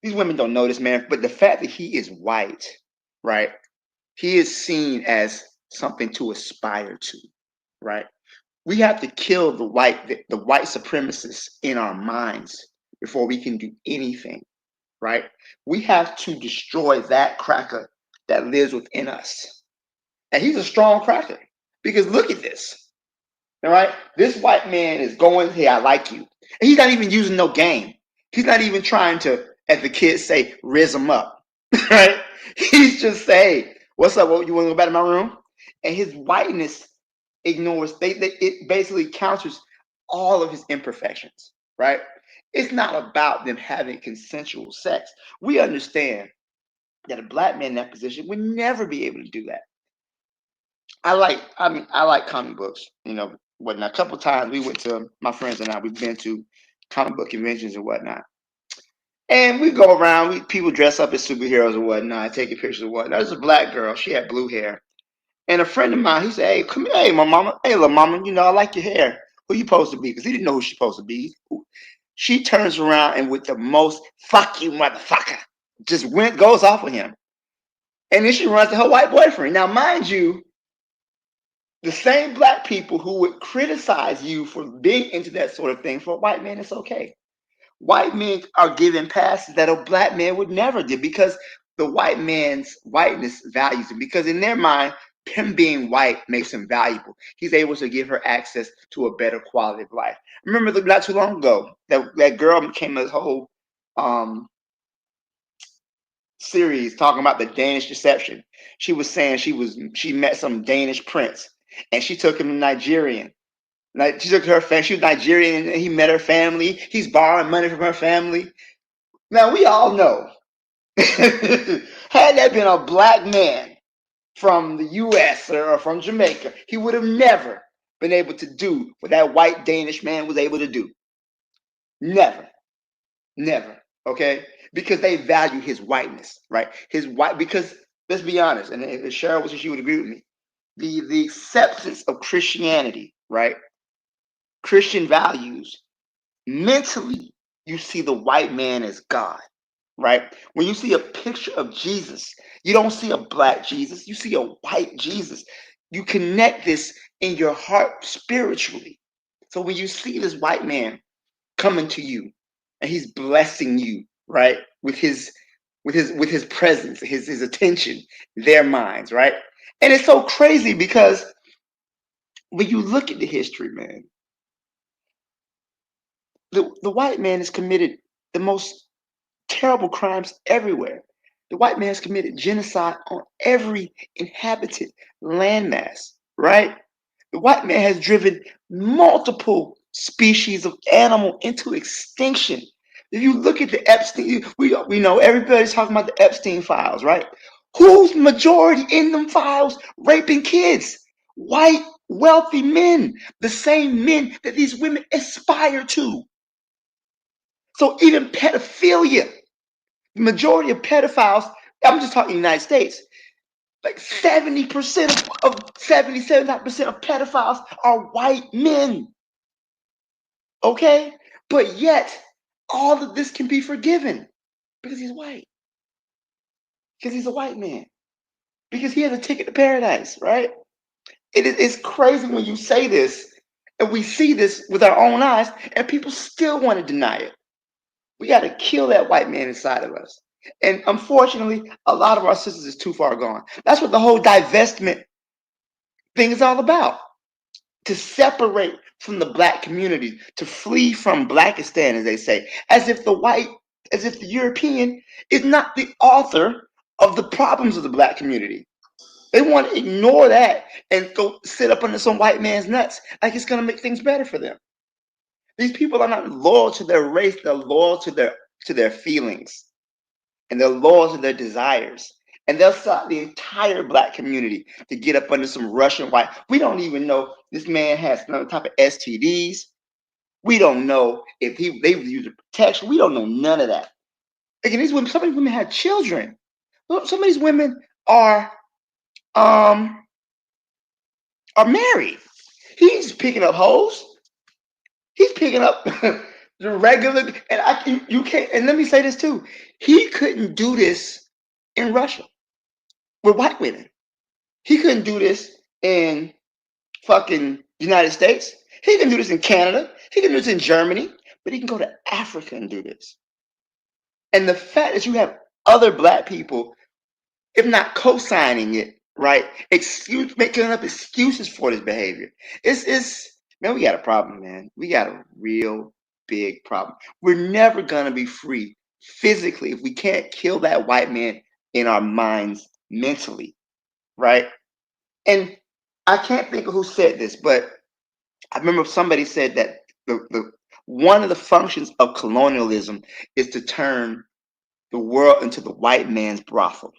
These women don't know this man, but the fact that he is white, right? He is seen as something to aspire to, right? We have to kill the white supremacists in our minds before we can do anything, right? We have to destroy that cracker that lives within us. And he's a strong cracker, because look at this. All right. This white man is going, hey, I like you. And he's not even using no game. He's not even trying to, as the kids say, riz him up. Right? He's just saying, what's up? What, you want to go back to my room? And his whiteness ignores, it basically counters all of his imperfections. Right? It's not about them having consensual sex. We understand that a black man in that position would never be able to do that. I like comic books, whatnot. A couple times we went to, my friends and I, we've been to comic book conventions and whatnot. And we go around, people dress up as superheroes and whatnot, taking pictures and whatnot. There's a black girl, she had blue hair. And a friend of mine, he said, hey, come here, hey, my mama, hey, little mama, I like your hair. Who you supposed to be? Because he didn't know who she's supposed to be. She turns around and with the most, fuck you, motherfucker, just goes off with him. And then she runs to her white boyfriend. Now, mind you, the same black people who would criticize you for being into that sort of thing, for a white man, it's okay. White men are given passes that a black man would never do, because the white man's whiteness values him, because in their mind, him being white makes him valuable. He's able to give her access to a better quality of life. Remember not too long ago, that girl became this whole series talking about the Danish deception. She was saying she met some Danish prince, and she took him to Nigerian. Like, she took her family. She was Nigerian, and he met her family. He's borrowing money from her family. Now, we all know, had that been a black man from the U.S. or from Jamaica, he would have never been able to do what that white Danish man was able to do. Never. Okay? Because they value his whiteness, right? Because let's be honest, and if Cheryl was, she would agree with me. The acceptance of Christianity, right? Christian values, mentally, you see the white man as God, right? When you see a picture of Jesus, you don't see a black Jesus, you see a white Jesus. You connect this in your heart spiritually. So when you see this white man coming to you and he's blessing you, right, with his presence, his attention, their minds, right? And it's so crazy because when you look at the history, man, the white man has committed the most terrible crimes everywhere. The white man has committed genocide on every inhabited landmass, right? The white man has driven multiple species of animal into extinction. If you look at the Epstein, we know everybody's talking about the Epstein files, right? Who's majority in them files raping kids? White, wealthy men, the same men that these women aspire to. So even pedophilia, The majority of pedophiles, I'm just talking United States, like 70% of 77% of pedophiles are white men. Okay? But yet, all of this can be forgiven because he's white. Because he's a white man. Because he has a ticket to paradise, right? It's crazy when you say this, and we see this with our own eyes, and people still want to deny it. We got to kill that white man inside of us. And unfortunately, a lot of our sisters is too far gone. That's what the whole divestment thing is all about. To separate from the black community, to flee from Blackistan, as they say, as if the European is not the author of the problems of the black community. They want to ignore that and go sit up under some white man's nuts like it's going to make things better for them. These people are not loyal to their race, they're loyal to their feelings, and they're loyal to their desires. And they'll start the entire black community to get up under some Russian white. We don't even know this man has some type of STDs. We don't know if they use protection. We don't know none of that. Again, these women, some of these women have children. Some of these women are married. He's picking up hoes. He's picking up the regular, and you can't. And let me say this too: he couldn't do this in Russia with white women. He couldn't do this in fucking United States. He can do this in Canada. He can do this in Germany. But he can go to Africa and do this. And the fact that you have other black people, if not co-signing it, right, making up excuses for this behavior, man, we got a problem, man. We got a real big problem. We're never gonna be free physically if we can't kill that white man in our minds mentally, right? And I can't think of who said this, but I remember somebody said that the one of the functions of colonialism is to turn the world into the white man's brothel,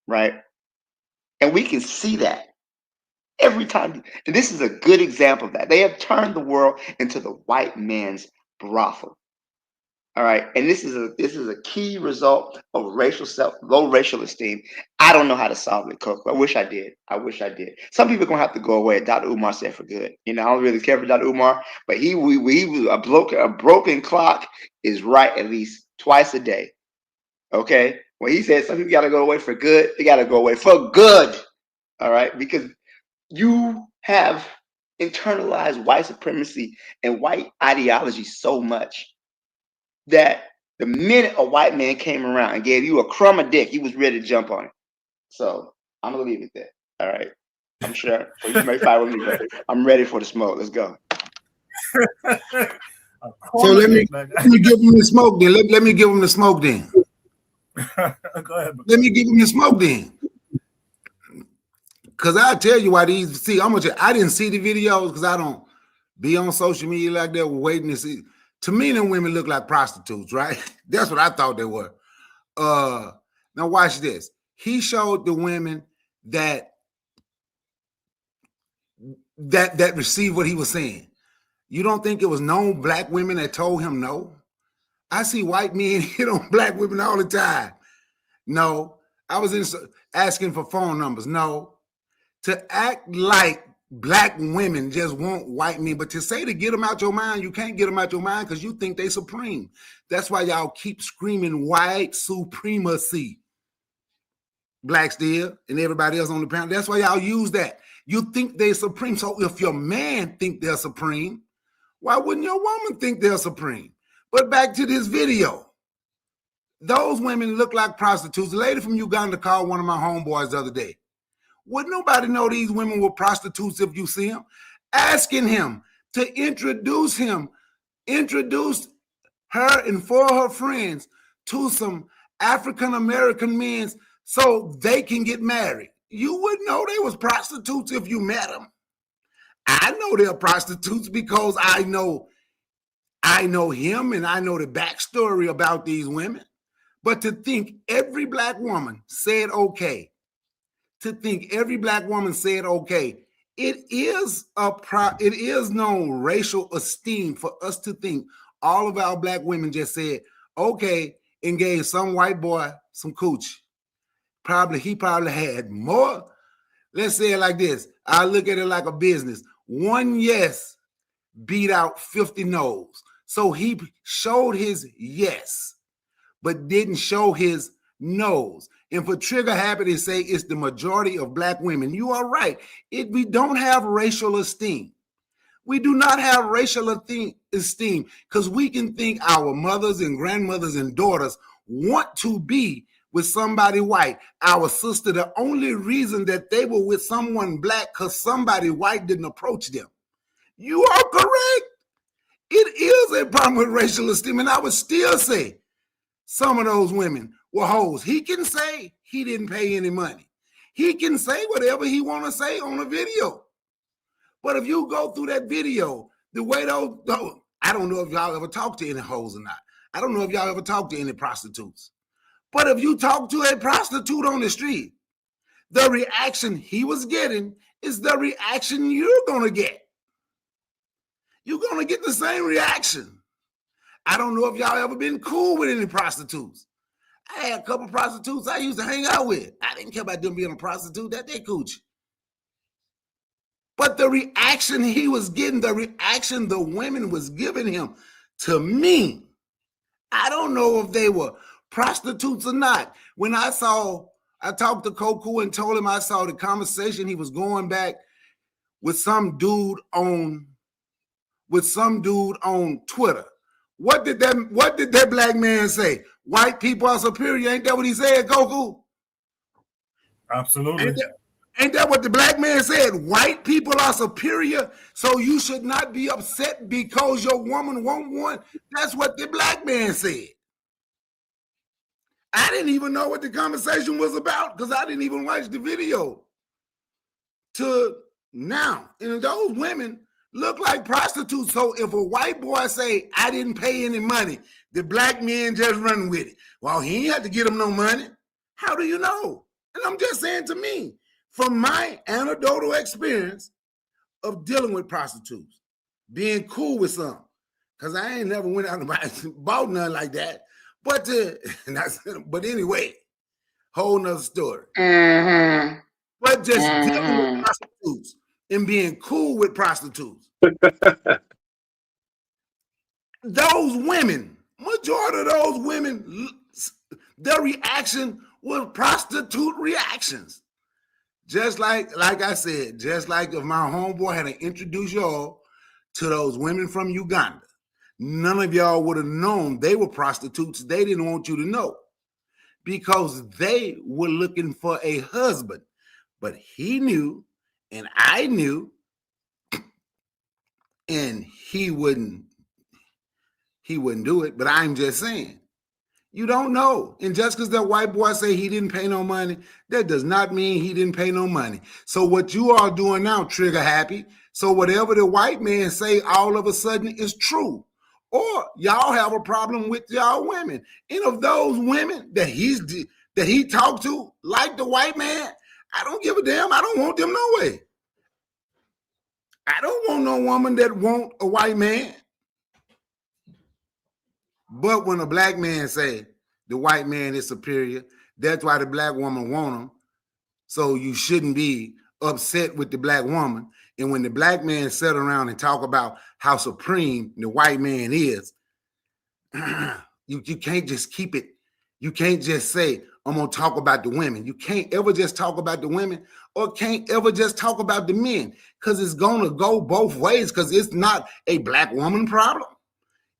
right? And we can see that every time. And this is a good example of that. They have turned the world into the white man's brothel. All right. And this is a key result of low racial esteem. I don't know how to solve it, Coco. I wish I did. Some people are gonna have to go away. Dr. Umar said for good. I don't really care for Dr. Umar, but he a broken clock is right at least twice a day. Okay. When he said some people gotta go away for good, they gotta go away for good. All right, because you have internalized white supremacy and white ideology so much that the minute a white man came around and gave you a crumb of dick, you was ready to jump on it. So I'm gonna leave it there. All right. I'm sure you may fight with me, but I'm ready for the smoke. Let's go. So let me give him the smoke then. Let me give him the smoke then. Go ahead. Let me give him the smoke then. Because I'll tell you why I didn't see the videos because I don't be on social media like that waiting to see. To me, them women look like prostitutes, right? That's what I thought they were. Now watch this. He showed the women that received what he was saying. You don't think it was no black women that told him no? I see white men hit on black women all the time. No. I was asking for phone numbers. No. To act like black women just want white men, but to say to get them out your mind, you can't get them out your mind because you think they supreme. That's why y'all keep screaming white supremacy. Black still and everybody else on the panel. That's why y'all use that. You think they're supreme. So if your man think they're supreme, why wouldn't your woman think they're supreme? But back to this video. Those women look like prostitutes. The lady from Uganda called one of my homeboys the other day. Would nobody know these women were prostitutes if you see him? Asking him to introduce her and four of her friends to some African-American men so they can get married. You wouldn't know they was prostitutes if you met them. I know they're prostitutes because I know him and I know the backstory about these women. But to think every black woman said okay, it is no racial esteem for us to think all of our black women just said, okay, and gave some white boy some coochie. He probably had more. Let's say it like this. I look at it like a business. One yes beat out 50 no's. So he showed his yes, but didn't show his no's. And for Trigger Happy to say it's the majority of black women, you are right. We don't have racial esteem. We do not have racial esteem because we can think our mothers and grandmothers and daughters want to be with somebody white. Our sister, the only reason that they were with someone black because somebody white didn't approach them. You are correct. It is a problem with racial esteem. And I would still say some of those women were hoes. He can say he didn't pay any money. He can say whatever he want to say on a video. But if you go through that video, the way those I don't know if y'all ever talked to any hoes or not. I don't know if y'all ever talked to any prostitutes. But if you talk to a prostitute on the street, the reaction he was getting is the reaction you're going to get. You're going to get the same reaction. I don't know if y'all ever been cool with any prostitutes. I had a couple prostitutes I used to hang out with. I didn't care about them being a prostitute. That they coochie. But the reaction he was getting, the reaction the women was giving him, to me, I don't know if they were prostitutes or not. When I talked to Koku and told him I saw the conversation he was going back with some dude on Twitter. What did that black man say? White people are superior. Ain't that what he said, Koku? Absolutely. Ain't that what the black man said? White people are superior, so you should not be upset because your woman won't one. That's what the black man said. I didn't even know what the conversation was about because I didn't even watch the video till now. And those women look like prostitutes. So if a white boy say, I didn't pay any money, the black men just run with it. Well, he ain't had to get him no money. How do you know? And I'm just saying, to me, from my anecdotal experience of dealing with prostitutes, being cool with some, because I ain't never went out and bought nothing like that. But anyway, whole nother story. Mm-hmm. But just dealing with prostitutes and being cool with prostitutes. Those women, majority of those women, their reaction was prostitute reactions. Just like I said, just like if my homeboy had to introduce y'all to those women from Uganda, none of y'all would have known they were prostitutes. They didn't want you to know because they were looking for a husband. But he knew, and I knew, and he wouldn't do it. But I'm just saying, you don't know. And just because that white boy say he didn't pay no money, that does not mean he didn't pay no money. So what you are doing now, Trigger Happy, so whatever the white man say all of a sudden is true. Or y'all have a problem with y'all women. And of those women that he talked to, like the white man, I don't give a damn. I don't want them no way. I don't want no woman that want a white man. But when a black man say the white man is superior, that's why the black woman want him. So you shouldn't be upset with the black woman. And when the black man sit around and talk about how supreme the white man is, you can't just keep it. You can't just say, I'm going to talk about the women. You can't ever just talk about the women or can't ever just talk about the men because it's going to go both ways because it's not a black woman problem.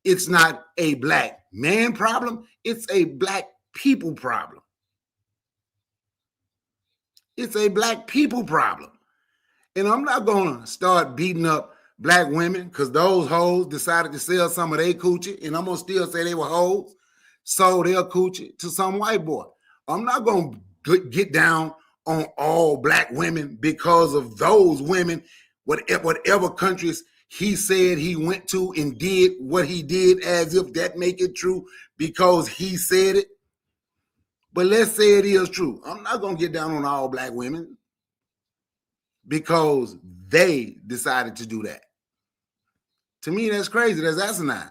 It's not a black man problem. It's a black people problem. It's a black people problem. And I'm not going to start beating up black women because those hoes decided to sell some of their coochie, and I'm going to still say they were hoes, sold their coochie to some white boy. I'm not going to get down on all black women because of those women, whatever countries he said he went to and did what he did, as if that make it true because he said it. But let's say it is true. I'm not going to get down on all black women because they decided to do that. To me, that's crazy. That's asinine.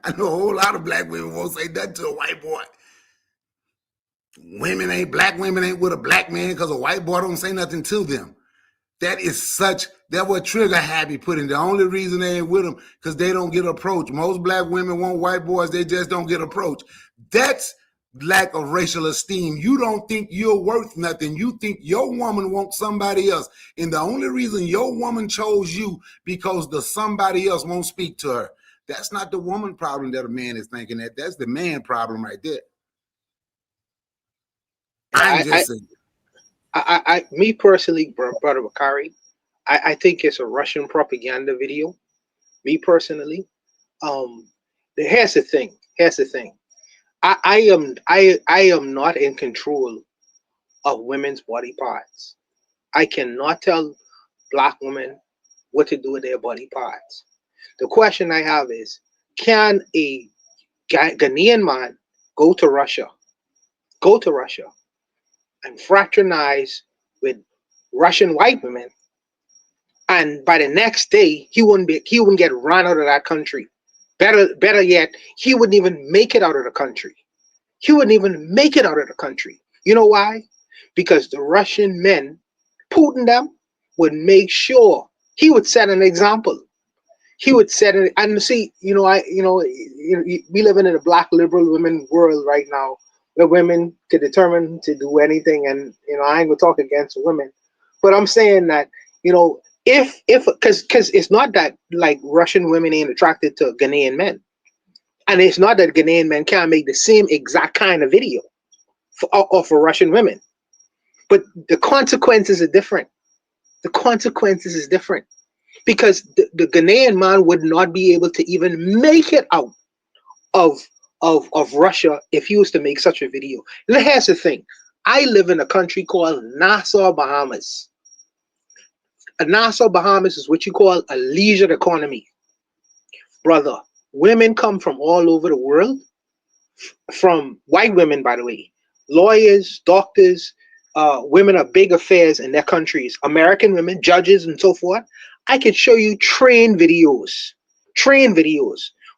I know a whole lot of black women won't say nothing to a white boy. Black women ain't with a black man because a white boy don't say nothing to them. That what Trigger Happy put in. The only reason they ain't with them because they don't get approached. Most black women want white boys, they just don't get approached. That's lack of racial esteem. You don't think you're worth nothing. You think your woman wants somebody else. And the only reason your woman chose you because the somebody else won't speak to her. That's not the woman problem that a man is thinking that. That's the man problem right there. Me personally, Brother Bakari, I think it's a Russian propaganda video. Me personally, here's the thing. I am not in control of women's body parts. I cannot tell black women what to do with their body parts. The question I have is, can a Ghanaian man go to Russia and fraternize with Russian white women, and by the next day he wouldn't get run out of that country? Better yet, he wouldn't even make it out of the country. You know why? Because the Russian men, Putin them, would make sure he would set an example. We living in a black liberal women world right now, where women can determine to do anything, and I ain't gonna talk against women, but I'm saying that if because it's not that like Russian women ain't attracted to Ghanaian men, and it's not that Ghanaian men can't make the same exact kind of video for Russian women, but the consequences are different. Because the Ghanaian man would not be able to even make it out of Russia if he was to make such a video. Now, here's the thing. I live in a country called Nassau, Bahamas. Nassau, Bahamas is what you call a leisure economy. Brother, women come from all over the world, from white women, by the way, lawyers, doctors, women of big affairs in their countries, American women, judges, and so forth. I can show you train videos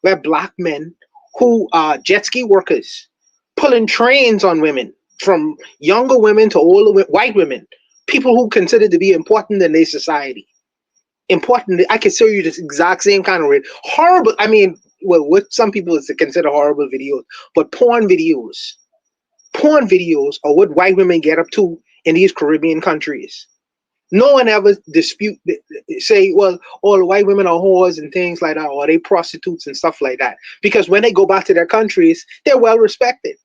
where black men who are jet ski workers pulling trains on women, from younger women to older white women, people who consider to be important in their society. I can show you this exact same kind of horrible. I mean, well, what some people is to consider horrible videos, but porn videos are what white women get up to in these Caribbean countries. No one ever say, well, all the white women are whores and things like that, or they prostitutes and stuff like that. Because when they go back to their countries, they're well respected.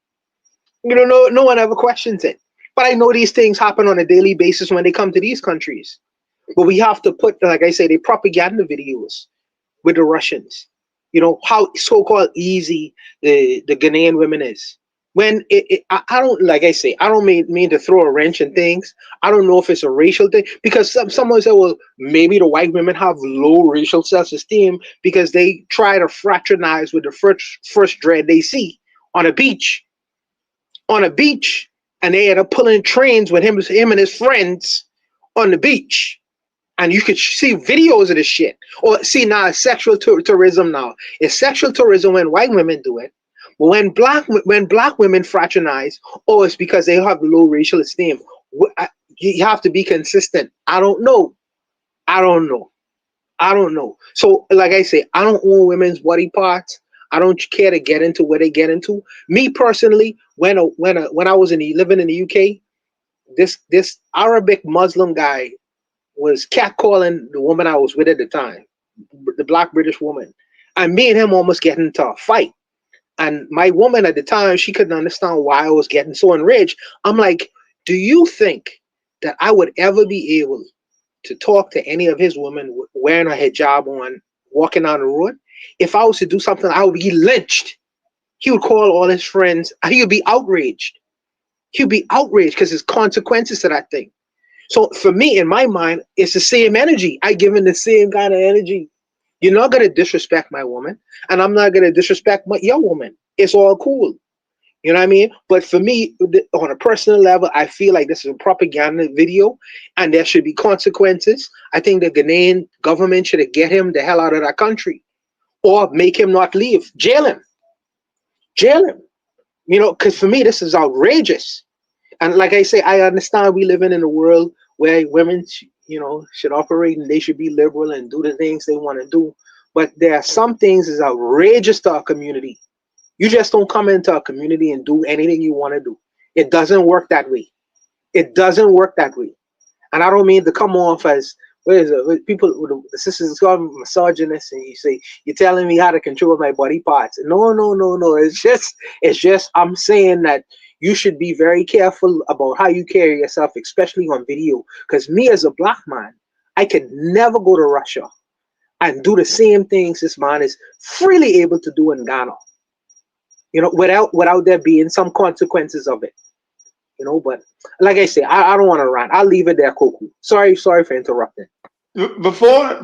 No one ever questions it. But I know these things happen on a daily basis when they come to these countries. But we have to put, like I say, the propaganda videos with the Russians. How so-called easy the Ghanaian women is. When I don't, like I say, I don't mean to throw a wrench in things. I don't know if it's a racial thing, because someone said, well, maybe the white women have low racial self-esteem because they try to fraternize with the first dread they see on a beach, and they end up pulling trains with him and his friends on the beach. And you could see videos of this shit. Or see, now it's sexual tourism now. It's sexual tourism when white women do it. But when black women fraternize, it's because they have low racial esteem. You have to be consistent. I don't know. So, like I say, I don't own women's body parts. I don't care to get into what they get into. Me personally, when I was living in the UK, this Arabic Muslim guy was catcalling the woman I was with at the time, the black British woman, and me and him almost getting into a fight. And my woman at the time, she couldn't understand why I was getting so enraged. I'm like, do you think that I would ever be able to talk to any of his women wearing a hijab on, walking down the road? If I was to do something, I would be lynched. He would call all his friends. He would be outraged. Because there's consequences to that thing. So for me, in my mind, it's the same energy. I give him the same kind of energy. You're not going to disrespect my woman, and I'm not going to disrespect your woman. It's all cool. You know what I mean? But for me, on a personal level, I feel like this is a propaganda video, and there should be consequences. I think the Ghanaian government should get him the hell out of that country. or make him not leave. Jail him. Jail him. You know, because for me, this is outrageous. And like I say, I understand we living in a world where women, you know, should operate and they should be liberal and do the things they want to do. But there are some things that's outrageous to our community. You just don't come into a community and do anything you want to do. It doesn't work that way. It doesn't work that way. And I don't mean to come off as what is it? People, the sisters call me misogynist, and you say you're telling me how to control my body parts. No, no, no, no. It's just I'm saying that you should be very careful about how you carry yourself, especially on video. Because me as a black man, I could never go to Russia and do the same things this man is freely able to do in Ghana. You know, without there being some consequences of it. You know, but like I say, I don't want to rant. I'll leave it there, Koku. Sorry for interrupting. Before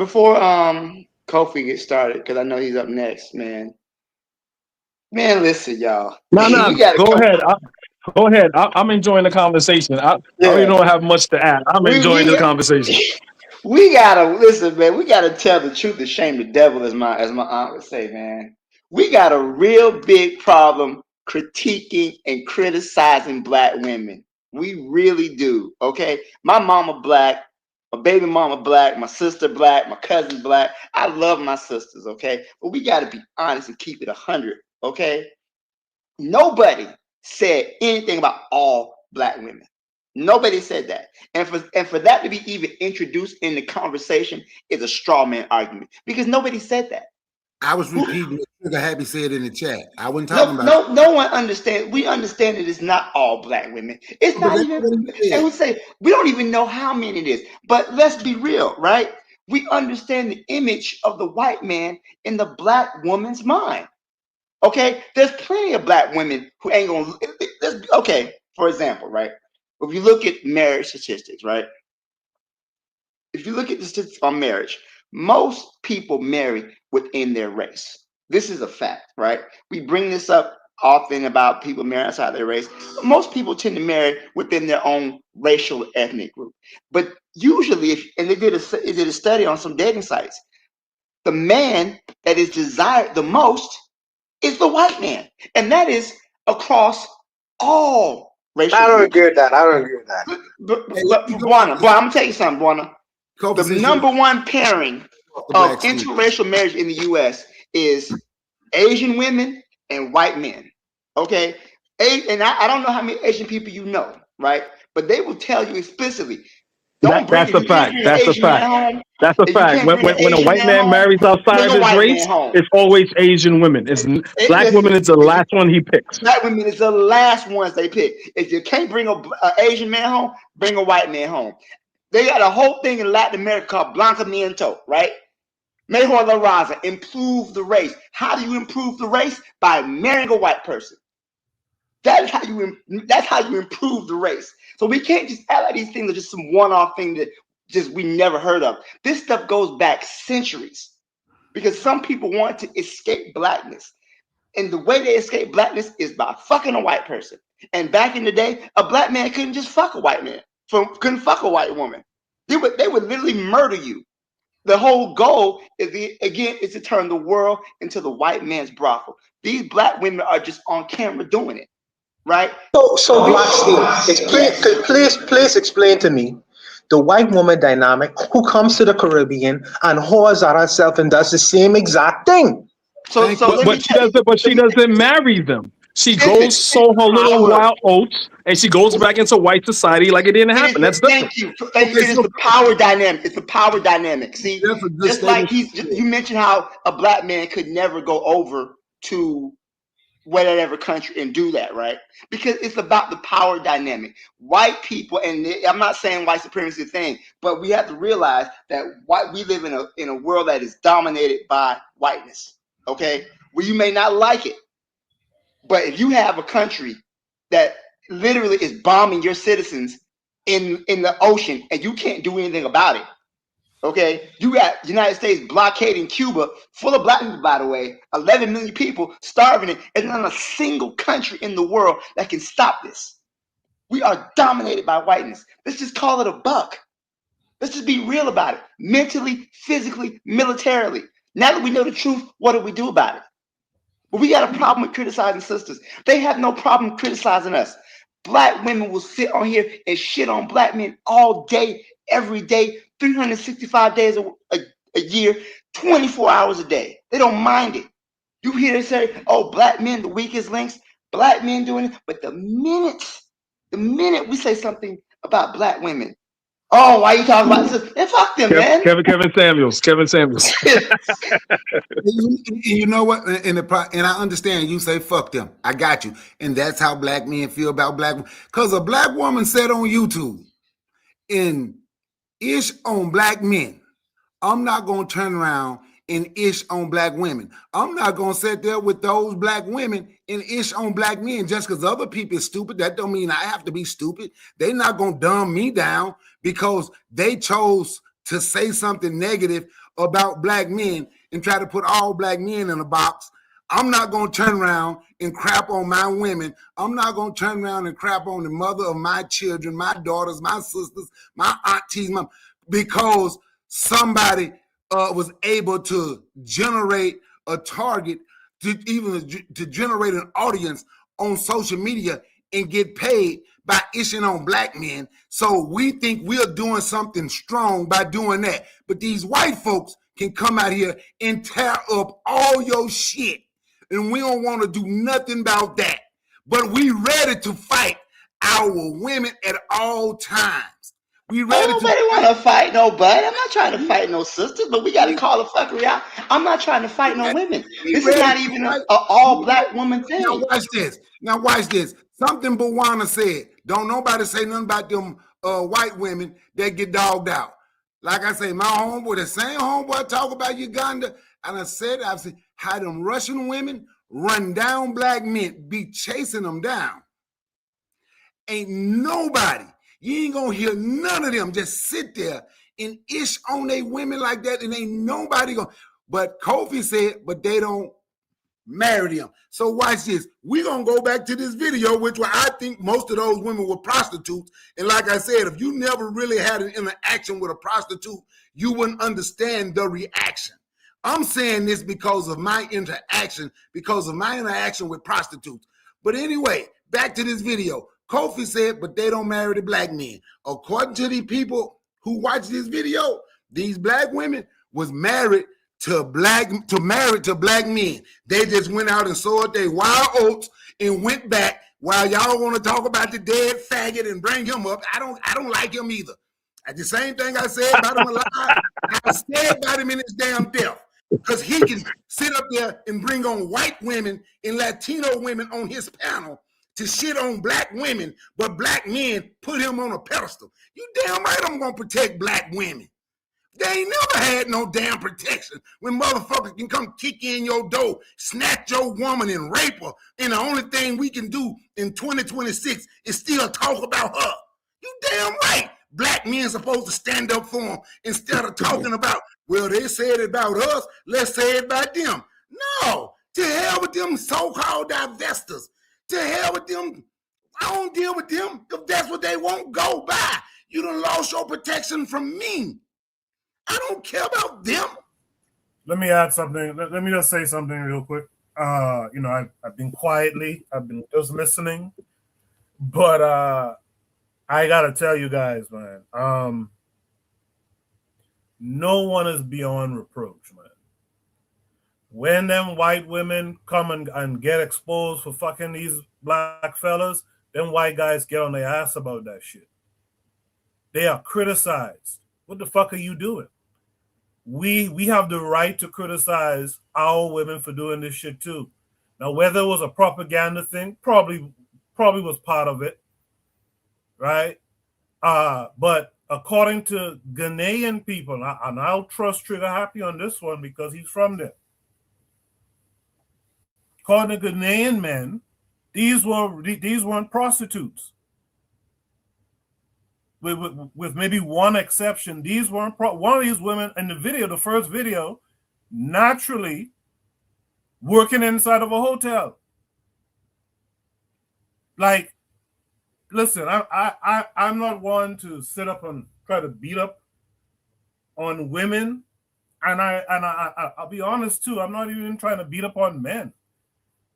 Kofi gets started, because I know he's up next, man. Man, listen, y'all. No, We gotta go come. ahead. Go ahead. I'm enjoying the conversation. I really don't have much to add. I'm enjoying the conversation. We gotta listen, man. We gotta tell the truth and shame the devil, as my aunt would say, man. We got a real big problem critiquing and criticizing black women. We really do. Okay, my mama black, my baby mama black, my sister black, my cousin black. I love my sisters. Okay, but we gotta be honest and keep it 100. Okay, nobody said anything about all black women. Nobody said that. And for that to be even introduced in the conversation is a straw man argument, because nobody said that. I was repeating what Trigger Happy said in the chat. I wasn't talking about no one understands. We understand that it's not all black women. It's not even, and we say we don't even know how many it is. But let's be real, right? We understand the image of the white man in the black woman's mind. Okay, there's plenty of black women who ain't gonna. Okay, for example, right? If you look at marriage statistics, right? If you look at the statistics on marriage, most people marry within their race. This is a fact, right? We bring this up often about people marrying outside their race. But most people tend to marry within their own racial ethnic group. But usually, they did a study on some dating sites, the man that is desired the most is the white man, and that is across all racial groups. I don't agree with that. But Buana, I'm gonna tell you something, Buana. The number one pairing of interracial marriage in the U.S. is Asian women and white men. Okay, and I don't know how many Asian people you know, right? But they will tell you explicitly. That's a fact. That's a fact. That's a fact. When a white man marries outside of his race, it's always Asian women. Black women is the last one he picks. Black women is the last ones they pick. If you can't bring an Asian man home, bring a white man home. They got a whole thing in Latin America called Blancamiento, right? Mejor la raza, improve the race. How do you improve the race? By marrying a white person. That's how you improve the race. So we can't just act like these things are just some one-off thing that just we never heard of. This stuff goes back centuries, because some people want to escape blackness. And the way they escape blackness is by fucking a white person. And back in the day, a black man couldn't just fuck a white man. Couldn't fuck a white woman. They would literally murder you. The whole goal is to turn the world into the white man's brothel. These black women are just on camera doing it, right? So Black Steel, please explain to me the white woman dynamic who comes to the Caribbean and whores out herself and does the same exact thing. But she doesn't marry them. She goes sow her little wild oats, and she goes back into white society like it didn't happen. That's different. Thank you. It is the power dynamic. It's the power dynamic. See, just like you mentioned how a black man could never go over to whatever country and do that, right? Because it's about the power dynamic. White people, and I'm not saying white supremacy thing, but we have to realize that we live in a world that is dominated by whiteness. Okay, well, you may not like it, but if you have a country that literally is bombing your citizens in the ocean and you can't do anything about it, okay? You got the United States blockading Cuba, full of black people, by the way, 11 million people starving it, and not a single country in the world that can stop this. We are dominated by whiteness. Let's just call it a buck. Let's just be real about it. Mentally, physically, militarily. Now that we know the truth, what do we do about it? But we got a problem with criticizing sisters. They have no problem criticizing us. Black women will sit on here and shit on black men all day, every day, 365 days a year, 24 hours a day. They don't mind it. You hear they say, oh, black men, the weakest links, black men doing it. But the minute we say something about black women, oh, why you talking about this? And fuck them, man. Kevin Samuels. You know what? And I understand you say fuck them. I got you. And that's how black men feel about black women. Because a black woman said on YouTube, in ish on black men, I'm not going to turn around and ish on black women. I'm not going to sit there with those black women and ish on black men just because other people are stupid. That don't mean I have to be stupid. They're not going to dumb me down because they chose to say something negative about black men and try to put all black men in a box. I'm not going to turn around and crap on my women. I'm not going to turn around and crap on the mother of my children, my daughters, my sisters, my aunties, because somebody was able to generate a target, to generate an audience on social media and get paid by ishing on black men. So we think we're doing something strong by doing that. But these white folks can come out here and tear up all your shit. And we don't want to do nothing about that. But we ready to fight our women at all times. We ready Nobody want to fight nobody. I'm not trying to fight no sisters, but we got to call the fuckery out. I'm not trying to fight no women. This is not even an all black woman thing. Now watch this. Something Bawana said. Don't nobody say nothing about them white women that get dogged out. Like I say, my homeboy, the same homeboy talk about Uganda, and I've seen how them Russian women run down black men, be chasing them down. Ain't nobody, you ain't gonna hear none of them just sit there and ish on they women like that, and ain't nobody gonna. But Kofi said, but they don't marry them. So watch this. We're gonna go back to this video, which I think most of those women were prostitutes. And like I said, if you never really had an interaction with a prostitute, you wouldn't understand the reaction. I'm saying this because of my interaction with prostitutes. But anyway, back to this video. Kofi said, but they don't marry the black men. According to the people who watch this video, these black women was married to black men. They just went out and sowed their wild oats and went back. While y'all want to talk about the dead faggot and bring him up, I don't like him either. The same thing I said about him alive, I said about him in his damn death. Because he can sit up there and bring on white women and Latino women on his panel to shit on black women, but black men put him on a pedestal. You damn right I'm going to protect black women. They ain't never had no damn protection when motherfuckers can come kick in your door, snatch your woman and rape her, and the only thing we can do in 2026 is still talk about her. You damn right. Black men supposed to stand up for them instead of talking about, well, they said it about us, let's say it about them. No, to hell with them so-called divestors. To hell with them. I don't deal with them. If that's what they want, go by. You done lost your protection from me. I don't care about them. Let me add something. Let me just say something real quick. I've been quietly, I've been just listening, but I gotta tell you guys, man, no one is beyond reproach, man. When them white women come and get exposed for fucking these black fellas, them white guys get on their ass about that shit. They are criticized. What the fuck are you doing? We have the right to criticize our women for doing this shit too. Now, whether it was a propaganda thing, probably was part of it, right? But according to Ghanaian people, and I'll trust Trigger Happy on this one because he's from there. According to Ghanaian men, these weren't prostitutes. With maybe one exception, these weren't one of these women in the video, the first video, naturally working inside of a hotel. Like, listen, I'm not one to sit up and try to beat up on women I'll be honest too. I'm not even trying to beat up on men.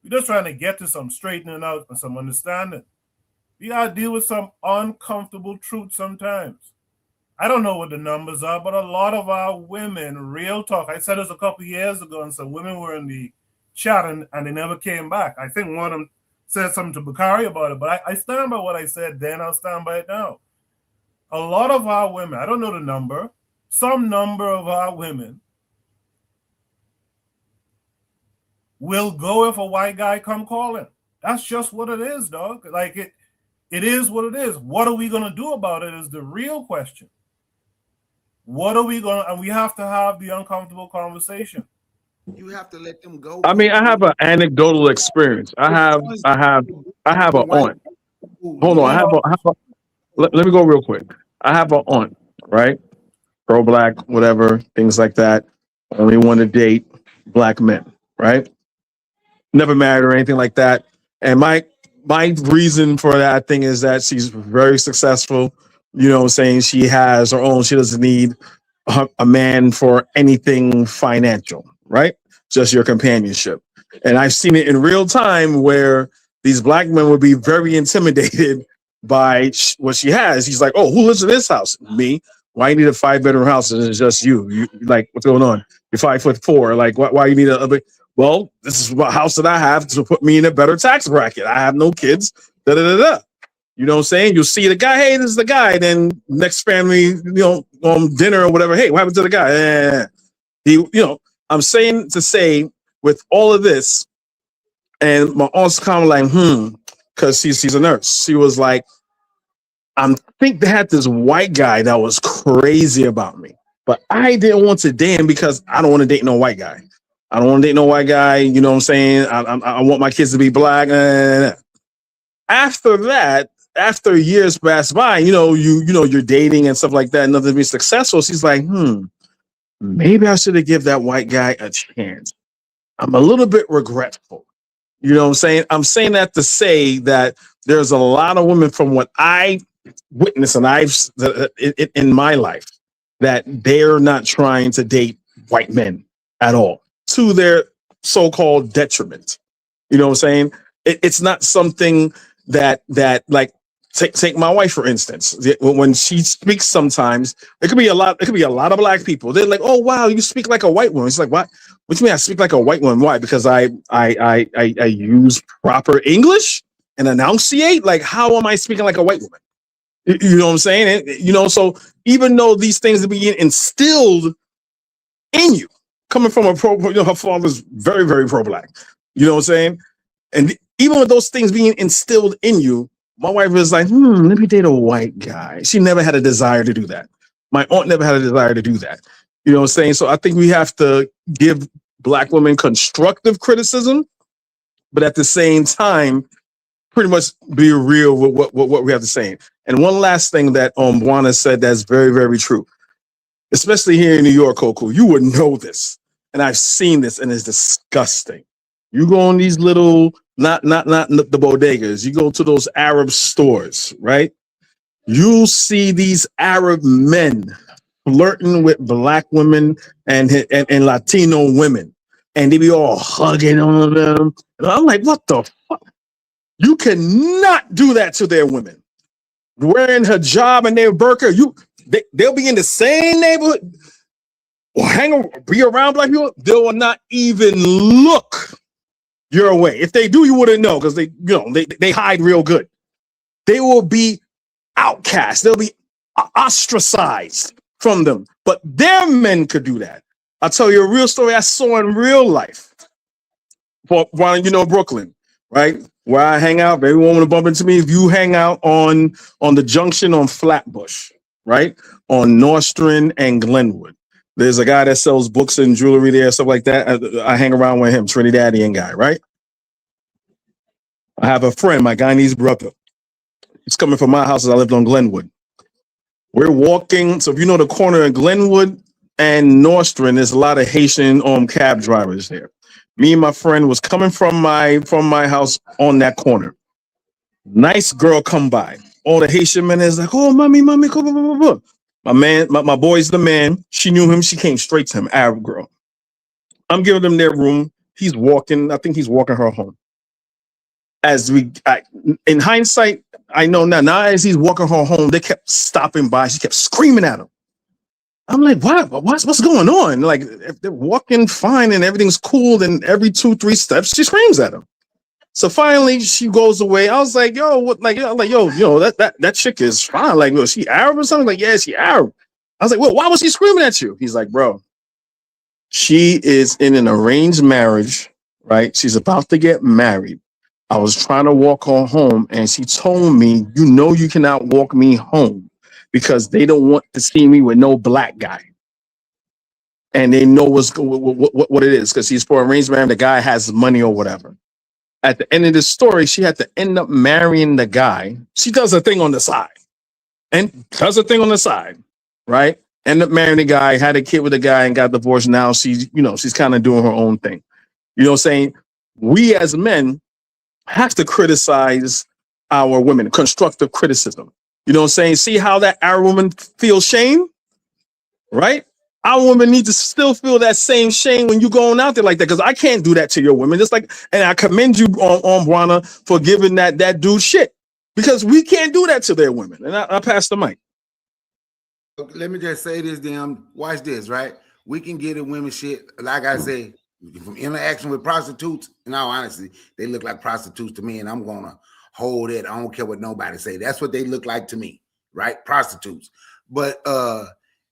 We're just trying to get to some straightening out and some understanding. We gotta deal with some uncomfortable truth sometimes. I don't know what the numbers are, but a lot of our women, real talk. I said this a couple of years ago, and some women were in the chat and they never came back. I think one of them said something to Bakari about it, but I stand by what I said then. I'll stand by it now. A lot of our women, I don't know the number, some number of our women will go if a white guy come calling. That's just what it is, dog. Like it is what it is. What are we gonna do about it is the real question. What are we gonna? And we have to have the uncomfortable conversation. You have to let them go. I mean, I have an anecdotal experience. I have an aunt. Hold on, let me go real quick. I have an aunt, right? Pro-black, whatever, things like that. Only want to date black men, right? Never married or anything like that. And my reason for that thing is that she's very successful. You know what I'm saying? She has her own. She doesn't need a man for anything financial, right? Just your companionship. And I've seen it in real time where these black men would be very intimidated by what she has. He's like, "Oh, who lives in this house? Me. Why you need a 5-bedroom house and it's just you? You like what's going on? You're 5'4". Like why you need a well, this is what house that I have to put me in a better tax bracket. I have no kids. Da da da da. You know what I'm saying? You'll see the guy. Hey, this is the guy. Then next family, dinner or whatever. Hey, what happened to the guy? I'm saying to say with all of this, and my aunt's kind of like, because she's a nurse. She was like, I think they had this white guy that was crazy about me, but I didn't want to date him because I don't want to date no white guy. I don't want to date no white guy. You know what I'm saying? I want my kids to be black. After that, after years pass by, you're dating and stuff like that, and nothing being successful. She's like, maybe I should have give that white guy a chance. I'm a little bit regretful. You know what I'm saying? I'm saying that to say that there's a lot of women from what I witnessed and I've in my life that they're not trying to date white men at all to their so-called detriment. You know what I'm saying? It's not something that like take my wife for instance. When she speaks, sometimes it could be a lot of black people. They're like, "Oh wow, you speak like a white woman." It's like, what do you mean I speak like a white woman? Why? Because I use proper English and enunciate. Like, how am I speaking like a white woman? You know what I'm saying? So even though these things are being instilled in you, coming from her father's very, very pro-black. You know what I'm saying? And even with those things being instilled in you, my wife was like, let me date a white guy. She never had a desire to do that. My aunt never had a desire to do that. You know what I'm saying? So I think we have to give black women constructive criticism, but at the same time, pretty much be real with what we have to say. And one last thing that Buana said that's very, very true, especially here in New York, Coco, you would know this. And I've seen this and it's disgusting. You go on these little, not the bodegas, you go to those Arab stores, right? You'll see these Arab men flirting with black women and Latino women. And they be all hugging on them. And I'm like, what the fuck? You cannot do that to their women. Wearing hijab and their burqa, they'll be in the same neighborhood or be around black people. They will not even look your way. If they do, you wouldn't know because they hide real good. They will be outcast. They'll be ostracized from them. But their men could do that. I'll tell you a real story I saw in real life. Brooklyn, right? Where I hang out, everyone want to bump into me. If you hang out on the junction on Flatbush, right? On Nostrand and Glenwood. There's a guy that sells books and jewelry there, stuff like that. I hang around with him, Trinidadian guy, right? I have a friend, my Guyanese brother. He's coming from my house as I lived on Glenwood. We're walking. So if you know the corner of Glenwood and Nostrand, there's a lot of Haitian cab drivers there. Me and my friend was coming from my house on that corner. Nice girl come by. All the Haitian men is like, "Oh, mommy, come on." My boy's the man. She knew him. She came straight to him. Arab girl. I'm giving them their room. He's walking. I think he's walking her home. In hindsight, I know now. Now as he's walking her home, they kept stopping by. She kept screaming at him. I'm like, what? What's going on? Like, if they're walking fine and everything's cool, then every 2-3 steps she screams at him. So finally, she goes away. I was like, yo, what? Like, that chick is fine. Like, yo, she Arab or something? Like, yeah, she Arab. I was like, well, why was she screaming at you? He's like, bro, she is in an arranged marriage, right? She's about to get married. I was trying to walk her home, and she told me, you know, you cannot walk me home because they don't want to see me with no black guy. And they know what it is because she's for arranged marriage. The guy has money or whatever. At the end of the story, she had to end up marrying the guy. She does a thing on the side. Right? End up marrying the guy, had a kid with the guy, and got divorced. Now she's kind of doing her own thing. You know what I'm saying? We as men have to criticize our women, constructive criticism. You know what I'm saying? See how that Arab woman feels shame? Right? Our women need to still feel that same shame when you going out there like that, because I can't do that to your women. Just like, and I commend you on Bwana for giving that dude shit, because we can't do that to their women. And I pass the mic. Let me just say this, damn. Watch this, right? We can get the women shit. Like I say, from interaction with prostitutes, in all honesty, they look like prostitutes to me, and I'm gonna hold it. I don't care what nobody say. That's what they look like to me, right? Prostitutes. But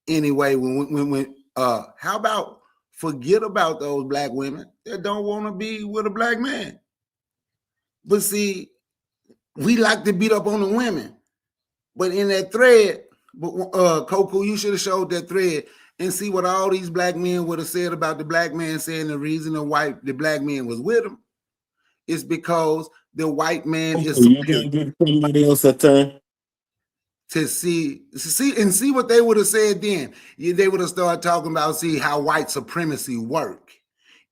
anyway, when how about forget about those black women that don't want to be with a black man? But see, we like to beat up on the women. But in that thread, Coco, you should have showed that thread and see what all these black men would have said about the black man, saying the reason the black man was with him is because the white man is superior. To see what they would have said then. They would have started talking about, see how white supremacy work.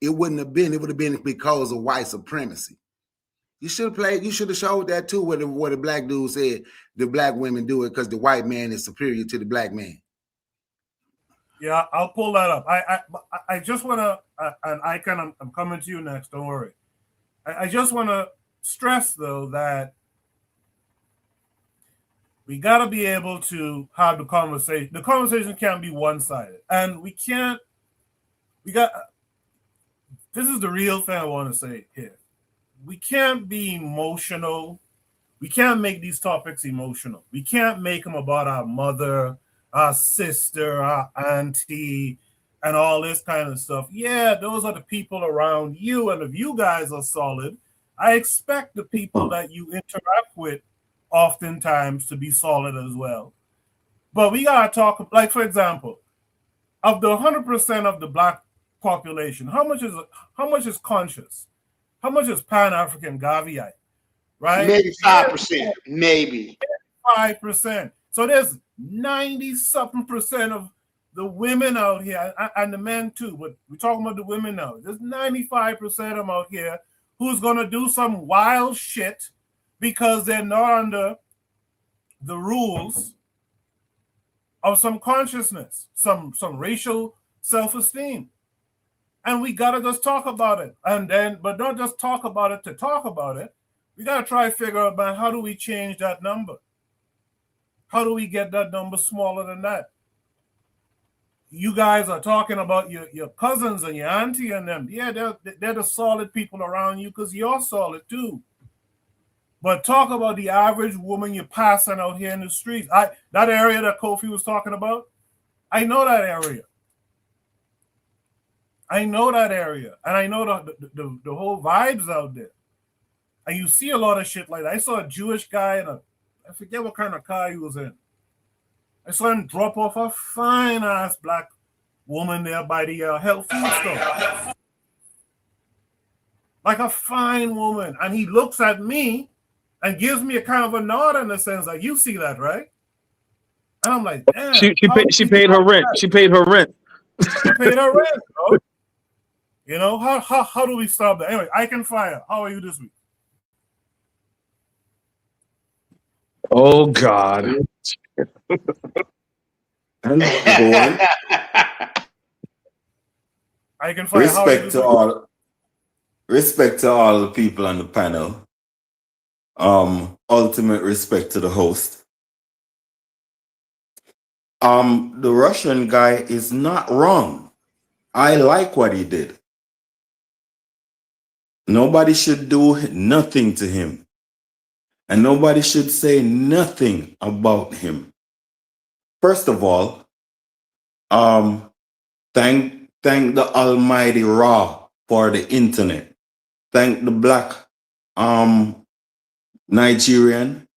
It wouldn't have been, it would have been because of white supremacy. You should have showed that too, where the black dude said the black women do it because the white man is superior to the black man. Yeah, I'll pull that up. I just want to, and Icon, I'm coming to you next, don't worry. I just want to stress, though, that we got to be able to have the conversation. The conversation can't be one-sided. And this is the real thing I want to say here. We can't be emotional. We can't make these topics emotional. We can't make them about our mother, our sister, our auntie, and all this kind of stuff. Yeah, those are the people around you. And if you guys are solid, I expect the people that you interact with oftentimes to be solid as well. But we gotta talk, like, for example, of the 100% of the black population, how much is conscious? How much is Pan-African Gaviite? Right? Maybe 5%. Maybe 5%. So there's 90-something% of the women out here, and the men too, but we're talking about the women now. There's 95% of them out here who's gonna do some wild shit because they're not under the rules of some consciousness, some racial self-esteem. And we gotta just talk about it. But not just talk about it to talk about it. We gotta try to figure out, man, how do we change that number? How do we get that number smaller than that? You guys are talking about your cousins and your auntie and them. Yeah, they're the solid people around you because you're solid too. But talk about the average woman you're passing out here in the streets. That area that Kofi was talking about, I know that area. And I know the whole vibes out there. And you see a lot of shit like that. I saw a Jewish guy I forget what kind of car he was in. I saw him drop off a fine-ass black woman there by the health food store. Like a fine woman. And he looks at me and gives me a kind of a nod in the sense like, you see that, right? And I'm like, damn. She paid her rent. She paid her rent. She paid her rent, bro. You know, how do we stop that? Anyway, I Can Fire. How are you this week? Oh, God. I can find how you Respect to all the people on the panel. Ultimate respect to the host. The Russian guy is not wrong. I like what he did. Nobody should do nothing to him. And nobody should say nothing about him. First of all, thank the Almighty Ra for the internet. Thank the black Nigerian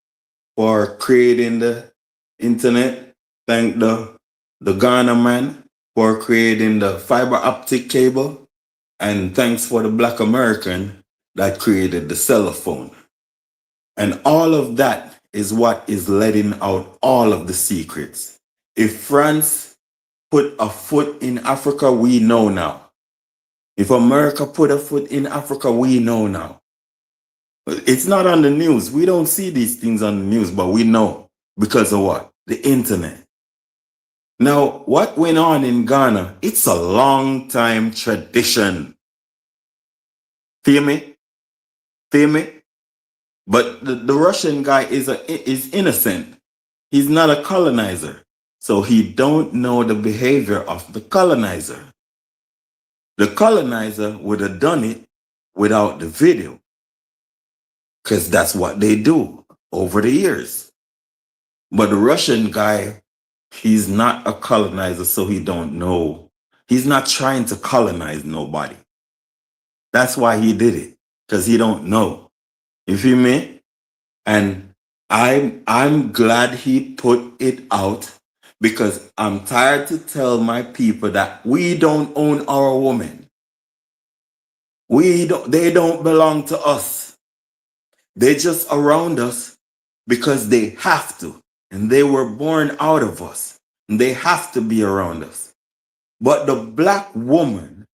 for creating the internet. Thank the Ghana man for creating the fiber optic cable. And thanks for the black American that created the cell phone. And all of that is what is letting out all of the secrets. If France put a foot in Africa, we know now. If America put a foot in Africa, we know now. It's not on the news. We don't see these things on the news, but we know. Because of what? The internet. Now, what went on in Ghana, it's a long time tradition. Feel me? Feel me? But the Russian guy is innocent. He's not a colonizer. So he don't know the behavior of the colonizer. The colonizer would have done it without the video. Because that's what they do over the years. But the Russian guy, he's not a colonizer, so he don't know. He's not trying to colonize nobody. That's why he did it. Because he don't know. You feel me? And I'm glad he put it out, because I'm tired to tell my people that we don't own our women. They don't belong to us. They're just around us because they have to. And they were born out of us. And they have to be around us. But the black woman,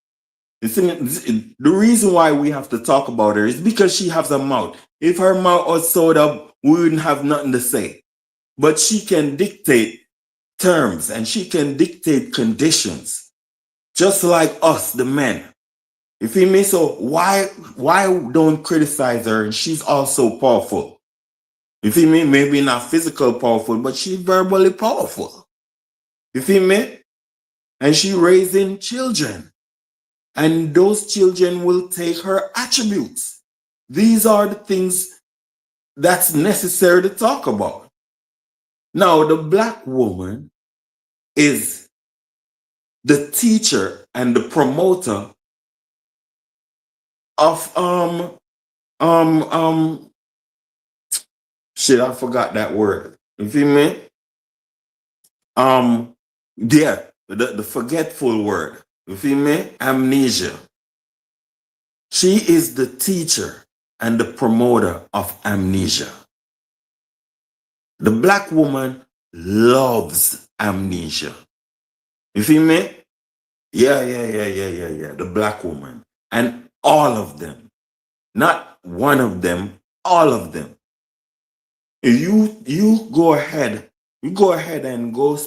the reason why we have to talk about her is because she has a mouth. If her mouth was sewed up, we wouldn't have nothing to say. But she can dictate terms and she can dictate conditions, just like us, the men. You feel me? So why don't criticize her? And she's also powerful. You feel me? Maybe not physical powerful, but she's verbally powerful. You feel me? And she raising children. And those children will take her attributes. These are the things that's necessary to talk about. Now, the black woman is the teacher and the promoter of shit, I forgot that word. You feel me? Yeah, the forgetful word. You feel me? Amnesia. She is the teacher and the promoter of amnesia. The black woman loves amnesia. You feel me? Yeah. The black woman. And all of them. Not one of them, all of them. You go ahead and go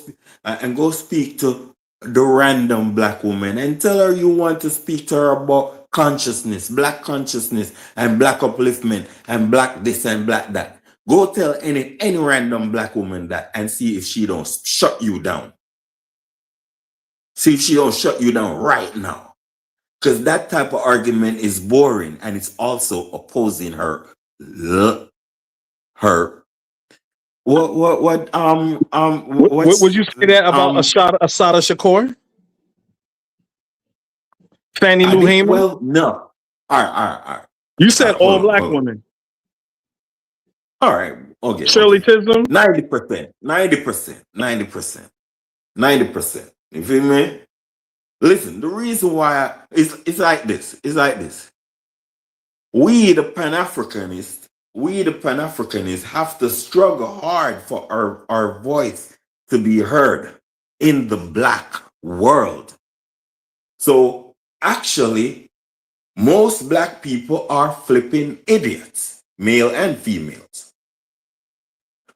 speak to the random black woman and tell her you want to speak to her about consciousness and black upliftment and black this and black that. Go tell any random black woman that and see if she don't shut you down. See if she don't shut you down right now. Because that type of argument is boring and it's also opposing her. What would you say that about Asada Shakur? Fannie Lou Hamer? Well, no. All right. You said all black women. All right. Okay. Shirley Chisholm? 90%. You feel me? Listen, the reason why it's like this. We the Pan-Africanists have to struggle hard for our voice to be heard in the black world. So actually, most black people are flipping idiots, male and females.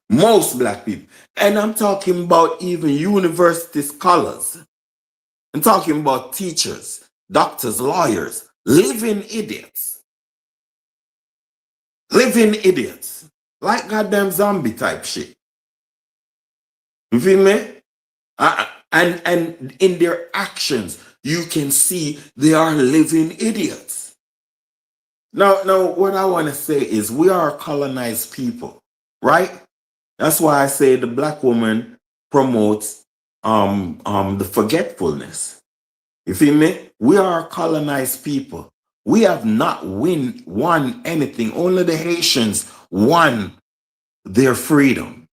Most black people. And I'm talking about even university scholars. I'm talking about teachers, doctors, lawyers, living idiots. Living idiots. Like goddamn zombie type shit. You feel me? And in their actions, you can see they are living idiots. Now, what I want to say is we are colonized people, right? That's why I say the black woman promotes the forgetfulness. You feel me? We are colonized people. We have not won anything. Only the Haitians won their freedom.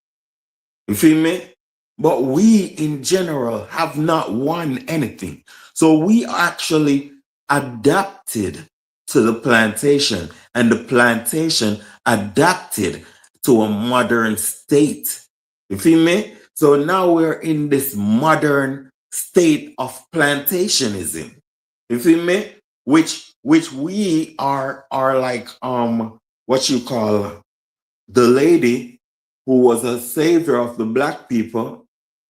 You feel me? But we in general have not won anything. So we actually adapted to the plantation, and the plantation adapted to a modern state. You feel me? So now we're in this modern state of plantationism. You feel me? Which we are like what you call the lady who was a savior of the black people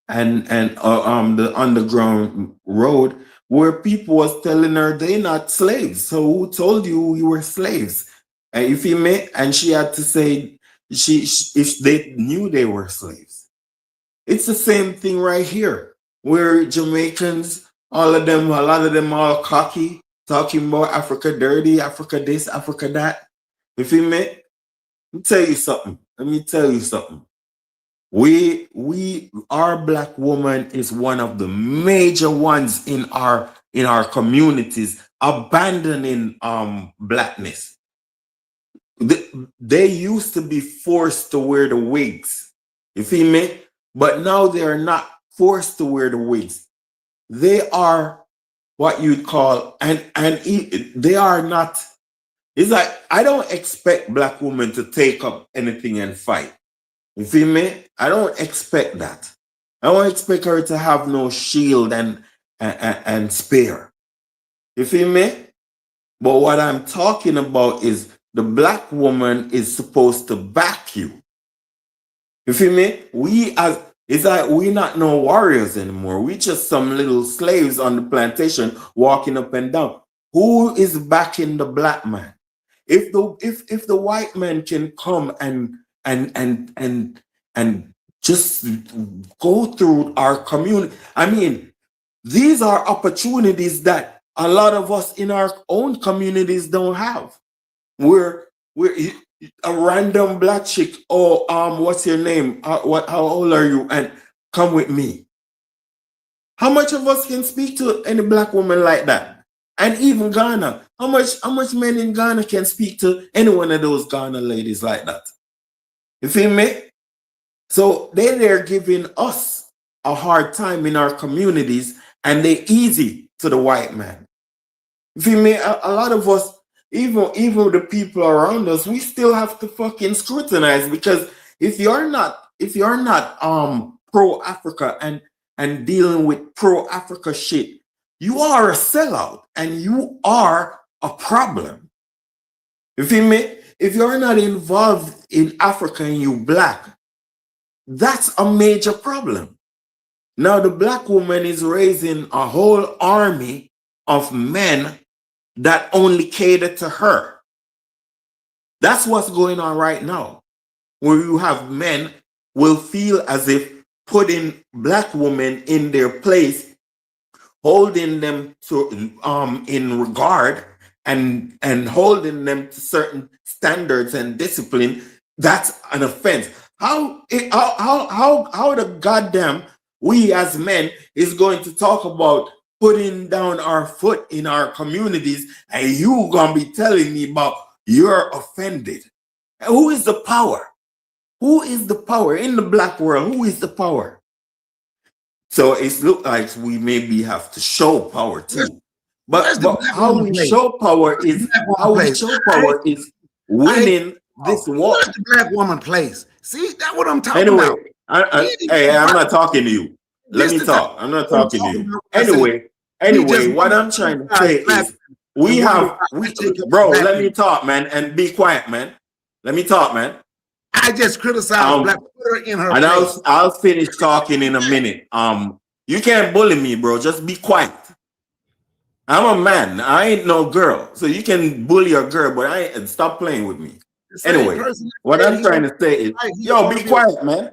and the underground road where people was telling her they not slaves. So who told you you were slaves? And you feel me? And she had to say if they knew they were slaves. It's the same thing right here where Jamaicans, a lot of them all cocky, talking about Africa dirty, Africa this, Africa that. You feel me? Let me tell you something. Our black woman is one of the major ones in our communities abandoning blackness. They used to be forced to wear the wigs. You feel me? But now they are not forced to wear the wigs. They are what you'd call and they are not. It's like I don't expect black women to take up anything and fight. You feel me? I don't expect that. I don't expect her to have no shield and spear. You feel me? But what I'm talking about is the black woman is supposed to back you. You feel me? It's like we not no warriors anymore. We just some little slaves on the plantation walking up and down. Who is backing the black man? If the white man can come and just go through our community. I mean, these are opportunities that a lot of us in our own communities don't have. We're a random black chick. Oh, what's your name? How old are you? And come with me. How much of us can speak to any black woman like that? And even Ghana, how much men in Ghana can speak to any one of those Ghana ladies like that? You feel me? So they're giving us a hard time in our communities, and they're easy to the white man. You feel me? A lot of us, even the people around us, we still have to fucking scrutinize, because if you're not pro-Africa and dealing with pro-Africa shit, you are a sellout and you are a problem. You feel me? If you're not involved in Africa and you black, that's a major problem. Now the black woman is raising a whole army of men that only cater to her. That's what's going on right now, where you have men will feel as if putting black women in their place, holding them to in regard and holding them to certain standards and discipline, that's an offense. How the goddamn we as men is going to talk about putting down our foot in our communities, and you gonna be telling me about you're offended? Who is the power? Who is the power in the black world? Who is the power? So it looks like we maybe have to show power too. But how we show power is winning this war. Where's the black woman place? See, that's what I'm talking about. Hey, I'm not talking to you. Let me talk. I'm not talking to you. Anyway, what I'm trying to say is bro, let me talk, man, and be quiet, man. Let me talk, man. I just criticized black women in her And face. I'll finish talking in a minute. You can't bully me, bro. Just be quiet. I'm a man. I ain't no girl. So you can bully a girl, but I ain't, stop playing with me. Anyway, what I'm trying to say is, yo, be quiet, man.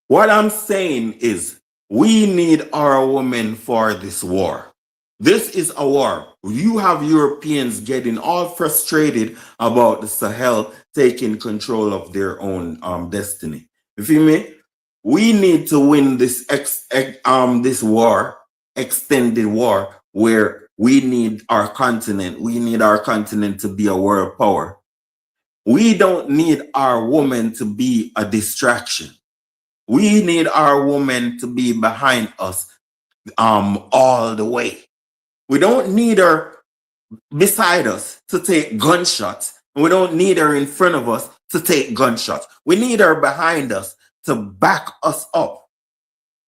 What I'm saying is, we need our women for this war. This is a war. You have Europeans getting all frustrated about the Sahel taking control of their own destiny. You feel me? We need to win this this war, extended war, where we need our continent. We need our continent to be a world power. We don't need our women to be a distraction. We need our women to be behind us all the way. We don't need her beside us to take gunshots. We don't need her in front of us to take gunshots. We need her behind us to back us up.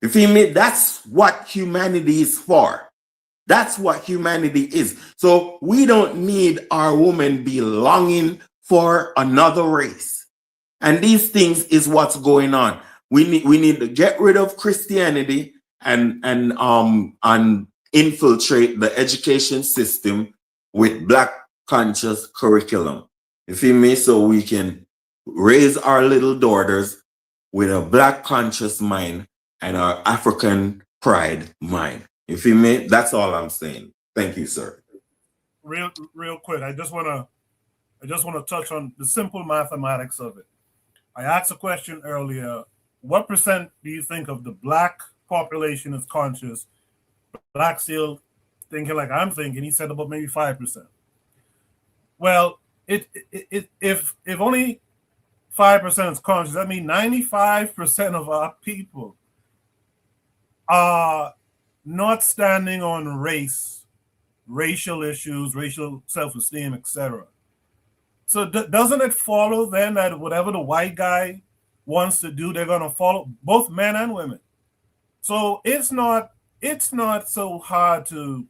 You feel me? That's what humanity is for. That's what humanity is. So we don't need our women belonging for another race. And these things is what's going on. We need to get rid of Christianity and infiltrate the education system with black conscious curriculum. You feel me? So we can raise our little daughters with a black conscious mind and our African pride mind. You feel me? That's all I'm saying. Thank you, sir. Real quick, I just want to touch on the simple mathematics of it. I asked a question earlier. What percent do you think of the black population is conscious? Black still thinking like I'm thinking. He said about maybe 5%. Well, if only 5% is conscious, that means 95% of our people are not standing on race, racial issues, racial self-esteem, etc. So doesn't it follow then that whatever the white guy wants to do, they're going to follow, both men and women? So it's not so hard to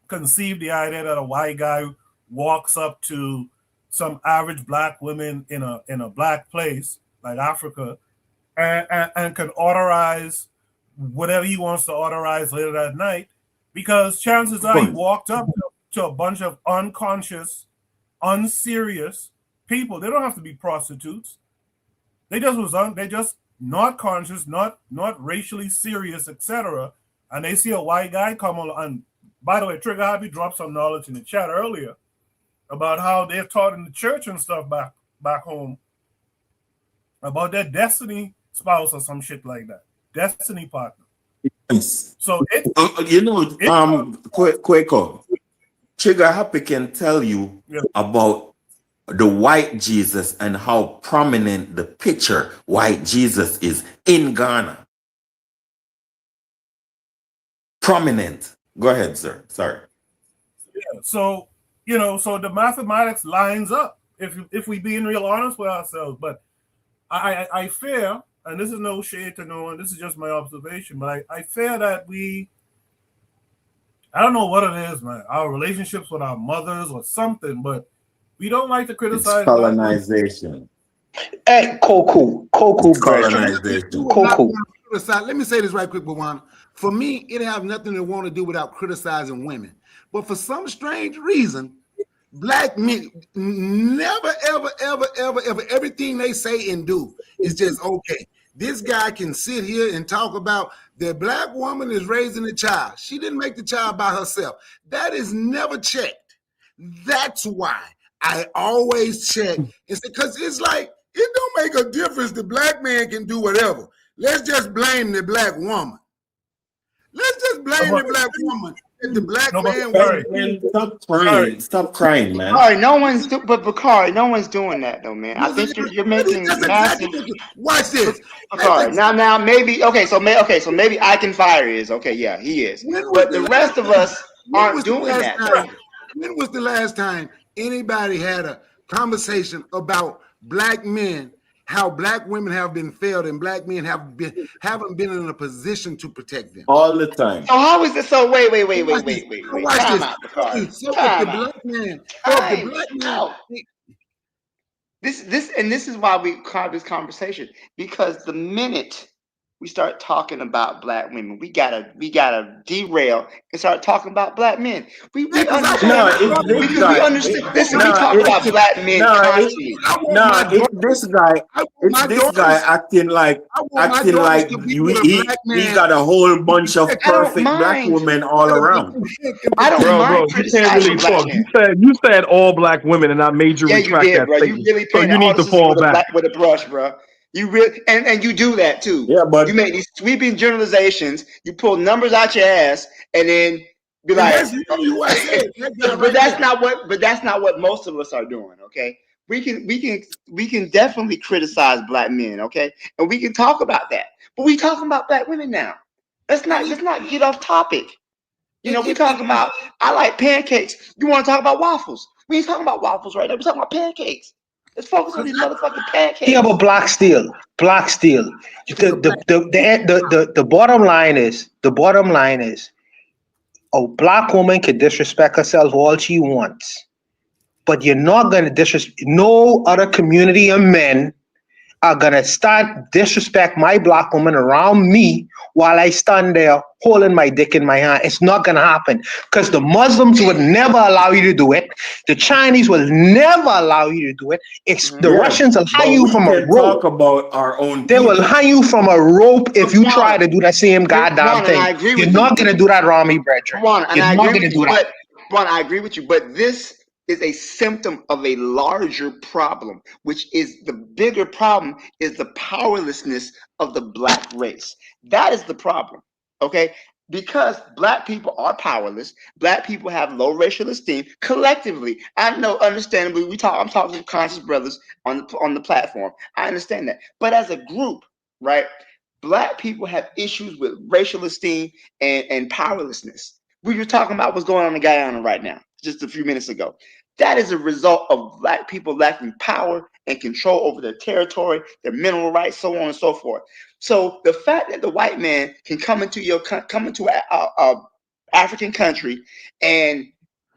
conceive the idea that a white guy walks up to some average black women in a black place like Africa and can authorize whatever he wants to authorize later that night, because chances are he walked up to a bunch of unconscious, unserious people. They don't have to be prostitutes. They just not conscious, not racially serious, etc. And they see a white guy come on. And by the way, Trigger Happy dropped some knowledge in the chat earlier about how they're taught in the church and stuff back home about their destiny spouse or some shit like that. Destiny partner. Yes. So Quaker, Trigger Happy can tell you about the white Jesus and how prominent the picture white Jesus is in Ghana. Prominent. Go ahead, sir. Sorry. Yeah. So so the mathematics lines up if we being real honest with ourselves. But I fear, and this is no shade to no one, this is just my observation, but I fear that I don't know what it is, man, our relationships with our mothers or something, but we don't like to criticize. It's colonization. Hey, Coco, colonization. Let me say this right quick, Bawana. For me, it have nothing to want to do without criticizing women. But for some strange reason, black men never, ever, everything they say and do is just okay. This guy can sit here and talk about the black woman is raising a child. She didn't make the child by herself. That is never checked. That's why I always check. It's because it's like, it don't make a difference. The black man can do whatever. Let's just blame the black woman. Let's just blame the black woman. The black man. Stop crying, man. Bakari, no one's doing that though, man. I think you're making massive. Watch this, Bakari. Now maybe so maybe I can fire is okay. Yeah, he is. But the rest of us aren't doing that. When was the last time anybody had a conversation about black men? How black women have been failed and black men haven't been in a position to protect them all the time. So how is this? So wait. Watch Time this. out, Bakari. So if the black man, This is why we have this conversation, because the minute we start talking about black women, we gotta derail and start talking about black men. We understand. No, it's this Because we guy. understand. Listen, we No, talk about black men constantly. it's this guy. It's this guy acting like he got a whole bunch of I don't perfect black mind. women all around. I don't Bro, mind you can't criticizing really black talk. men. You said all black women, and I made you Yeah, you retract did, that bro. You statement. really So painted you need all to this fall back. with a brush, bro. You really and you do that too. Yeah, but you make these sweeping generalizations. You pull numbers out your ass, and then be like, that's literally what I said. That guy but right that's there. not what. But that's not what most of us are doing. Okay, we can definitely criticize black men. Okay, and we can talk about that. But we talking about black women now. Let's not get off topic. You know, we talking about. I like pancakes. You want to talk about waffles? We ain't talking about waffles right now. We're talking about pancakes. Let's focus on these motherfucking pancakes. Yeah, but black steel. The bottom line is a black woman can disrespect herself all she wants, but you're not gonna disrespect. No other community of men are gonna start disrespect my black woman around me while I stand there holding my dick in my hand. It's not gonna happen because the Muslims would never allow you to do it. The Chinese will never allow you to do it. The Russians will hang you from a rope. Talk about our own. They will hang you from a rope if you try to do that same goddamn thing. You're not gonna do that, Rami Brethren. You're not gonna do that. Ron, I agree with you, but this is a symptom of a larger problem, which is the bigger problem is the powerlessness of the black race. That is the problem, okay? Because black people are powerless, black people have low racial esteem collectively. I know, understandably, I'm talking to conscious brothers on the platform. I understand that, but as a group, right? Black people have issues with racial esteem and powerlessness. We were talking about what's going on in Guyana right now, just a few minutes ago. That is a result of black people lacking power and control over their territory, their mineral rights, so on and so forth. So the fact that the white man can come into a African country and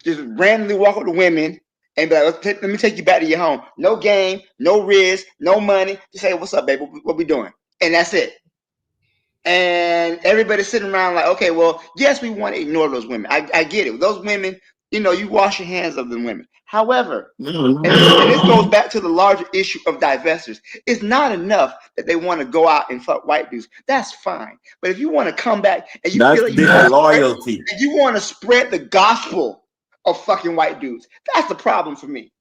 just randomly walk up to women and be like, let me take you back to your home. No game, no risk, no money. Just say, what's up, baby? What we doing? And that's it. And everybody's sitting around like, okay, well, yes, we want to ignore those women. I get it. Those women, you wash your hands of them women. However, and this goes back to the larger issue of divestors. It's not enough that they want to go out and fuck white dudes. That's fine. But if you want to come back and you feel like you want to spread the gospel of fucking white dudes, that's the problem for me.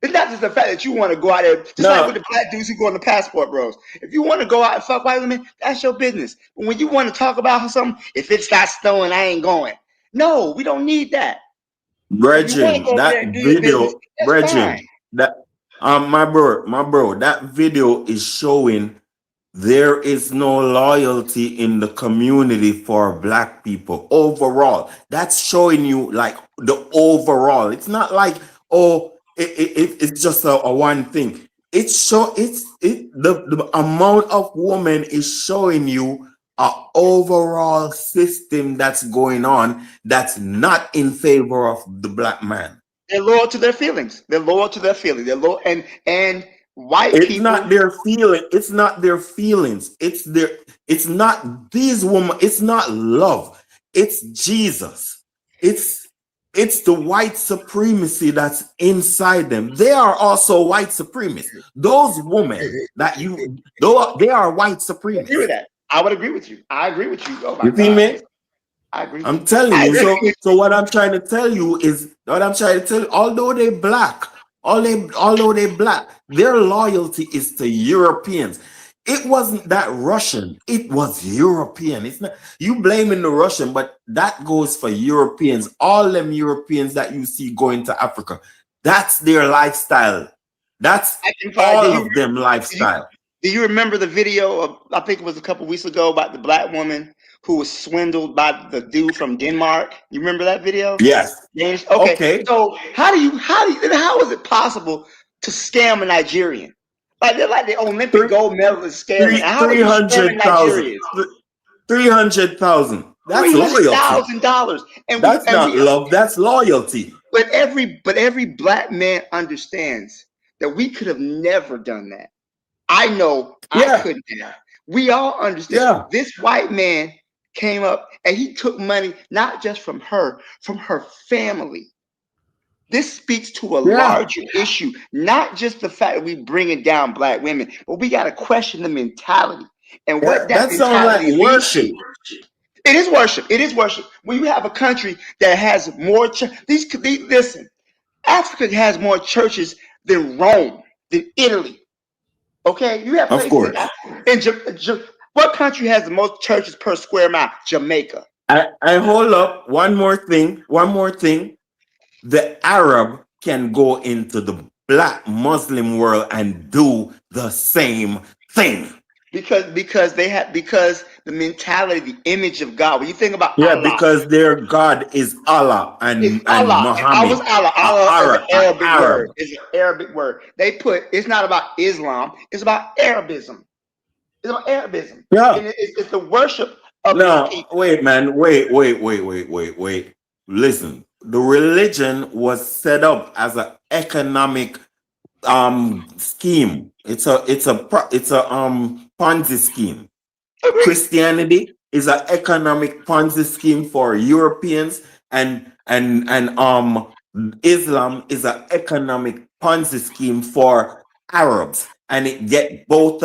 It's not just the fact that you want to go out there, just like with the black dudes who go on the passport bros. If you want to go out and fuck white women, that's your business. But when you want to talk about something, if it's got snowing, I ain't going. No, we don't need that. Brethren, that video, my bro, that video is showing there is no loyalty in the community for black people overall. That's showing you like the overall. It's not like, it's just a one thing. The amount of women is showing you an overall system that's going on that's not in favor of the black man. They're loyal to their feelings. They're loyal and white people. It's not their feeling. It's not their feelings. It's not these women. It's not love. It's Jesus. It's the white supremacy that's inside them. They are also white supremacists. Those women they are white supremacists. I agree with that. I would agree with you. I agree with you. Oh my you see me? I agree. I'm telling you. So what I'm trying to tell you is although they black, their loyalty is to Europeans. It wasn't that Russian. It was European. It's not you blaming the Russian, but that goes for Europeans. All them Europeans that you see going to Africa, that's their lifestyle. That's all of them lifestyle. Do you remember the video of, I think it was a couple weeks ago, about the black woman who was swindled by the dude from Denmark? You remember that video? Yes. Okay. So how is it possible to scam a Nigerian? Like they're like the Olympic gold medalist scamming. How are you scamming Nigerians? 300,000. That's loyalty. $300,000. That's not love. That's loyalty. But every black man understands that we could have never done that. I know I Yeah, couldn't have. We all understand. yeah, This white man came up and he took money not just from her family. This speaks to a yeah. larger issue, not just the fact that we bringing down black women, but we got to question the mentality and what that That sounds like mentality leads worship. to. It is worship. It is worship. When you have a country that has more these listen, Africa has more churches than Rome, than Italy. Okay, you have Of places in course. Africa. What country has the most churches per square mile? Jamaica. I hold up one more thing. One more thing. The Arab can go into the black Muslim world and do the same thing. Because the mentality, the image of God. When you think about Yeah, Allah, because their God is Allah it's and Allah. And I was Muhammad, Allah. Allah is an a Arabic Arab. word. It's an Arabic word. It's not about Islam. It's about Arabism. It's about Arabism. Yeah. And it's the worship of this No, people. wait, man. Wait. Listen, the religion was set up as an economic scheme. It's a Ponzi scheme. Christianity is an economic Ponzi scheme for Europeans, and Islam is an economic Ponzi scheme for Arabs, and it get both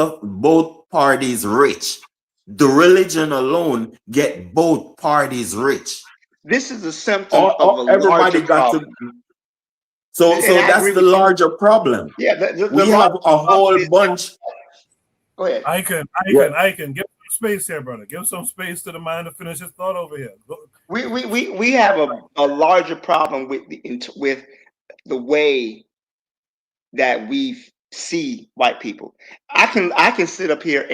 parties rich. The religion alone get both parties rich. This is a symptom of a Everybody larger got problem. to. So And I that's agree the with you. larger problem. Yeah, the We larger have a problem whole is. bunch. Go ahead. I can give some space here, brother. Give some space to the man to finish his thought over here. We have a larger problem with the way that we see white people. I can sit up here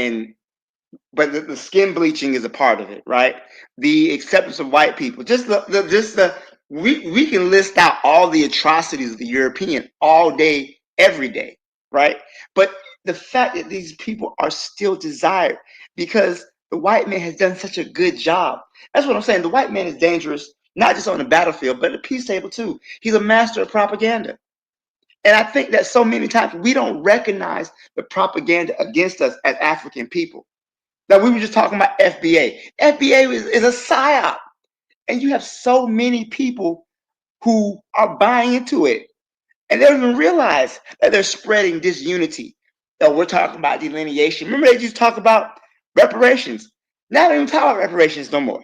but the skin bleaching is a part of it, right? The acceptance of white people, we can list out all the atrocities of the European all day, every day, right? But the fact that these people are still desired because the white man has done such a good job. That's what I'm saying. The white man is dangerous, not just on the battlefield, but at the peace table too. He's a master of propaganda. And I think that so many times we don't recognize the propaganda against us as African people. Now, we were just talking about FBA. FBA is a psyop. And you have so many people who are buying into it. And they don't even realize that they're spreading disunity. That we're talking about delineation. Remember, they just talk about reparations. Now they don't even talk about reparations no more.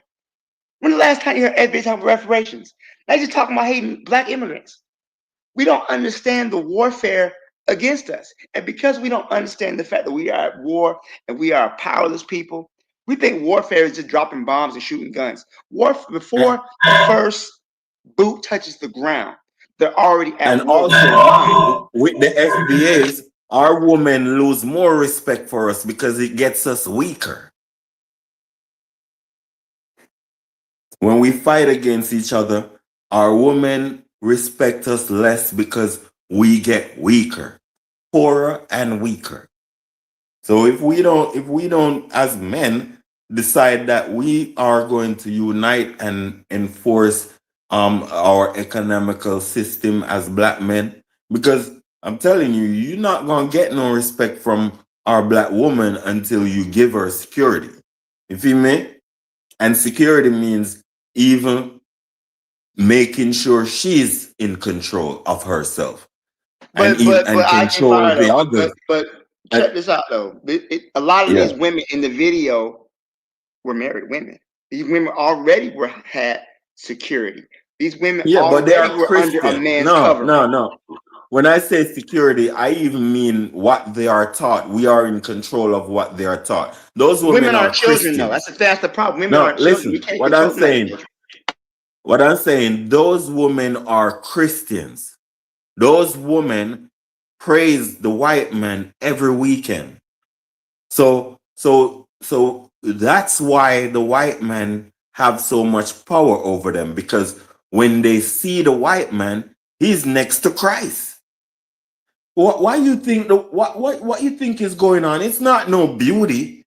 When the last time you heard FBA talk about reparations? Now they're just talking about hating black immigrants. We don't understand the warfare against us. And because we don't understand the fact that we are at war and we are a powerless people, we think warfare is just dropping bombs and shooting guns. Before the first boot touches the ground, they're already at And war with their also mind. with the FBAs, our women lose more respect for us because it gets us weaker. When we fight against each other, our women respect us less because we get weaker, poorer and weaker. So if we don't as men decide that we are going to unite and enforce our economical system as black men, because I'm telling you, you're not gonna get no respect from our black woman until you give her security. You feel me? And security means even making sure she's in control of herself and control the others. But check this out though. A lot of Yeah. these women in the video were married women. These women already had security. These women Yeah, but they already are were under a Christian. man's No. cover. When I say security, I even mean what they are taught. We are in control of what they are taught. Those women are Women are children, Christian. though. That's the problem. Women No, are children. We listen. can't control them as children. What I'm saying, those women are Christians. Those women praise the white man every weekend. So that's why the white man have so much power over them, because when they see the white man, he's next to Christ. Why you think what you think is going on? It's not no beauty,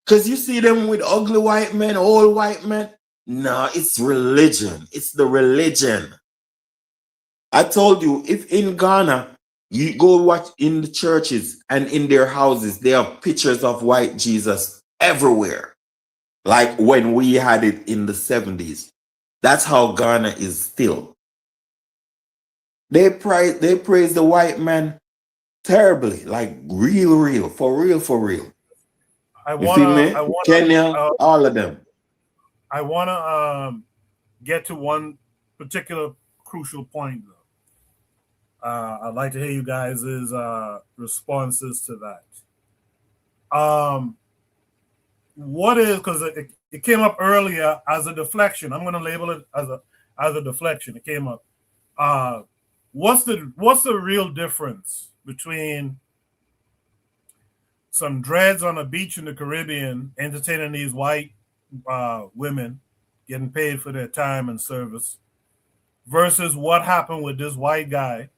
because you see them with ugly white men, old white men. No, it's religion. It's the religion. I told you, if in Ghana You go watch in the churches and in their houses, they have pictures of white Jesus everywhere. Like when we had it in the 70s. That's how Ghana is still. They praise the white man terribly, like real, for real. You feel me? Kenya, all of them. I wanna get to one particular crucial point though. I'd like to hear you guys' responses to that. What is, because it came up earlier as a deflection. I'm going to label it as a deflection. It came up. What's the real difference between some dreads on a beach in the Caribbean entertaining these white women, getting paid for their time and service, versus what happened with this white guy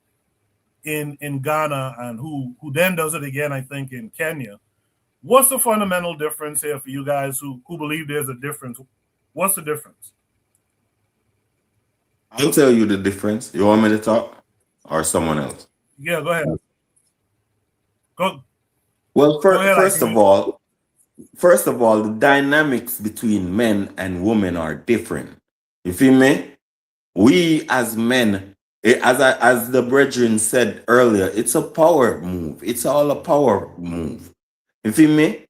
in Ghana and who then does it again, I think, in Kenya? What's the fundamental difference here for you guys who believe there's a difference? What's the difference? I'll tell you the difference. You want me to talk or someone else? Yeah, go ahead. Go. Well, Go ahead, first of all, the dynamics between men and women are different. You feel me? We as men, as the brethren said earlier, it's a power move. It's all a power move. You feel me?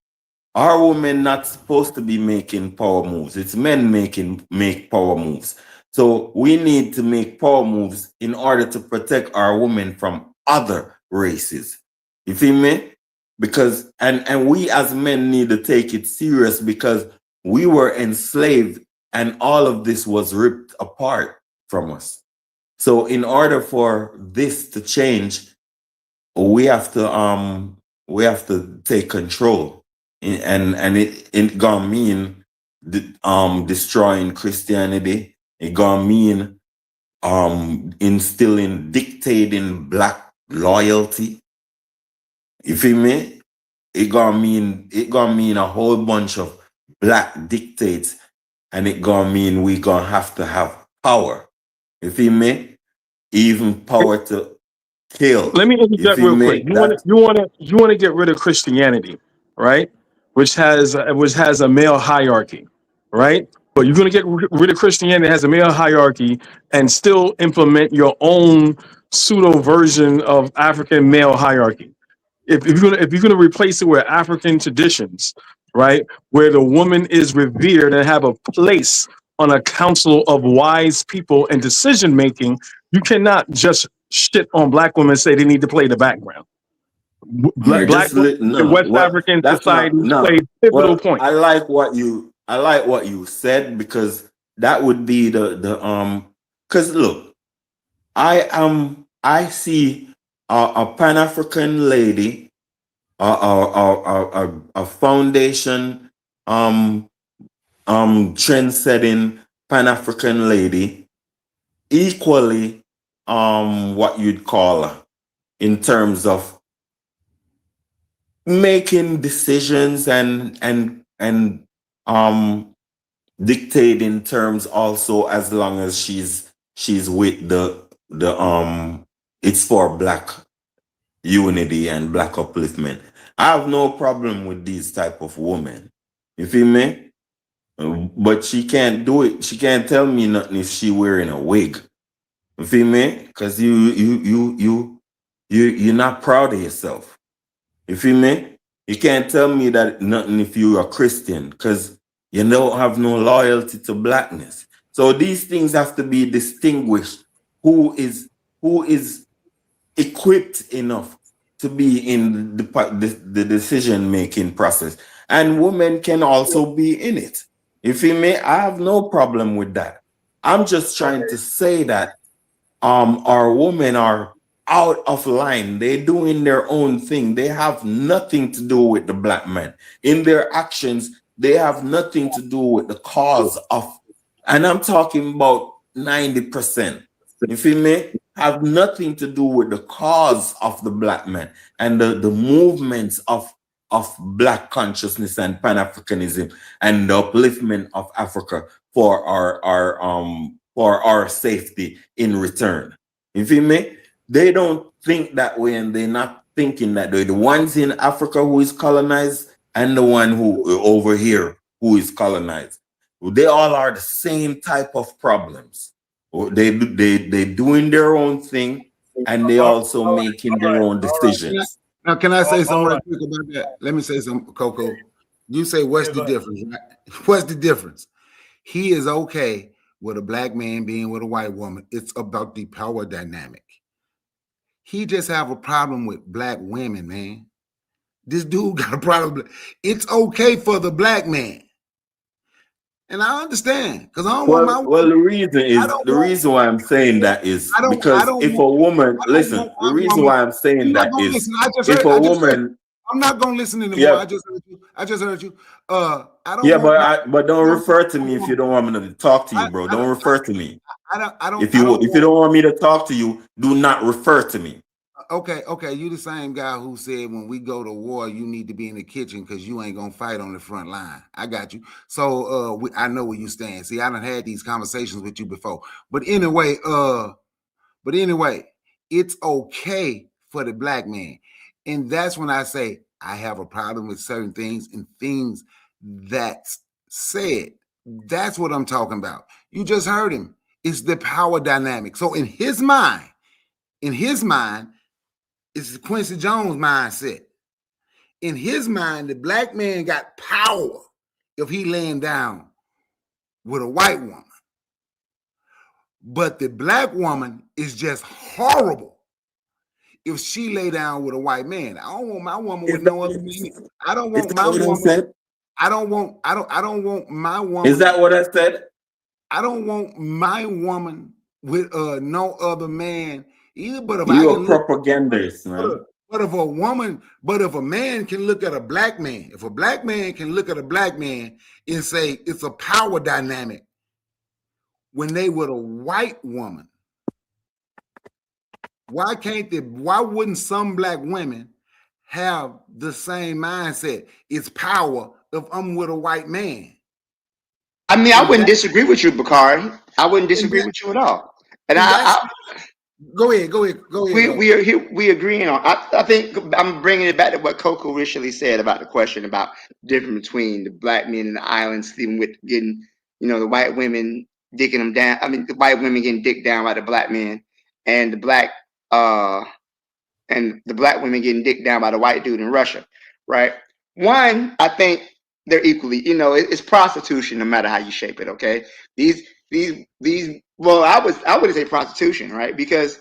Our women not supposed to be making power moves. It's men make power moves. So we need to make power moves in order to protect our women from other races. You feel me? Because and we as men need to take it serious because we were enslaved and all of this was ripped apart from us. So in order for this to change, we have to take control. And it gonna mean destroying Christianity. It gonna mean instilling, dictating black loyalty. You feel me? It gonna mean a whole bunch of black dictates, and it gonna mean we gonna have to have power. You feel me? Even power to kill. Let me interject real quick. You want to get rid of Christianity, right? Which has a male hierarchy, right? But you're going to get rid of Christianity that has a male hierarchy and still implement your own pseudo version of African male hierarchy. If you're gonna replace it with African traditions, right, where the woman is revered and have a place on a council of wise people and decision making, you cannot just shit on black women and say they need to play the background. Black women in West African society play pivotal point. I like what you said because that would be the because look, I see a Pan-African lady, a foundation, trend-setting Pan-African lady, equally, what you'd call her in terms of making decisions and dictating terms also, as long as she's with the it's for black unity and black upliftment. I have no problem with these type of women. You feel me? But she can't do it. She can't tell me nothing if she wearing a wig. You feel me? Because you're not proud of yourself. You feel me? You can't tell me that nothing if you're a Christian because you don't have no loyalty to blackness. So these things have to be distinguished. Who is equipped enough to be in the decision-making process. And women can also be in it. You feel me? I have no problem with that. I'm just trying to say that our women are out of line. They're doing their own thing. They have nothing to do with the black man. In their actions, they have nothing to do with the cause of, and I'm talking about 90%. You feel me? Have nothing to do with the cause of the black man and the movements of black consciousness and Pan-Africanism and the upliftment of Africa for our safety in return. You feel me? they don't think that way, and they're not thinking that way. The ones in Africa who is colonized and the one who over here who is colonized, they all are the same type of problems. They doing their own thing, and they also making their own decisions. Now, can I say something all right right. quick about that? Let me say something, Coco. You say, what's Yeah, the go ahead. difference? Right? What's the difference? He is okay with a black man being with a white woman. It's about the power dynamic. He just have a problem with black women, man. This dude got a problem. It's okay for the black man. And I understand, because I don't want my Well, the reason I is don't the want reason why I'm saying that is I because don't if want a woman, I don't listen, want the my reason woman. why I'm saying You're not that gonna is listen. I just if heard a I just heard woman, I'm not gonna listen anymore. yeah, I just heard you. I just heard you. I don't yeah, want my but don't woman. refer to me if you don't want me to talk to you, bro. I Don't refer to me. I If you don't want. don't want me to talk to you, do not refer to me. Okay. You the same guy who said when we go to war, you need to be in the kitchen because you ain't gonna fight on the front line. I got you. So I know where you stand. See, I done had these conversations with you before. But anyway, it's okay for the black man. And that's when I say I have a problem with certain things and things that's said. That's what I'm talking about. You just heard him. It's the power dynamic. So in his mind, it's Quincy Jones' mindset. In his mind, the black man got power if he laying down with a white woman. But the black woman is just horrible if she lay down with a white man. I don't want my woman with no other man. I don't want my woman. I don't want my woman. Is that what I said? I don't want my woman with no other man either. But if You I a can look, propagandist, man. but if a man can look at a black man, if a black man can look at a black man and say it's a power dynamic when they with a white woman, why wouldn't some black women have the same mindset? It's power if I'm with a white man. I mean, I wouldn't disagree with you, Bakari. I wouldn't disagree with you at all. And Go ahead. we agreeing on. I think I'm bringing it back to what Coco initially said about the question about the difference between the black men in the islands, even with getting, the white women dicking them down. I mean, the white women getting dicked down by the black men, and the black women getting dicked down by the white dude in Russia, right? One, I think they're equally, it's prostitution no matter how you shape it. Okay, these. Well, I wouldn't say prostitution, right? Because,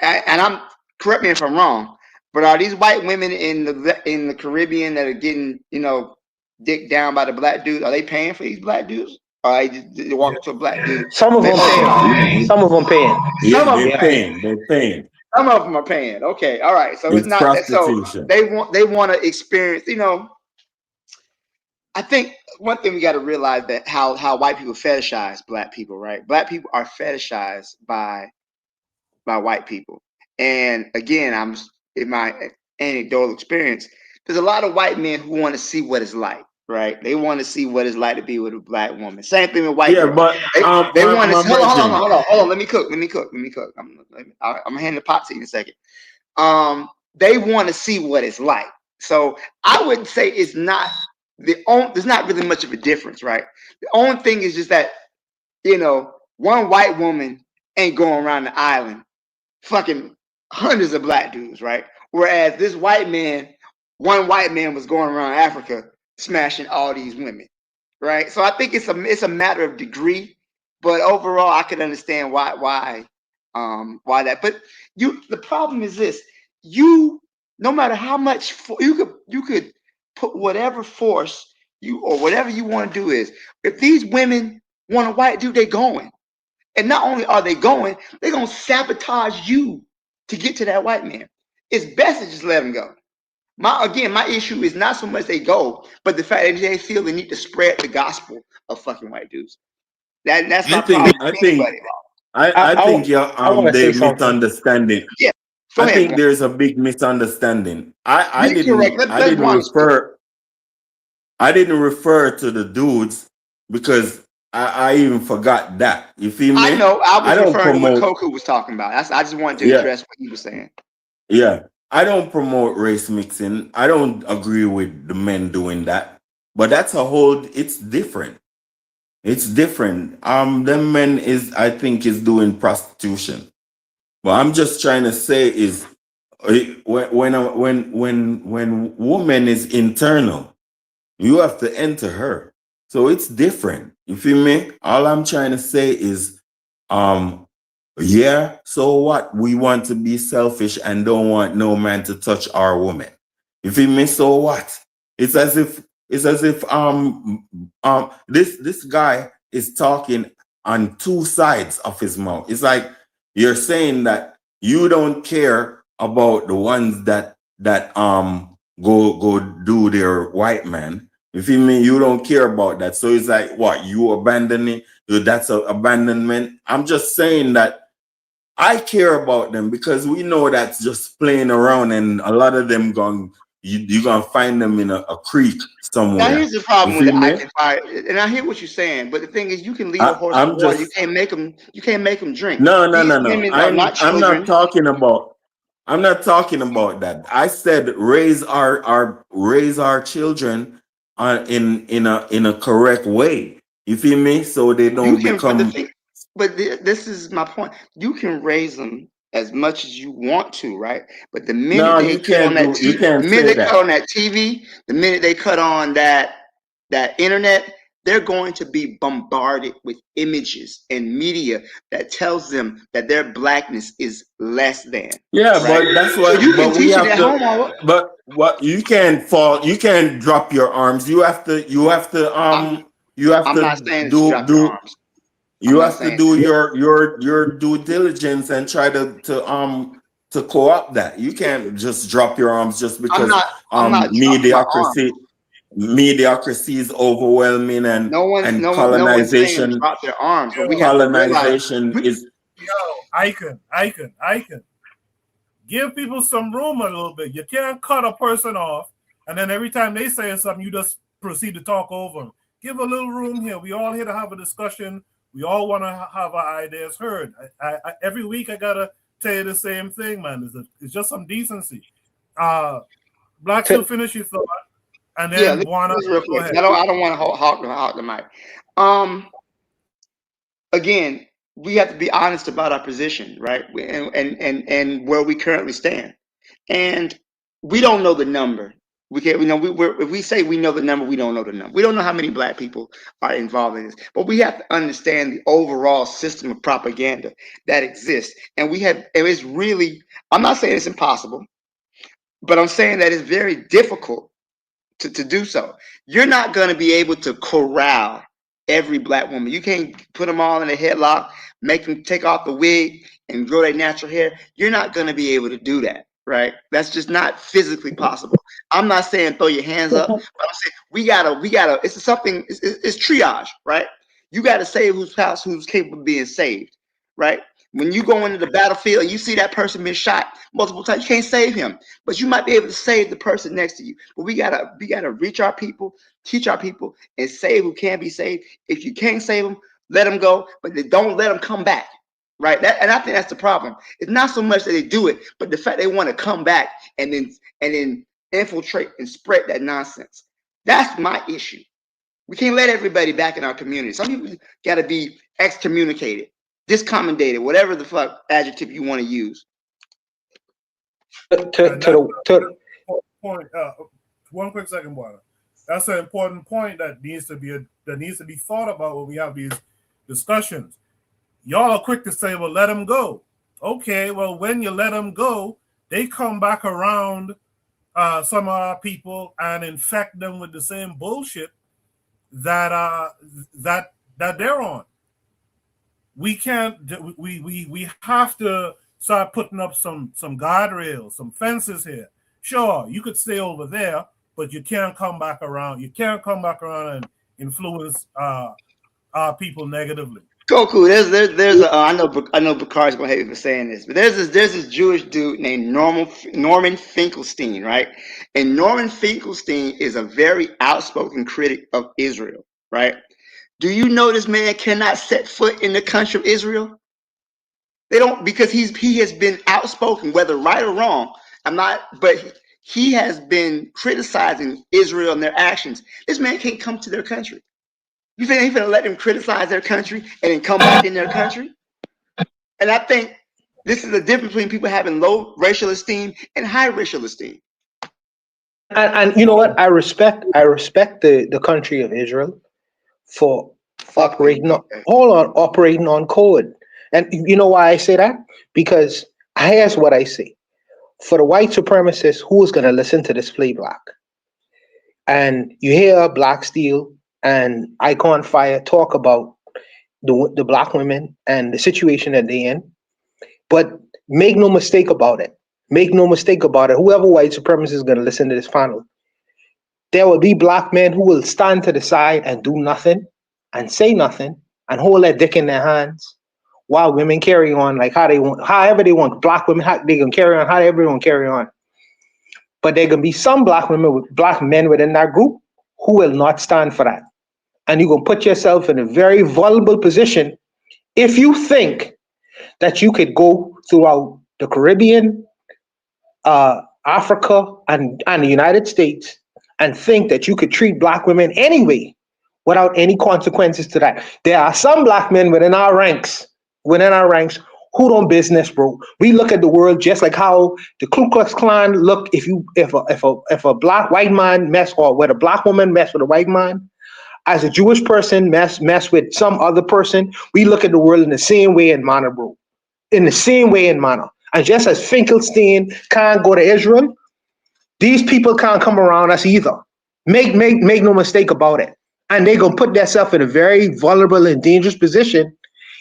and I'm correct me if I'm wrong, but are these white women in the Caribbean that are getting, dicked down by the black dude? Are they paying for these black dudes? Or they walk up to a black dude? Some of them paying. Some of them paying. Yeah, Some of they're them paying. They're paying. Some of them are paying. Okay, all right. So it's It's not that. So prostitution. they want to experience. I think one thing we got to realize that how white people fetishize black people, right? Black people are fetishized by white people. And again, I'm in my anecdotal experience, there's a lot of white men who want to see what it's like, right? They want to see what it's like to be with a black woman. Same thing with white girls. But They want to see. Hold brethren. on. Let me cook. I'm gonna hand the pot to you in a second. They want to see what it's like. So I would say it's not there's not really much of a difference, right? The only thing is just that, one white woman ain't going around the island fucking hundreds of black dudes, right? Whereas this one white man was going around Africa smashing all these women, right? So I think it's a matter of degree, but overall I could understand why that. But the problem is this: no matter how much you could put whatever force or whatever you want to do is, if these women want a white dude, they going. And not only are they going, they're going to sabotage you to get to that white man. It's best to just let them go. My issue is not so much they go, but the fact that they feel the need to spread the gospel of fucking white dudes. That's my problem with anybody. I think say they something. misunderstanding. Yeah. I think there's a big misunderstanding. I didn't refer to the dudes because I even forgot that. You feel me? I know. I was don't referring to what promote. Koku was talking about. I just wanted to Yeah, address what he was saying. yeah. I don't promote race mixing. I don't agree with the men doing that. But that's a whole. It's different. It's different. Them men I think is doing prostitution. What I'm just trying to say is, when woman is internal, you have to enter her. So it's different. You feel me? All I'm trying to say is, yeah, so what? We want to be selfish and don't want no man to touch our woman. You feel me? So what? It's as if this guy is talking on two sides of his mouth. It's like you're saying that you don't care about the ones that go do their white man. You feel me? You don't care about that. So it's like, what, you abandoning? That's an abandonment. I'm just saying that I care about them because we know that's just playing around, and a lot of them you're gonna find them in a creek somewhere. Now here's the problem You with feel the I me? can fire, and I hear what you're saying, but the thing is, you can lead a horse to I'm water. You just can't make them. You can't make them drink. no. These women are not I'm not children. talking about. I'm not talking about that. I said raise our children in a correct way. You feel me? So they You don't can, but the become. thing, this is my point. You can raise them as much as you want to, right? But the minute No, they cut on that you TV, the can't minute say they cut that. on that TV, the minute they cut on that internet, they're going to be bombarded with images and media that tells them that their blackness is less than, Yeah, right? but that's So you what. can But we teach it have at to. home. All But what you can't fall. You can't drop your arms. You have to. You have to. You have I'm to not saying that you drop your do. arms. I'm You not have to saying do that. your due diligence and try to co-opt that. You can't just drop your arms just I'm because not. I'm not dropping my arms. mediocrity is overwhelming, No one's saying colonization drop their arms, but we Yo, have to realize. is I can give people some room a little bit. You can't cut a person off, and then every time they say something, you just proceed to talk over them. Give a little room here. We all here to have a discussion. We all want to have our ideas heard. Every week I gotta tell you the same thing, man. It's just some decency. Black Suit, finish your thought, and Yeah, then Juana, this real go quick. ahead. I don't want to hog the mic. Again, we have to be honest about our position, right? And where we currently stand. And we don't know the number. We can't. If we say we know the number, we don't know the number. We don't know how many black people are involved in this. But we have to understand the overall system of propaganda that exists. And it's really. I'm not saying it's impossible, but I'm saying that it's very difficult to do so. You're not going to be able to corral every black woman. You can't put them all in a headlock, make them take off the wig and grow their natural hair. You're not going to be able to do that, right? That's just not physically possible. I'm not saying throw your hands up, but I'm saying we gotta. It's something. It's triage, right? You got to save who's capable of being saved, right? When you go into the battlefield and you see that person been shot multiple times, you can't save him, but you might be able to save the person next to you. But we gotta reach our people, teach our people, and save who can be saved. If you can't save them, let them go, but don't let them come back, right? And I think that's the problem. It's not so much that they do it, but the fact they want to come back and then infiltrate and spread that nonsense. That's my issue. We can't let everybody back in our community. Some people got to be excommunicated, discommendated, whatever the fuck adjective you want to use. Point. One quick second, Juana. That's an important point that needs to be thought about when we have these discussions. Y'all are quick to say, "Well, let them go." Okay, well, when you let them go, they come back around some of our people and infect them with the same bullshit that they're on. We can't. We have to start putting up some guardrails, some fences here. Sure, you could stay over there, but you can't come back around. You can't come back around and influence our people negatively. Goku, there's I know Bakari's gonna hate me for saying this, but there's this Jewish dude named Norman Finkelstein, right? And Norman Finkelstein is a very outspoken critic of Israel, right? Do you know this man cannot set foot in the country of Israel? They don't, because he has been outspoken, whether right or wrong. But he has been criticizing Israel and their actions. This man can't come to their country. You think he's gonna let them criticize their country and then come back in their country? And I think this is the difference between people having low racial esteem and high racial esteem. And you know what? I respect the country of Israel for operating on code. And you know why I say that? Because here's what I say. For the white supremacists, who is gonna listen to this play black? And you hear Black Steel and Icon Fire talk about the black women and the situation that they're in. But make no mistake about it. Make no mistake about it. Whoever white supremacist is going to listen to this panel, there will be black men who will stand to the side and do nothing and say nothing and hold their dick in their hands while women carry on like how they want, however they want. Black women, they can carry on however they want to carry on. But there can be some black women, black men within that group who will not stand for that. And you're going to put yourself in a very vulnerable position if you think that you could go throughout the Caribbean, Africa, and the United States and think that you could treat black women anyway without any consequences to that. There are some black men within our ranks who don't business, bro. We look at the world just like how the Ku Klux Klan look. If a black white man mess, or with a black woman mess with a white man, as a Jewish person mess with some other person, we look at the world in the same way and manner, bro. In the same way and manner. And just as Finkelstein can't go to Israel, these people can't come around us either. Make no mistake about it. And they're going to put themselves in a very vulnerable and dangerous position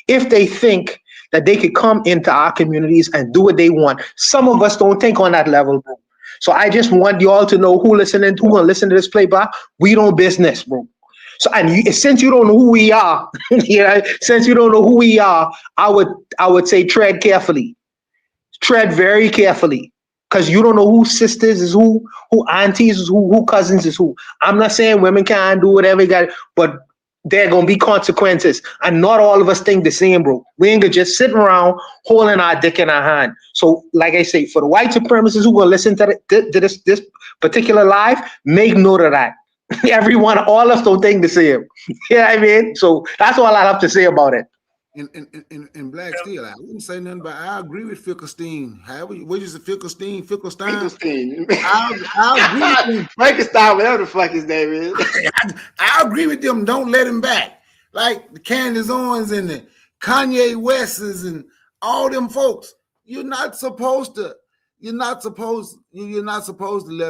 if they think that they could come into our communities and do what they want. Some of us don't think on that level, bro. So I just want you all to know who gonna listen to this playback. We don't business, bro. So, and since you don't know who we are, since you don't know who we are, I would say tread carefully, tread very carefully, because you don't know who sisters is who aunties is who cousins is who. I'm not saying women can't do whatever they got, but there are gonna be consequences, and not all of us think the same, bro. We ain't gonna just sit around holding our dick in our hand. So, like I say, for the white supremacists who gonna listen to this particular live, make note of that. Everyone, all of us don't think the same. Yeah, I mean, so that's all I have to say about it. In Black Steel, I wouldn't say nothing, but I agree with Finkelstein. However, what is it, Finkelstein? I agree with him. Frankenstein, whatever the fuck his name is. I agree with them. Don't let him back. Like the Candace Owens and the Kanye Wests and all them folks. You're not supposed to let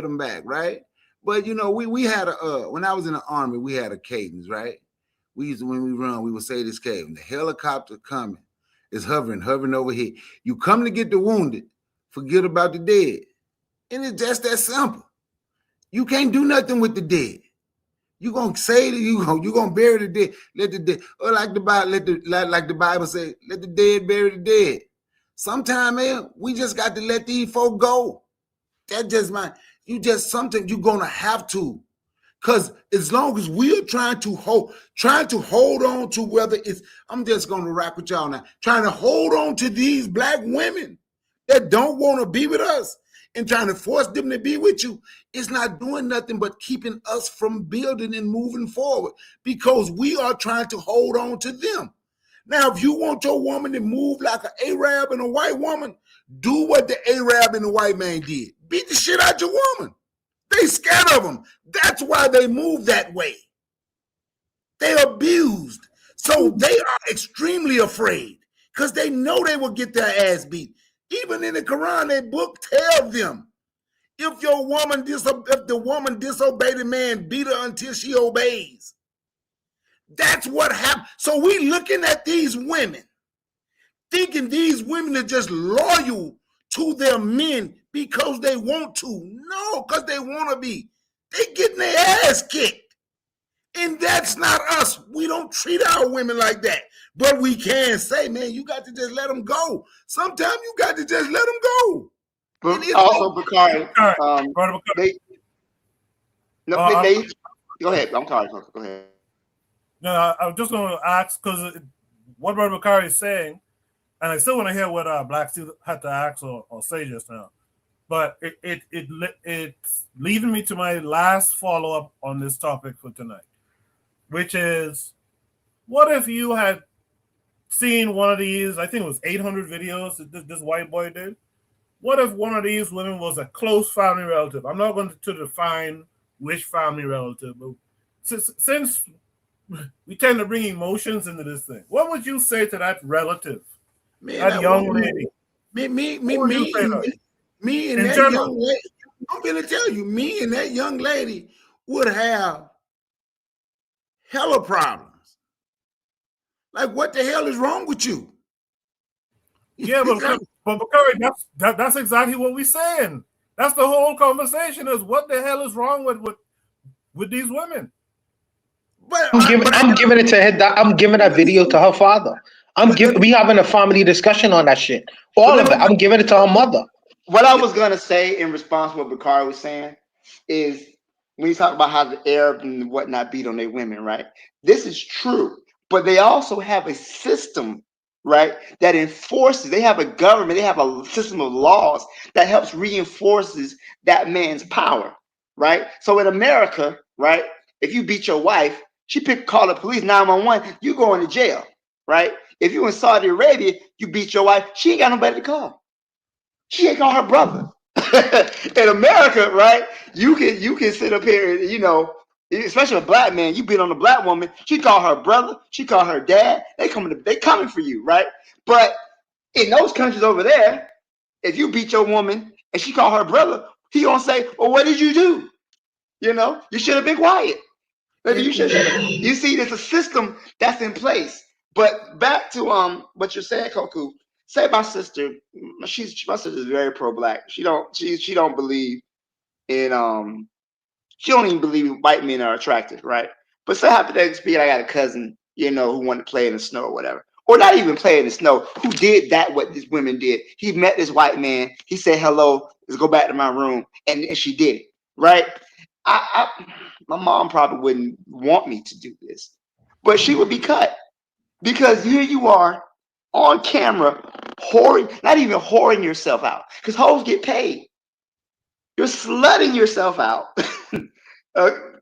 them back, right? But you know, we had when I was in the Army, we had a cadence, right? We used to, when we run, we would say this cadence: the helicopter coming is hovering over here. You come to get the wounded, forget about the dead. And it's just that simple. You can't do nothing with the dead. You gonna say that you gonna bury the dead. Let the dead, or like the Bible, like the Bible say, let the dead bury the dead. Sometimes, man, we just got to let these folk go. That just something you're gonna have to. Because as long as we are trying to hold on to whether it's, I'm just gonna rock with y'all now, trying to hold on to these black women that don't want to be with us and trying to force them to be with you, it's not doing nothing but keeping us from building and moving forward, because we are trying to hold on to them. Now, if you want your woman to move like an Arab and a white woman, do what the Arab and the white man did. Beat the shit out your woman. They scared of them. That's why they move that way. They abused. So they are extremely afraid because they know they will get their ass beat. Even in the Quran, that book tells them, if the woman disobeyed the man, beat her until she obeys. That's what happened. So we looking at these women, thinking these women are just loyal to their men because they want to. No, because they want to be. They getting their ass kicked. And that's not us. We don't treat our women like that. But we can say, man, you got to just let them go. Sometimes you got to just let them go. But also, Bakari, go ahead. I'm sorry. Go ahead. No, I was just going to ask because what Brother Bakari is saying, and I still want to hear what Black Steel had to ask or say just now. But it's leading me to my last follow up on this topic for tonight, which is, what if you had seen one of these? I think it was 800 videos that this white boy did. What if one of these women was a close family relative? I'm not going to define which family relative, but since we tend to bring emotions into this thing, what would you say to that relative, that young lady? Me and in that general? young lady, I'm gonna tell you, me and that young lady would have hella problems. Like, what the hell is wrong with you? Yeah, but Bakari, that's exactly what we're saying. That's the whole conversation: is what the hell is wrong with these women? I'm giving it to her. I'm giving that video to her father. We having a family discussion on that shit. All of it. I'm giving it to her mother. What I was gonna say in response to what Bakari was saying is, when you talk about how the Arab and whatnot beat on their women, right? This is true, but they also have a system, right, that enforces. They have a government. They have a system of laws that helps reinforces that man's power, right? So in America, right, if you beat your wife, call the police 911. You going to jail, right? If you in Saudi Arabia, you beat your wife, she ain't got nobody to call. She ain't call her brother. In America, right? You can sit up here, especially a black man. You beat on a black woman, she call her brother, she call her dad. They coming for you, right? But in those countries over there, if you beat your woman and she call her brother, he gonna say, "Well, what did you do? You should have been quiet. Maybe you should." You see, there's a system that's in place. But back to what you're saying, Koku. Say my sister, my sister is very pro-black. She don't believe in she don't even believe white men are attractive, right? But say hypothetically speaking, I got a cousin, who wanted to play in the snow or whatever. Or not even play in the snow, who did what these women did. He met this white man, he said, "Hello, let's go back to my room," and she did it, right? My mom probably wouldn't want me to do this, but she would be cut, because here you are on camera, not even whoring yourself out, because hoes get paid. You're slutting yourself out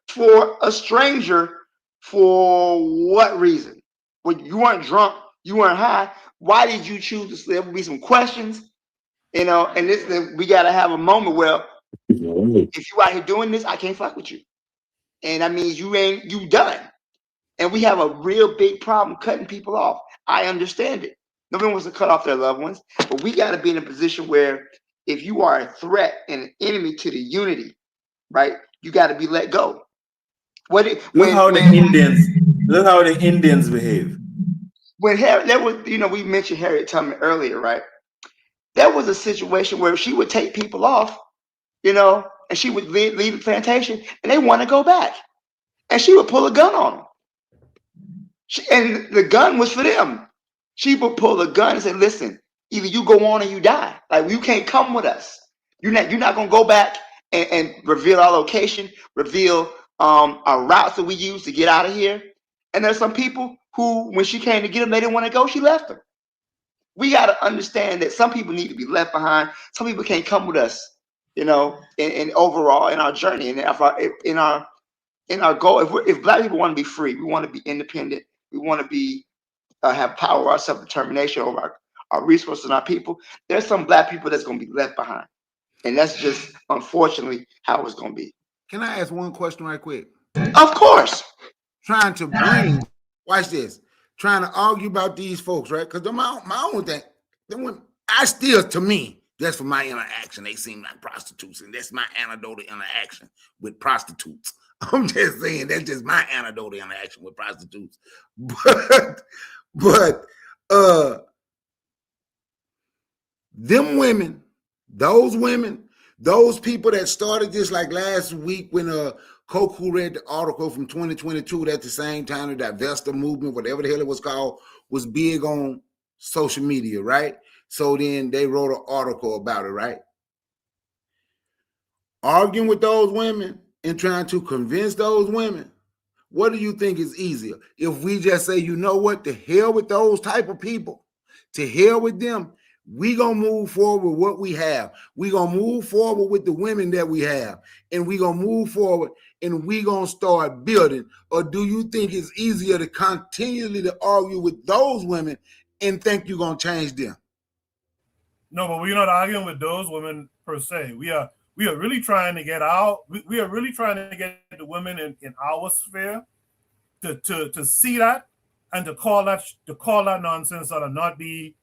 for a stranger. For what reason? Well, you weren't drunk, you weren't high. Why did you choose to sleep? There will be some questions, and we got to have a moment where, if you out here doing this, I can't fuck with you. And that means you done. And we have a real big problem cutting people off. I understand it. Nobody wants to cut off their loved ones, but we got to be in a position where, if you are a threat and an enemy to the unity, right, you got to be let go. Look how the Indians behave. When there was, we mentioned Harriet Tubman earlier, right? There was a situation where she would take people off, and she would leave the plantation, and they want to go back, and she would pull a gun on them. And the gun was for them. She would pull a gun and say, "Listen, either you go on or you die. Like, you can't come with us. You're not gonna go back and reveal our location, reveal our routes that we use to get out of here." And there's some people who, when she came to get them, they didn't want to go. She left them. We got to understand that some people need to be left behind. Some people can't come with us, in overall in our journey, and in our goal. If Black people want to be free, we want to be independent. We want to be have power, our self-determination over our resources and our people. There's some Black people that's going to be left behind, and that's just unfortunately how it's going to be. Can I ask one question right quick? Of course. Trying to watch this. Trying to argue about these folks, right? Because my own thing, to me, just for my interaction, they seem like prostitutes, and that's my anecdotal interaction with prostitutes. I'm just saying, that's just my anecdotal interaction with prostitutes. But them women, those people that started this, like last week when Koku read the article from 2022, at the same time the Diaspora movement, whatever the hell it was called, was big on social media, right? So then they wrote an article about it, right? Arguing with those women and trying to convince those women What do you think is easier? If we just say, you know what, to hell with those type of people, to hell with them, we gonna move forward with what we have. We gonna move forward with the women that we have, and we gonna move forward and we gonna start building. Or do you think it's easier to continually to argue with those women and think you're gonna change them? No, but we're not arguing with those women per se. We are really trying to get out. We are really trying to get the women in our sphere to see that and to call that nonsense or to not be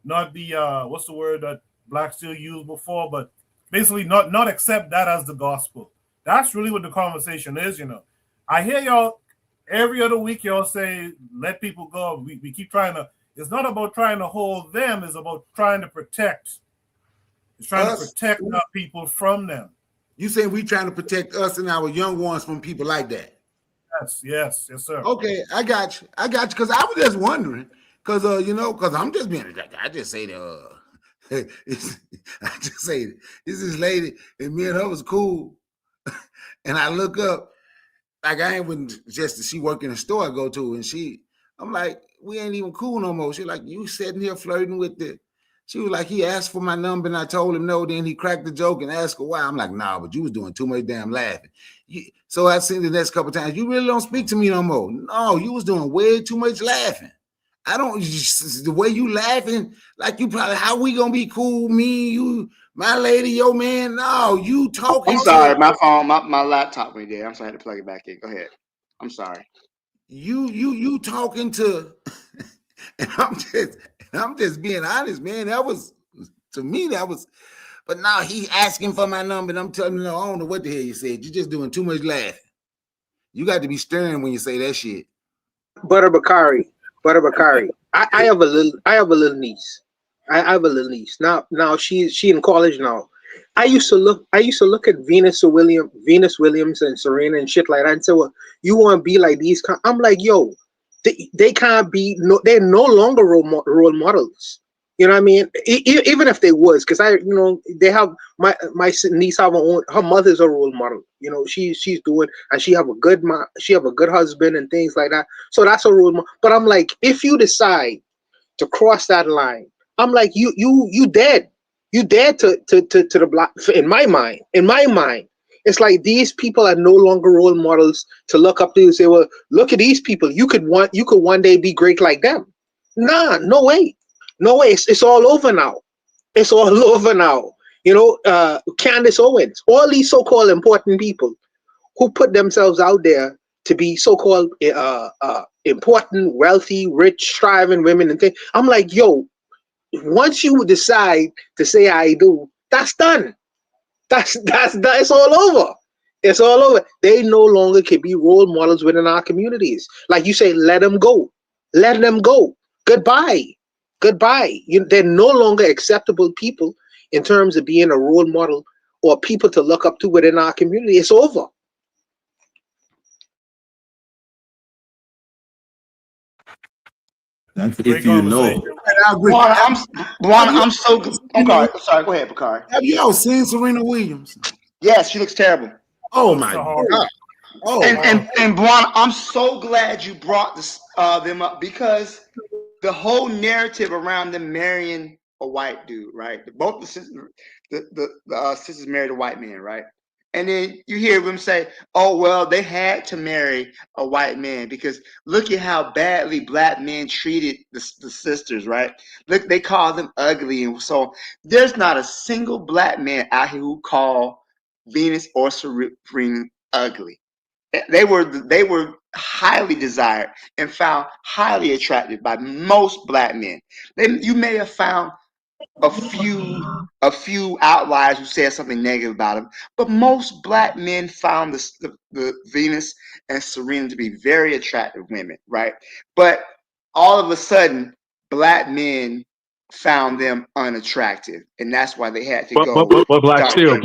what's the word that blacks still used before, but basically not accept that as the gospel. That's really what the conversation is, you know. I hear y'all every other week y'all say let people go. We keep trying to. It's not about trying to hold them. It's about trying to protect. It's trying to protect our people from them. You saying we trying to protect us and our young ones from people like that? Yes, sir. Okay, I got you. Because I was just wondering. Because I'm just being. I just say that. I just say this is lady, and me and her was cool. And I look up, like I ain't with just she work in a store I go to, and I'm like, we ain't even cool no more. She like, you sitting here flirting with the. She was like, he asked for my number and I told him no. Then he cracked the joke and asked her why. I'm like, nah, but you was doing too much damn laughing. So I seen the next couple of times, you really don't speak to me no more. No, you was doing way too much laughing. I don't, the way you laughing, like you probably, how we gonna be cool, me, you, my lady, your man? No, you talking. I'm sorry, my phone, my laptop went dead. I'm sorry, I had to plug it back in. Go ahead. I'm sorry. You talking to, and I'm just being honest, man. That was, to me, that was, but now he asking for my number and I'm telling him, no, I don't know what the hell you said. You're just doing too much laughing. You got to be stern when you say that shit. Butter Bakari. I have a little niece. I have a little niece. Now she in college now. I used to look at Venus Williams and Serena and shit like that and say, well, you want to be like these? I'm like, yo, they can't be. No, they're no longer role models. You know what I mean? Even if they was, because they have my niece have her mother's a role model. You know, she's doing, and she have a good husband and things like that. So that's a role model. But I'm like, if you decide to cross that line, I'm like, you dead. You dead to the black. In my mind, it's like these people are no longer role models to look up to and say, well, look at these people. You could one day be great like them. Nah, no way. No way. It's all over now. It's all over now. You know, Candace Owens, all these so-called important people who put themselves out there to be so-called important, wealthy, rich, striving women and things. I'm like, yo, once you decide to say I do, that's done. That's it's all over. It's all over. They no longer can be role models within our communities. Like you say, let them go. Let them go. Goodbye. They're no longer acceptable people in terms of being a role model or people to look up to within our community. It's over. That's if you know. I'm so good. Okay, sorry. Go ahead, Bakari. Have you all seen Serena Williams? Yes, she looks terrible. Oh my God. Oh, and Buana, I'm so glad you brought this them up, because the whole narrative around them marrying a white dude, right? Both the sisters married a white man, right? And then you hear them say, oh, well, they had to marry a white man because look at how badly black men treated the sisters, right? Look, they call them ugly. And so there's not a single black man out here who call Venus or Serena ugly. They were highly desired and found highly attractive by most black men. Then you may have found a few outliers who said something negative about them, but most black men found the Venus and Serena to be very attractive women, right? But all of a sudden, black men found them unattractive, and that's why they had to go. But Black Steel.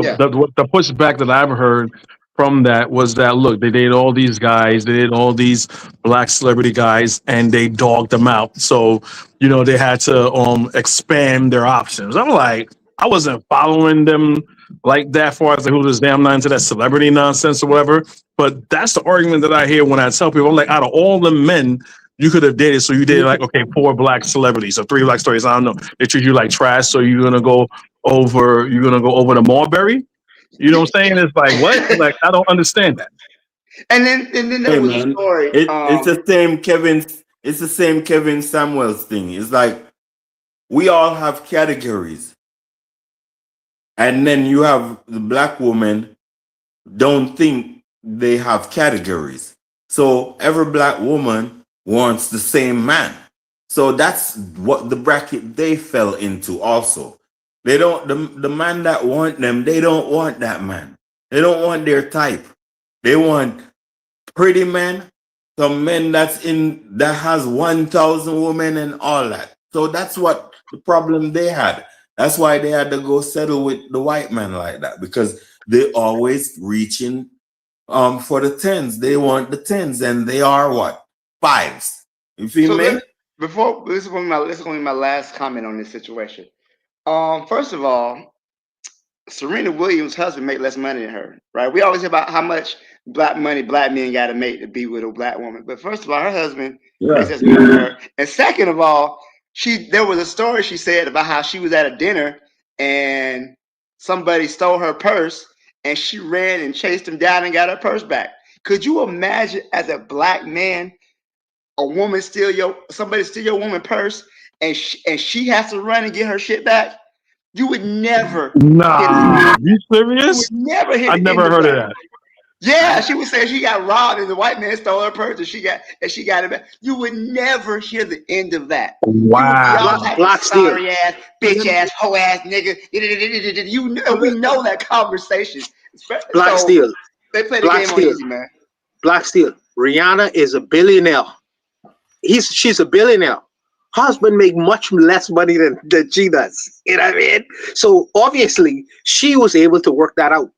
Yeah. The pushback that I've heard from that was that look, they did all these guys, they did all these black celebrity guys, and they dogged them out. So they had to expand their options. I'm like, I wasn't following them like that far as like who this damn not into that celebrity nonsense or whatever. But that's the argument that I hear when I tell people, I'm like, out of all the men you could have dated, so you dated like, okay, 4 black celebrities or 3 black stories. I don't know. They treat you like trash, so you're gonna go over to Marbury. You know what I'm saying? It's like what? Like I don't understand that. And then there Hey was a man, story. it's the same Kevin. It's the same Kevin Samuels thing. It's like we all have categories, and then you have the black woman don't think they have categories. So every black woman wants the same man. So that's what the bracket they fell into also. They don't the man that want them, they don't want that man. They don't want their type. They want pretty men, some men that has 1,000 women and all that. So that's what the problem they had. That's why they had to go settle with the white man like that, because they always reaching for the 10s. They want the 10s, and they are what? 5s. You feel So me? this is going to be my last comment on this situation. First of all, Serena Williams' husband made less money than her, right? We always hear about how much black money black men got to make to be with a black woman. But first of all, her husband makes less money than her. And second of all, there was a story she said about how she was at a dinner and somebody stole her purse and she ran and chased him down and got her purse back. Could you imagine, as a black man, somebody steal your woman purse and she has to run and get her shit back? You would never Nah, you serious? never hear I the end never of heard of that. that. Yeah, she was saying she got robbed and the white man stole her purse and she got it back. You would never hear the end of that. You would be all type of sorry ass, bitch ass, hoe ass nigga. We know that conversation. Black So Steel. they play the Black game on Steel. easy, man. Black Steel. Rihanna is a billionaire. She's a billionaire. Husband make much less money than she does. You know what I mean? So obviously she was able to work that out.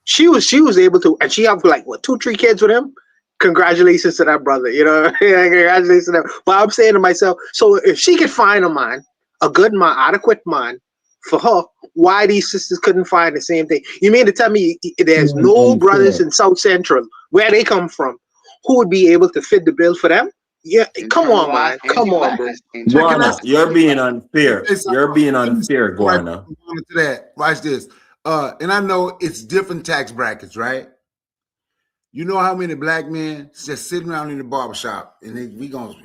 She was able to, and she have like what 2-3 kids with him. Congratulations to that brother. You know, congratulations to them. But I'm saying to myself, so if she could find a man, a good man, adequate man for her, why these sisters couldn't find the same thing? You mean to tell me there's no brothers in South Central where they come from who would be able to fit the bill for them? Yeah, come on, man. Come on, bro. Guana, you're being unfair. It's You're being let me unfair, say right Guana. to that. Watch this. And I know it's different tax brackets, right? You know how many black men just sitting around in the barbershop, and we gonna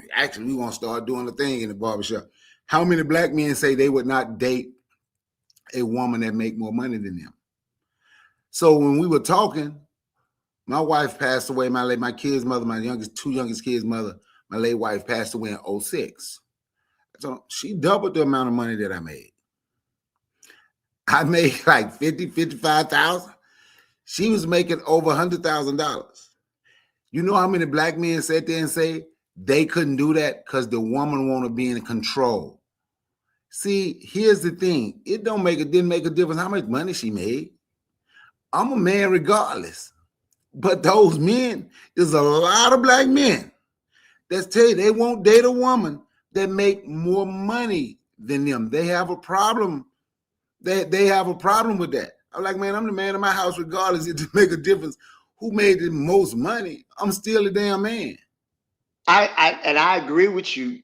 start doing the thing in the barbershop. How many black men say they would not date a woman that make more money than them? So when we were talking, my wife passed away. My kid's mother, my two youngest kids' mother, my late wife passed away in 2006. So she doubled the amount of money that I made. I made like 50, 55,000. She was making over $100,000. You know how many black men sat there and say they couldn't do that because the woman want to be in control? See, here's the thing. It didn't make a difference how much money she made. I'm a man regardless. But those men, there's a lot of black men that tell you they won't date a woman that make more money than them. They have a problem. They have a problem with that. I'm like, man, I'm the man in my house regardless. It make a difference who made the most money. I'm still a damn man. I agree with you,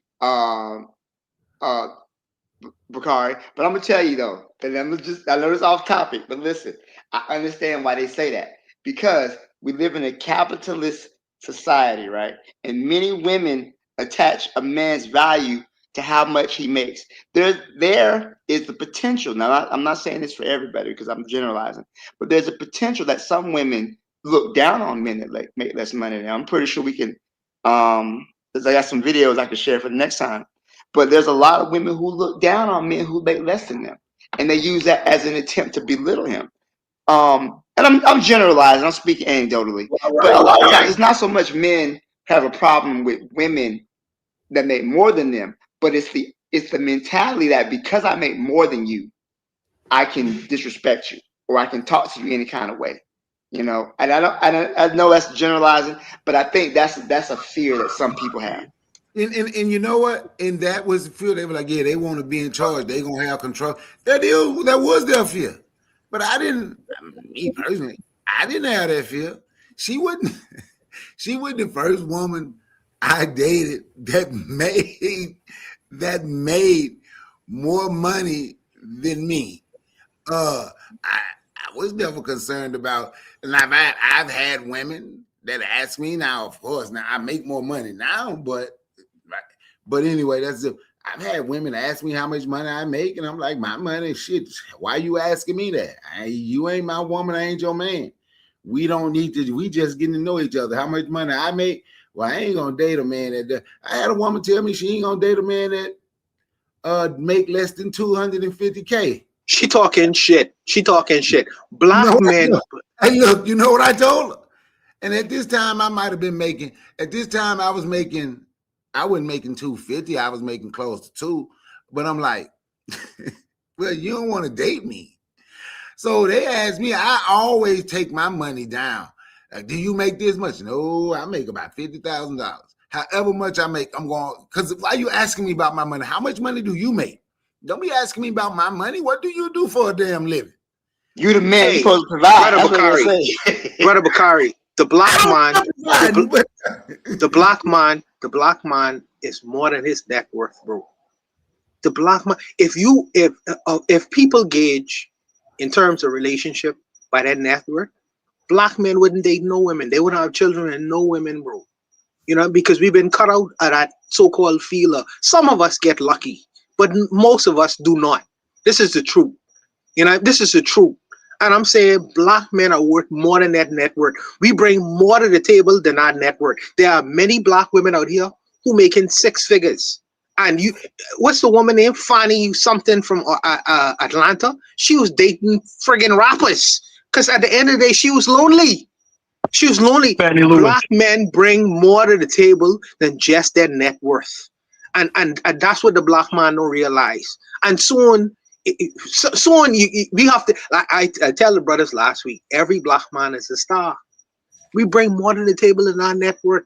Bakari, but I'm gonna tell you though, and I know it's off topic, but listen, I understand why they say that, because we live in a capitalist society, right? And many women attach a man's value to how much he makes. There is the potential. Now, I'm not saying this for everybody because I'm generalizing, but there's a potential that some women look down on men that make less money. Now, I'm pretty sure we can. I got some videos I can share for the next time. But there's a lot of women who look down on men who make less than them, and they use that as an attempt to belittle him. And I'm generalizing. I'm speaking anecdotally, but a lot of times it's not so much men have a problem with women that make more than them, but it's the mentality that because I make more than you, I can disrespect you or I can talk to you any kind of way. You know, and I know that's generalizing, but I think that's a fear that some people have. And you know what? And that was the fear. They were like, yeah, they want to be in charge. They gonna have control. That was their fear. But I didn't. Me personally, I didn't have that fear. She wouldn't. She was the first woman I dated that made more money than me. I was never concerned about, and I've had women that ask me now. Of course, now I make more money now, but anyway, that's it. I've had women ask me how much money I make, and I'm like, my money, shit. Why you asking me that? You ain't my woman. I ain't your man. We don't need to. We just getting to know each other. How much money I make? Well, I ain't gonna date a man that. I had a woman tell me she ain't gonna date a man that make less than $250K. She talking shit. She talking shit. Black men. Hey, look, you know what I told her? And at this time, I might have been making. At this time, I wasn't making 250. I was making close to 2. But I'm like, well, you don't want to date me. So they asked me. I always take my money down. Like, do you make this much? No, I make about $50,000. However much I make, I'm going. Because why are you asking me about my money? How much money do you make? Don't be asking me about my money. What do you do for a damn living? You the man. Hey, You're supposed to provide. Brother Brother Bakari, the black man is more than his net worth, bro. The black man. If people gauge in terms of relationship by that net worth, black men wouldn't date no women. They wouldn't have children and no women, bro. You know, because we've been cut out of that so-called feeler. Some of us get lucky, but most of us do not. This is the truth. You know, this is the truth. And I'm saying black men are worth more than that net worth. We bring more to the table than our net worth. There are many black women out here who making 6 figures. And what's the woman name? Fanny something from Atlanta. She was dating friggin' rappers because at the end of the day, she was lonely. She was lonely. Black men bring more to the table than just their net worth. And that's what the black man don't realize. And soon, we have to, like I tell the brothers last week, every black man is a star. We bring more to the table than our net worth.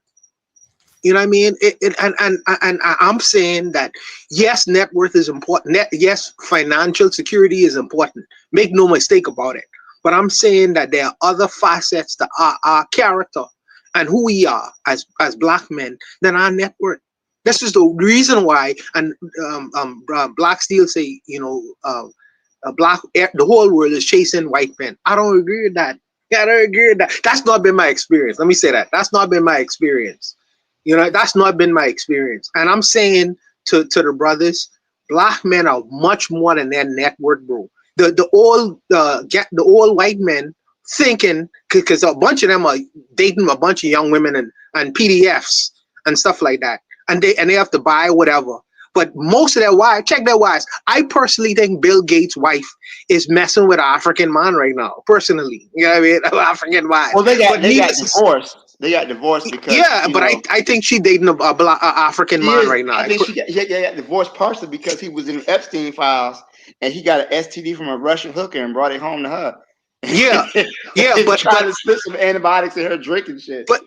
You know what I mean? And I'm saying that, yes, net worth is important. Yes, financial security is important. Make no mistake about it. But I'm saying that there are other facets to our character and who we are as black men than our net worth. This is the reason why, and Black Steel say, you know, the whole world is chasing white men. I don't agree with that. Yeah, I don't agree with that. That's not been my experience. Let me say that. That's not been my experience. You know, that's not been my experience. And I'm saying to the brothers, black men are much more than their net worth, bro. The old white men thinking, because a bunch of them are dating a bunch of young women and PDFs and stuff like that, and they have to buy whatever. But most of their wives, check their wives. I personally think Bill Gates' wife is messing with an African man right now. Personally, you know what I mean? African wife. Well, they got divorced. They got divorced because I think she dating a African man right now. I think she got divorced partially because he was in Epstein files and he got an STD from a Russian hooker and brought it home to her. Yeah, but trying to slip some antibiotics in her drink and shit. But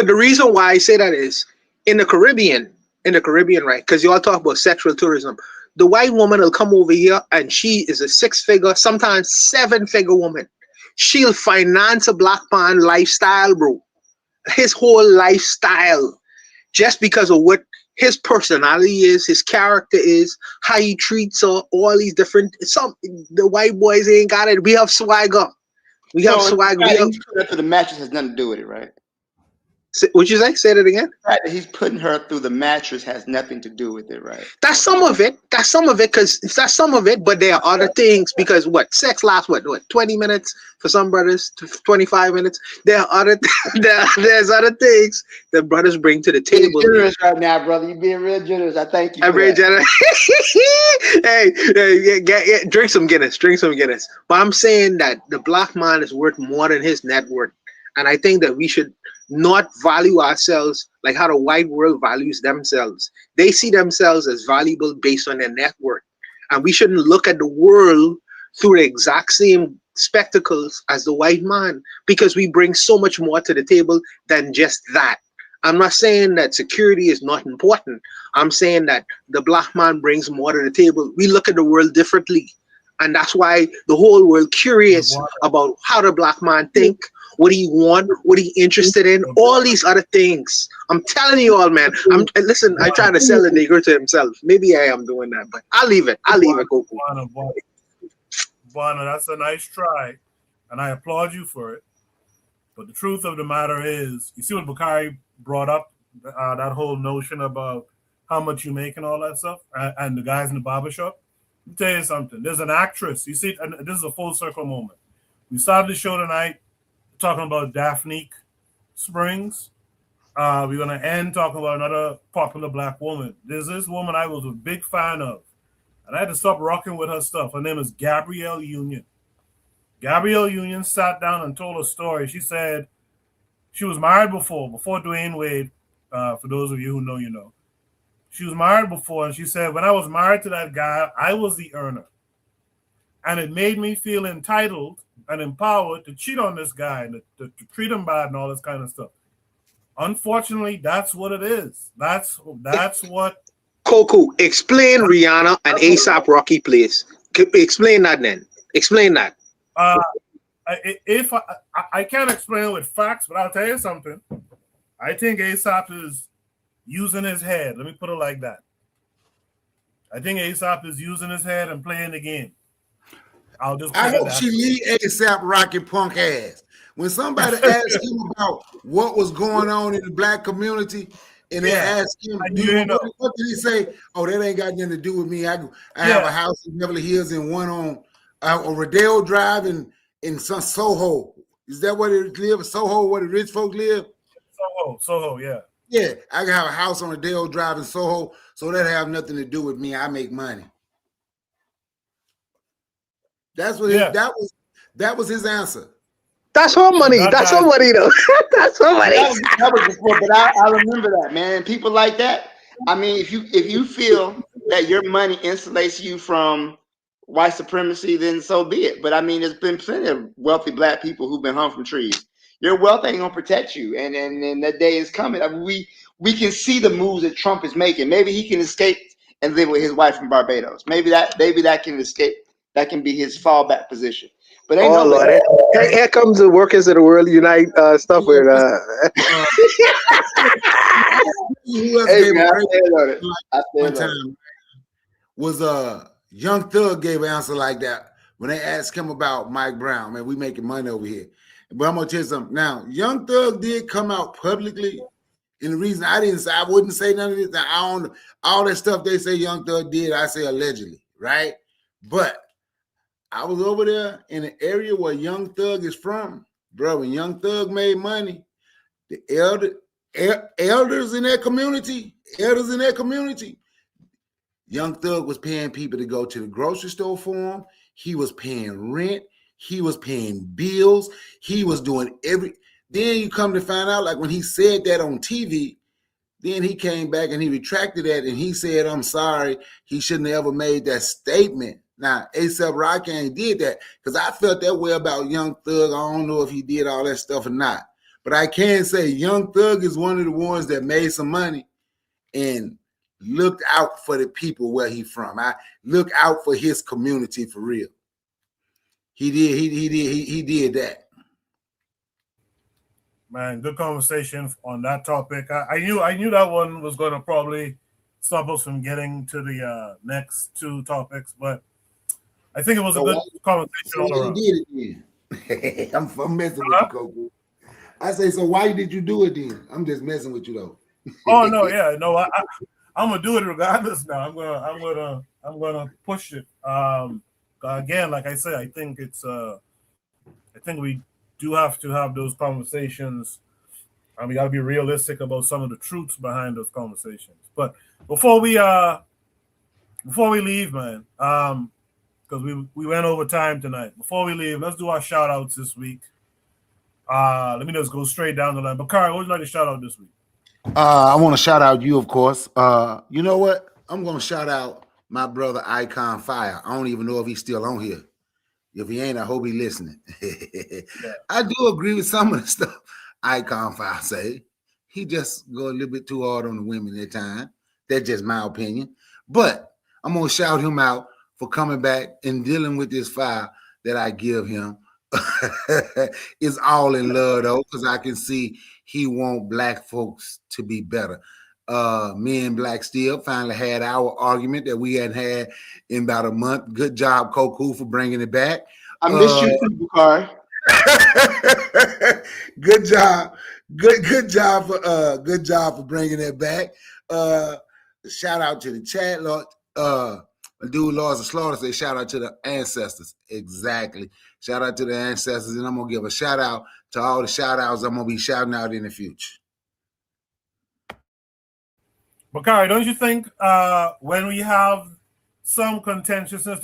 the reason why I say that is in the Caribbean, right? Because you all talk about sexual tourism. The white woman will come over here and she is a 6-figure, sometimes 7-figure woman. She'll finance a black man lifestyle, bro. His whole lifestyle, just because of what his personality is, his character is, how he treats her, all these different. The white boys ain't got it. We have swagger. We have swagger. He's putting her through the mattress has nothing to do with it, right? What'd you say? Say that again. The fact that he's putting her through the mattress has nothing to do with it, right? That's some of it. That's some of it, because that's some of it. But there are other things, because sex lasts what 20 minutes for some brothers, 25 minutes. There are there's other things that brothers bring to the table. You're generous right now, brother. You're being real generous. I thank you. I'm very generous. hey, drink some Guinness. Drink some Guinness. But I'm saying that the black man is worth more than his net worth, and I think that we should not value ourselves like how the white world values themselves. They see themselves as valuable based on their net worth. And we shouldn't look at the world through the exact same spectacles as the white man, because we bring so much more to the table than just that. I'm not saying that security is not important. I'm saying that the black man brings more to the table. We look at the world differently. And that's why the whole world curious about how the black man think, what he want, what he interested in, all these other things. I'm telling you all, man. Listen, I try to sell a nigger to himself. Maybe I am doing that, but I'll leave it. Goku. Buana, that's a nice try, and I applaud you for it. But the truth of the matter is, you see what Bakari brought up, that whole notion about how much you make and all that stuff, and the guys in the barbershop. Let me tell you something. There's an actress. You see, and this is a full circle moment. We started the show tonight talking about Daphne Springs. We're going to end talking about another popular black woman. There's this woman I was a big fan of, and I had to stop rocking with her stuff. Her name is Gabrielle Union. Gabrielle Union sat down and told a story. She said she was married before Dwayne Wade. For those of you who know, you know. She was married before, and she said, when I was married to that guy, I was the earner. And it made me feel entitled and empowered to cheat on this guy and to treat him bad and all this kind of stuff. Unfortunately, that's what it is. That's what. Coco, explain Rihanna and ASAP Rocky, please. Explain that then. Explain that. If I can't explain it with facts, but I'll tell you something. I think ASAP is using his head. Let me put it like that. I think ASAP is using his head and playing the game. I hope she leave ASAP Rocky punk ass. When somebody asked him about what was going on in the black community, and they asked him, what did he say? Oh, that ain't got nothing to do with me. I have a house in Beverly Hills and one on Rodeo Drive in some Soho. Is that where they live? Soho, where the rich folk live? Soho, yeah. Yeah, I have a house on Rodeo Drive in Soho, so that have nothing to do with me. I make money. That's what that was his answer. That's her money. That's her money, though. That's her money. That was before, but I remember that, man. People like that. I mean, if you feel that your money insulates you from white supremacy, then so be it. But I mean, there's been plenty of wealthy black people who've been hung from trees. Your wealth ain't gonna protect you, and that day is coming. I mean, we can see the moves that Trump is making. Maybe he can escape and live with his wife in Barbados. Maybe that can escape. That can be his fallback position. But ain't Lord, here comes the workers of the world unite stuff with one time was Young Thug gave an answer like that when they asked him about Mike Brown. Man, we making money over here. But I'm gonna tell you something. Now, Young Thug did come out publicly, and the reason I wouldn't say none of this. I don't all that stuff they say Young Thug did. I say allegedly, right? But I was over there in the area where Young Thug is from, bro. When Young Thug made money, the elders in that community, Young Thug was paying people to go to the grocery store for him. He was paying rent. He was paying bills. He was doing Then you come to find out, like when he said that on TV, then he came back and he retracted that and he said, I'm sorry, he shouldn't have ever made that statement. Now, A$AP Rocky ain't did that because I felt that way about Young Thug. I don't know if he did all that stuff or not. But I can say Young Thug is one of the ones that made some money and looked out for the people where he from. I look out for his community for real. He did that. Man, good conversation on that topic. I knew that one was going to probably stop us from getting to the next two topics, but I think it was a good conversation all around. You did it then. I'm messing with you, Coco. I say, so why did you do it then? I'm just messing with you though. Oh no, yeah, no, I'm gonna do it regardless now. I'm gonna push it. Again, like I said, I think we do have to have those conversations. We got to be realistic about some of the truths behind those conversations. But before we leave, man, because we went over time tonight. Before we leave, let's do our shout outs this week. Let me just go straight down the line. Bakari, what would you like to shout out this week? I want to shout out you, of course. You know what? I'm going to shout out my brother Icon Fire. I don't even know if he's still on here. If he ain't, I hope he's listening. I do agree with some of the stuff Icon Fire say. he just go a little bit too hard on the women at times. That's just my opinion. But I'm gonna shout him out for coming back and dealing with this fire that I give him. It's all in love though, because I can see he want black folks to be better. Me and Black Steel finally had our argument that we hadn't had in about a month. Good job, Koku, for bringing it back. I miss you too, Bukari. Good job. Good job for bringing it back. Shout out to the chat, Lord. Dude Laws of Slaughter say shout out to the ancestors. Exactly. Shout out to the ancestors, and I'm gonna give a shout out to all the shout outs I'm gonna be shouting out in the future. Bakari, don't you think when we have some contentiousness,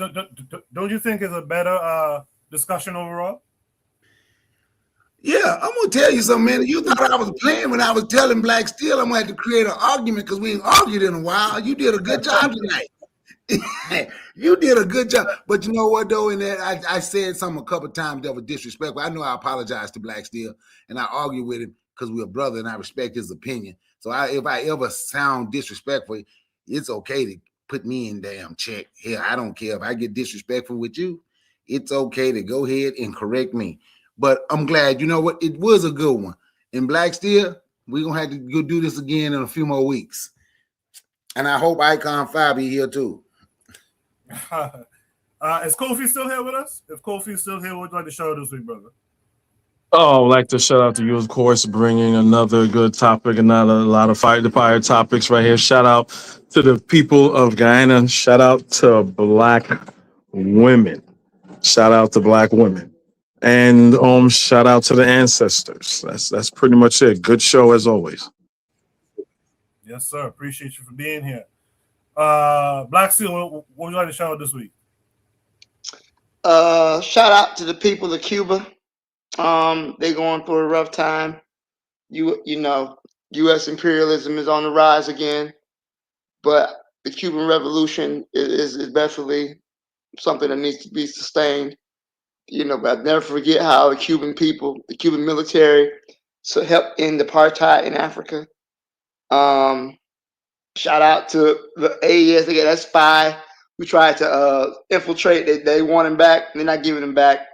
don't you think it's a better discussion overall? Yeah, I'm gonna tell you something, man. You thought I was playing when I was telling Black Steel I'm gonna have to create an argument because we ain't argued in a while. You did a good job tonight. You did a good job. But you know what, though? In that, I said something a couple times that was disrespectful. I know I apologize to Black Steel, and I argue with him because we're a brother and I respect his opinion. So if I ever sound disrespectful, it's okay to put me in damn check. Here, I don't care if I get disrespectful with you. It's okay to go ahead and correct me. But I'm glad, you know what? It was a good one. And Black Steel, we're going to have to go do this again in a few more weeks. And I hope Icon 5 be here too. Is Kofi still here with us? If Kofi's still here, what would you like to show this week, brother? Oh, I'd like to shout out to you, of course, bringing another good topic, another a lot of fire topics right here. Shout out to the people of Guyana. Shout out to Black women. Shout out to Black women. And shout out to the ancestors. That's pretty much it. Good show as always. Yes, sir. Appreciate you for being here. Black Steel, what would you like to shout out this week? Shout out to the people of Cuba. They're going through a rough time. You know, U.S. imperialism is on the rise again, but the Cuban Revolution is definitely something that needs to be sustained. You know, but I'll never forget how the Cuban people, the Cuban military, helped end apartheid in Africa. Shout out to the AES, they got that spy who tried to infiltrate. They want him back. They're not giving him back.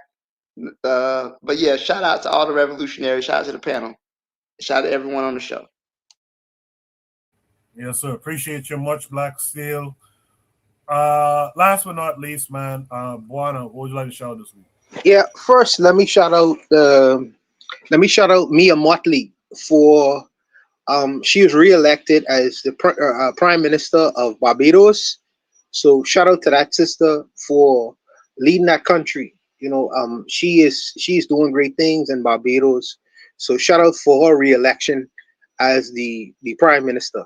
But yeah, shout out to all the revolutionaries. Shout out to the panel. Shout out to everyone on the show. Yes, sir. Appreciate you much, Black Steel. Last but not least, man, Buana, what would you like to shout out this week? Yeah, first let me shout out Mia Motley for she was reelected as the Prime Minister of Barbados. So shout out to that sister for leading that country. You know, she's doing great things in Barbados. So shout out for her reelection as the Prime Minister.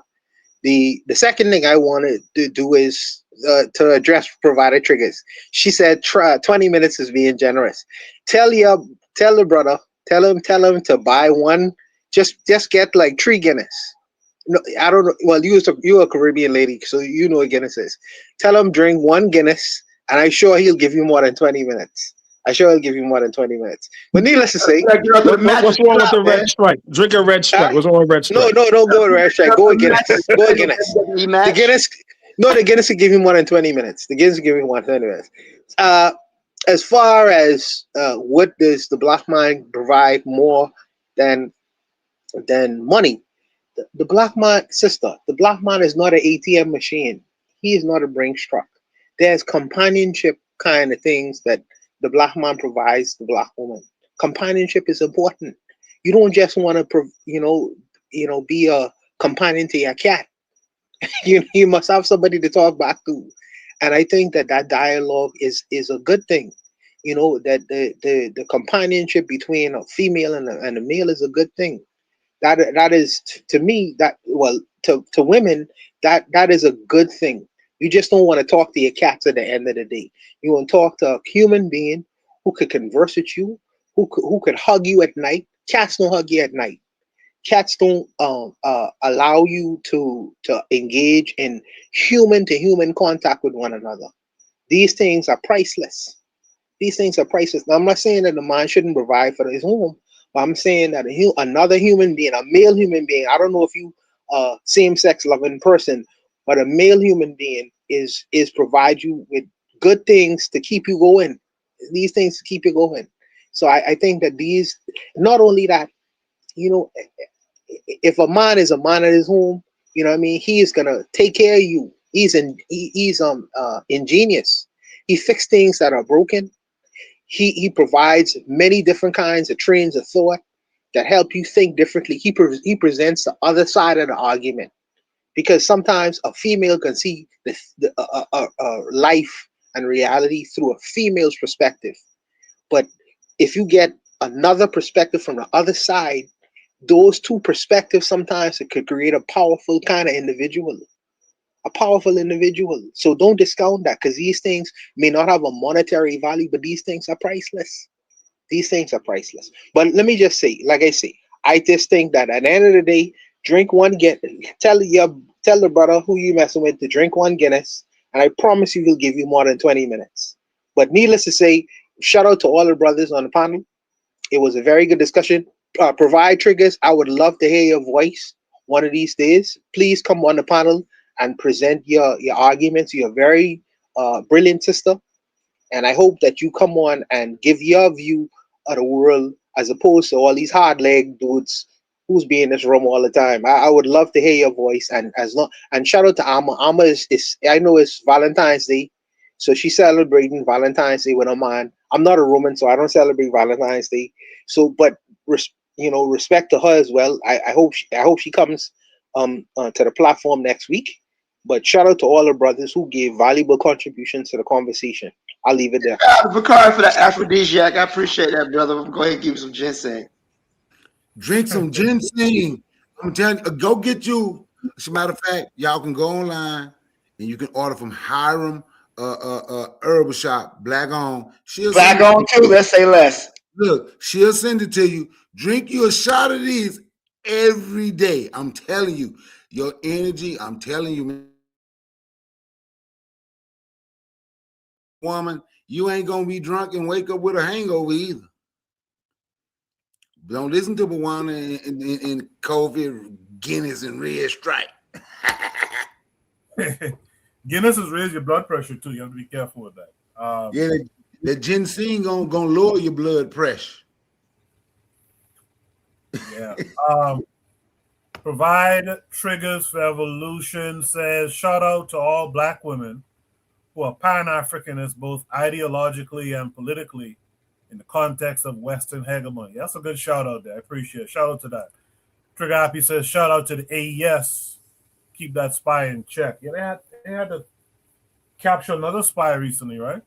The second thing I wanted to do is to address provider triggers. She said 20 minutes is being generous. Tell the brother, tell him to buy one. Just get like 3 Guinness. No, I don't know. Well, you're a Caribbean lady, so you know what Guinness is. Tell him drink 1 Guinness, and I'm sure he'll give you more than 20 minutes. But needless to say, what's wrong with the red stripe? Drink a red stripe. What's wrong with red stripe? No, don't go with red stripe. Go with Guinness. Go with Guinness. The Guinness will give you more than 20 minutes. The Guinness will give you more than 20 minutes. As far as what does the black man provide more than money? The black man, sister, the black man is not an ATM machine. He is not a Brinks truck. There's companionship kind of things that the black man provides the black woman. Companionship is important. You don't just want to, be a companion to your cat. you must have somebody to talk back to, and I think that dialogue is a good thing. You know, that the companionship between a female and a male is a good thing. That is to me to women that is a good thing. You just don't want to talk to your cats at the end of the day. You want to talk to a human being who could converse with you, who could hug you at night. Cats don't hug you at night. Cats don't allow you to engage in human to human contact with one another. These things are priceless. Now, I'm not saying that the man shouldn't provide for his home, But I'm saying that another human being, a male human being, I don't know if you same-sex loving person, but a male human being is provide you with good things to keep you going. These things to keep you going. So I think that these, not only that, you know, if a man is a man at his home, you know what I mean, he is gonna take care of you. He's ingenious. He fixes things that are broken. He provides many different kinds of trains of thought that help you think differently. He presents the other side of the argument, because sometimes a female can see the life and reality through a female's perspective. But if you get another perspective from the other side, those two perspectives sometimes it could create a powerful kind of individual, a powerful individual. So don't discount that, because these things may not have a monetary value, but these things are priceless. These things are priceless. But let me just say, like I say, I just think that at the end of the day, drink one get tell the brother who you messing with to drink one Guinness, and I promise you he'll give you more than 20 minutes. But needless to say, shout out to all the brothers on the panel. It was a very good discussion. Provide triggers. I would love to hear your voice one of these days. Please come on the panel and present your arguments. You're a very brilliant sister, and I hope that you come on and give your view of the world as opposed to all these hard leg dudes who's be in this room all the time. I would love to hear your voice, and as long and shout out to Amma. Amma is I know it's Valentine's Day, so she's celebrating Valentine's Day with her man. I'm not a Roman, so I don't celebrate Valentine's Day. So, but respect to her as well. I hope she comes to the platform next week. But shout out to all the brothers who gave valuable contributions to the conversation. I'll leave it there. Bakari, for that aphrodisiac, I appreciate that, brother. Go ahead and give me some ginseng. Drink some ginseng. I'm telling you, go get you. As a matter of fact, y'all can go online and you can order from Hiram Herbal Shop, black on. Black on too. Let's say less. Look, she'll send it to you. Drink you a shot of these every day. I'm telling you, your energy. I'm telling you, man. Woman, you ain't gonna be drunk and wake up with a hangover either. Don't listen to Bawana and COVID, Guinness, and Red Stripe. Guinness has raised your blood pressure too. You have to be careful with that. Yeah, the ginseng gonna lower your blood pressure. Yeah. Provide triggers for evolution says, shout out to all Black women who are Pan-Africanists both ideologically and politically in the context of Western hegemony. That's a good shout out there. I appreciate it. Shout out to that. Trigger Happy says, shout out to the AES. Keep that spy in check. Yeah, they had to capture another spy recently, right?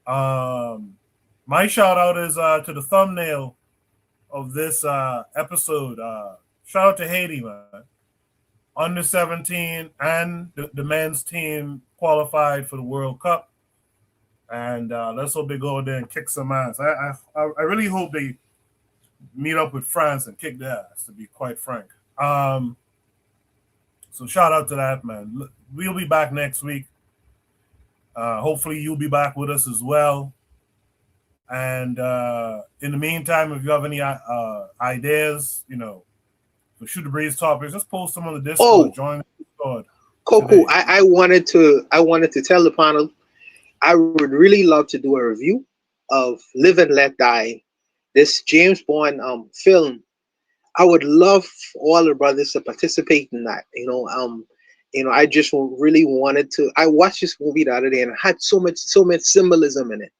My shout out is to the thumbnail of this episode. Shout out to Haiti, man. Under 17 and the men's team qualified for the World Cup. And let's hope they go there and kick some ass. I really hope they meet up with France and kick their ass, to be quite frank. So shout out to that, man. We'll be back next week. Hopefully you'll be back with us as well. And in the meantime, if you have any ideas, for Shoot the Breeze topics, just post them on the Discord. Join the Discord. Coco, I wanted to tell the panel I would really love to do a review of Live and Let Die, this James Bond film. I would love all the brothers to participate in that. I just really wanted to. I watched this movie the other day and it had so much symbolism in it.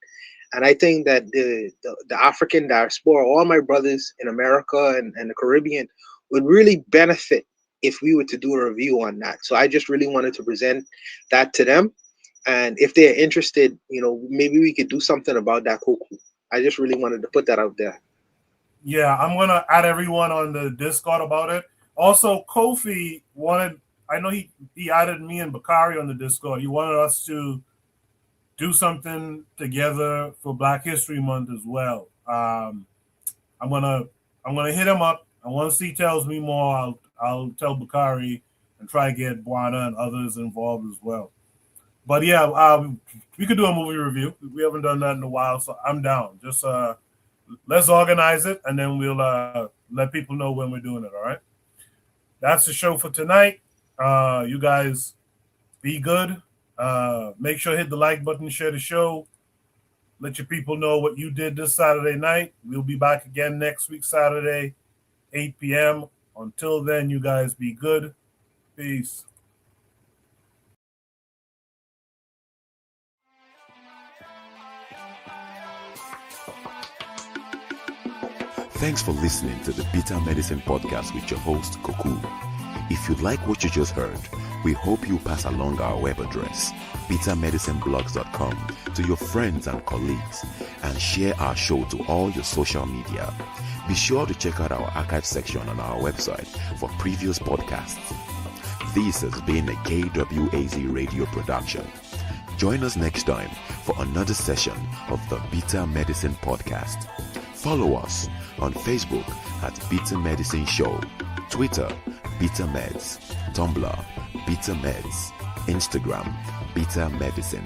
And I think that the African diaspora, all my brothers in America and the Caribbean, would really benefit if we were to do a review on that. So I just really wanted to present that to them. And if they're interested, maybe we could do something about that, Coco. I just really wanted to put that out there. Yeah, I'm going to add everyone on the Discord about it. Also, Kofi I know he added me and Bakari on the Discord. He wanted us to do something together for Black History Month as well. I'm gonna hit him up, and once he tells me more, I'll tell Bakari and try to get Buana and others involved as well. But yeah, we could do a movie review. We haven't done that in a while, so I'm down. Just let's organize it, and then we'll let people know when we're doing it. All right. That's the show for tonight. You guys be good. Make sure to hit the like button, share the show. Let your people know what you did this Saturday night. We'll be back again next week, Saturday, 8 p.m. Until then, you guys be good. Peace. Thanks for listening to the Bitter Medicine Podcast with your host, Koku. If you like what you just heard, we hope you pass along our web address, bittermedicineblogs.com, to your friends and colleagues, and share our show to all your social media. Be sure to check out our archive section on our website for previous podcasts. This has been a KWAZ radio production. Join us next time for another session of the Bitter Medicine Podcast. Follow us on Facebook at Bitter Medicine Show, Twitter, Bitter Meds, Tumblr, Bitter Meds, Instagram, Bitter Medicine.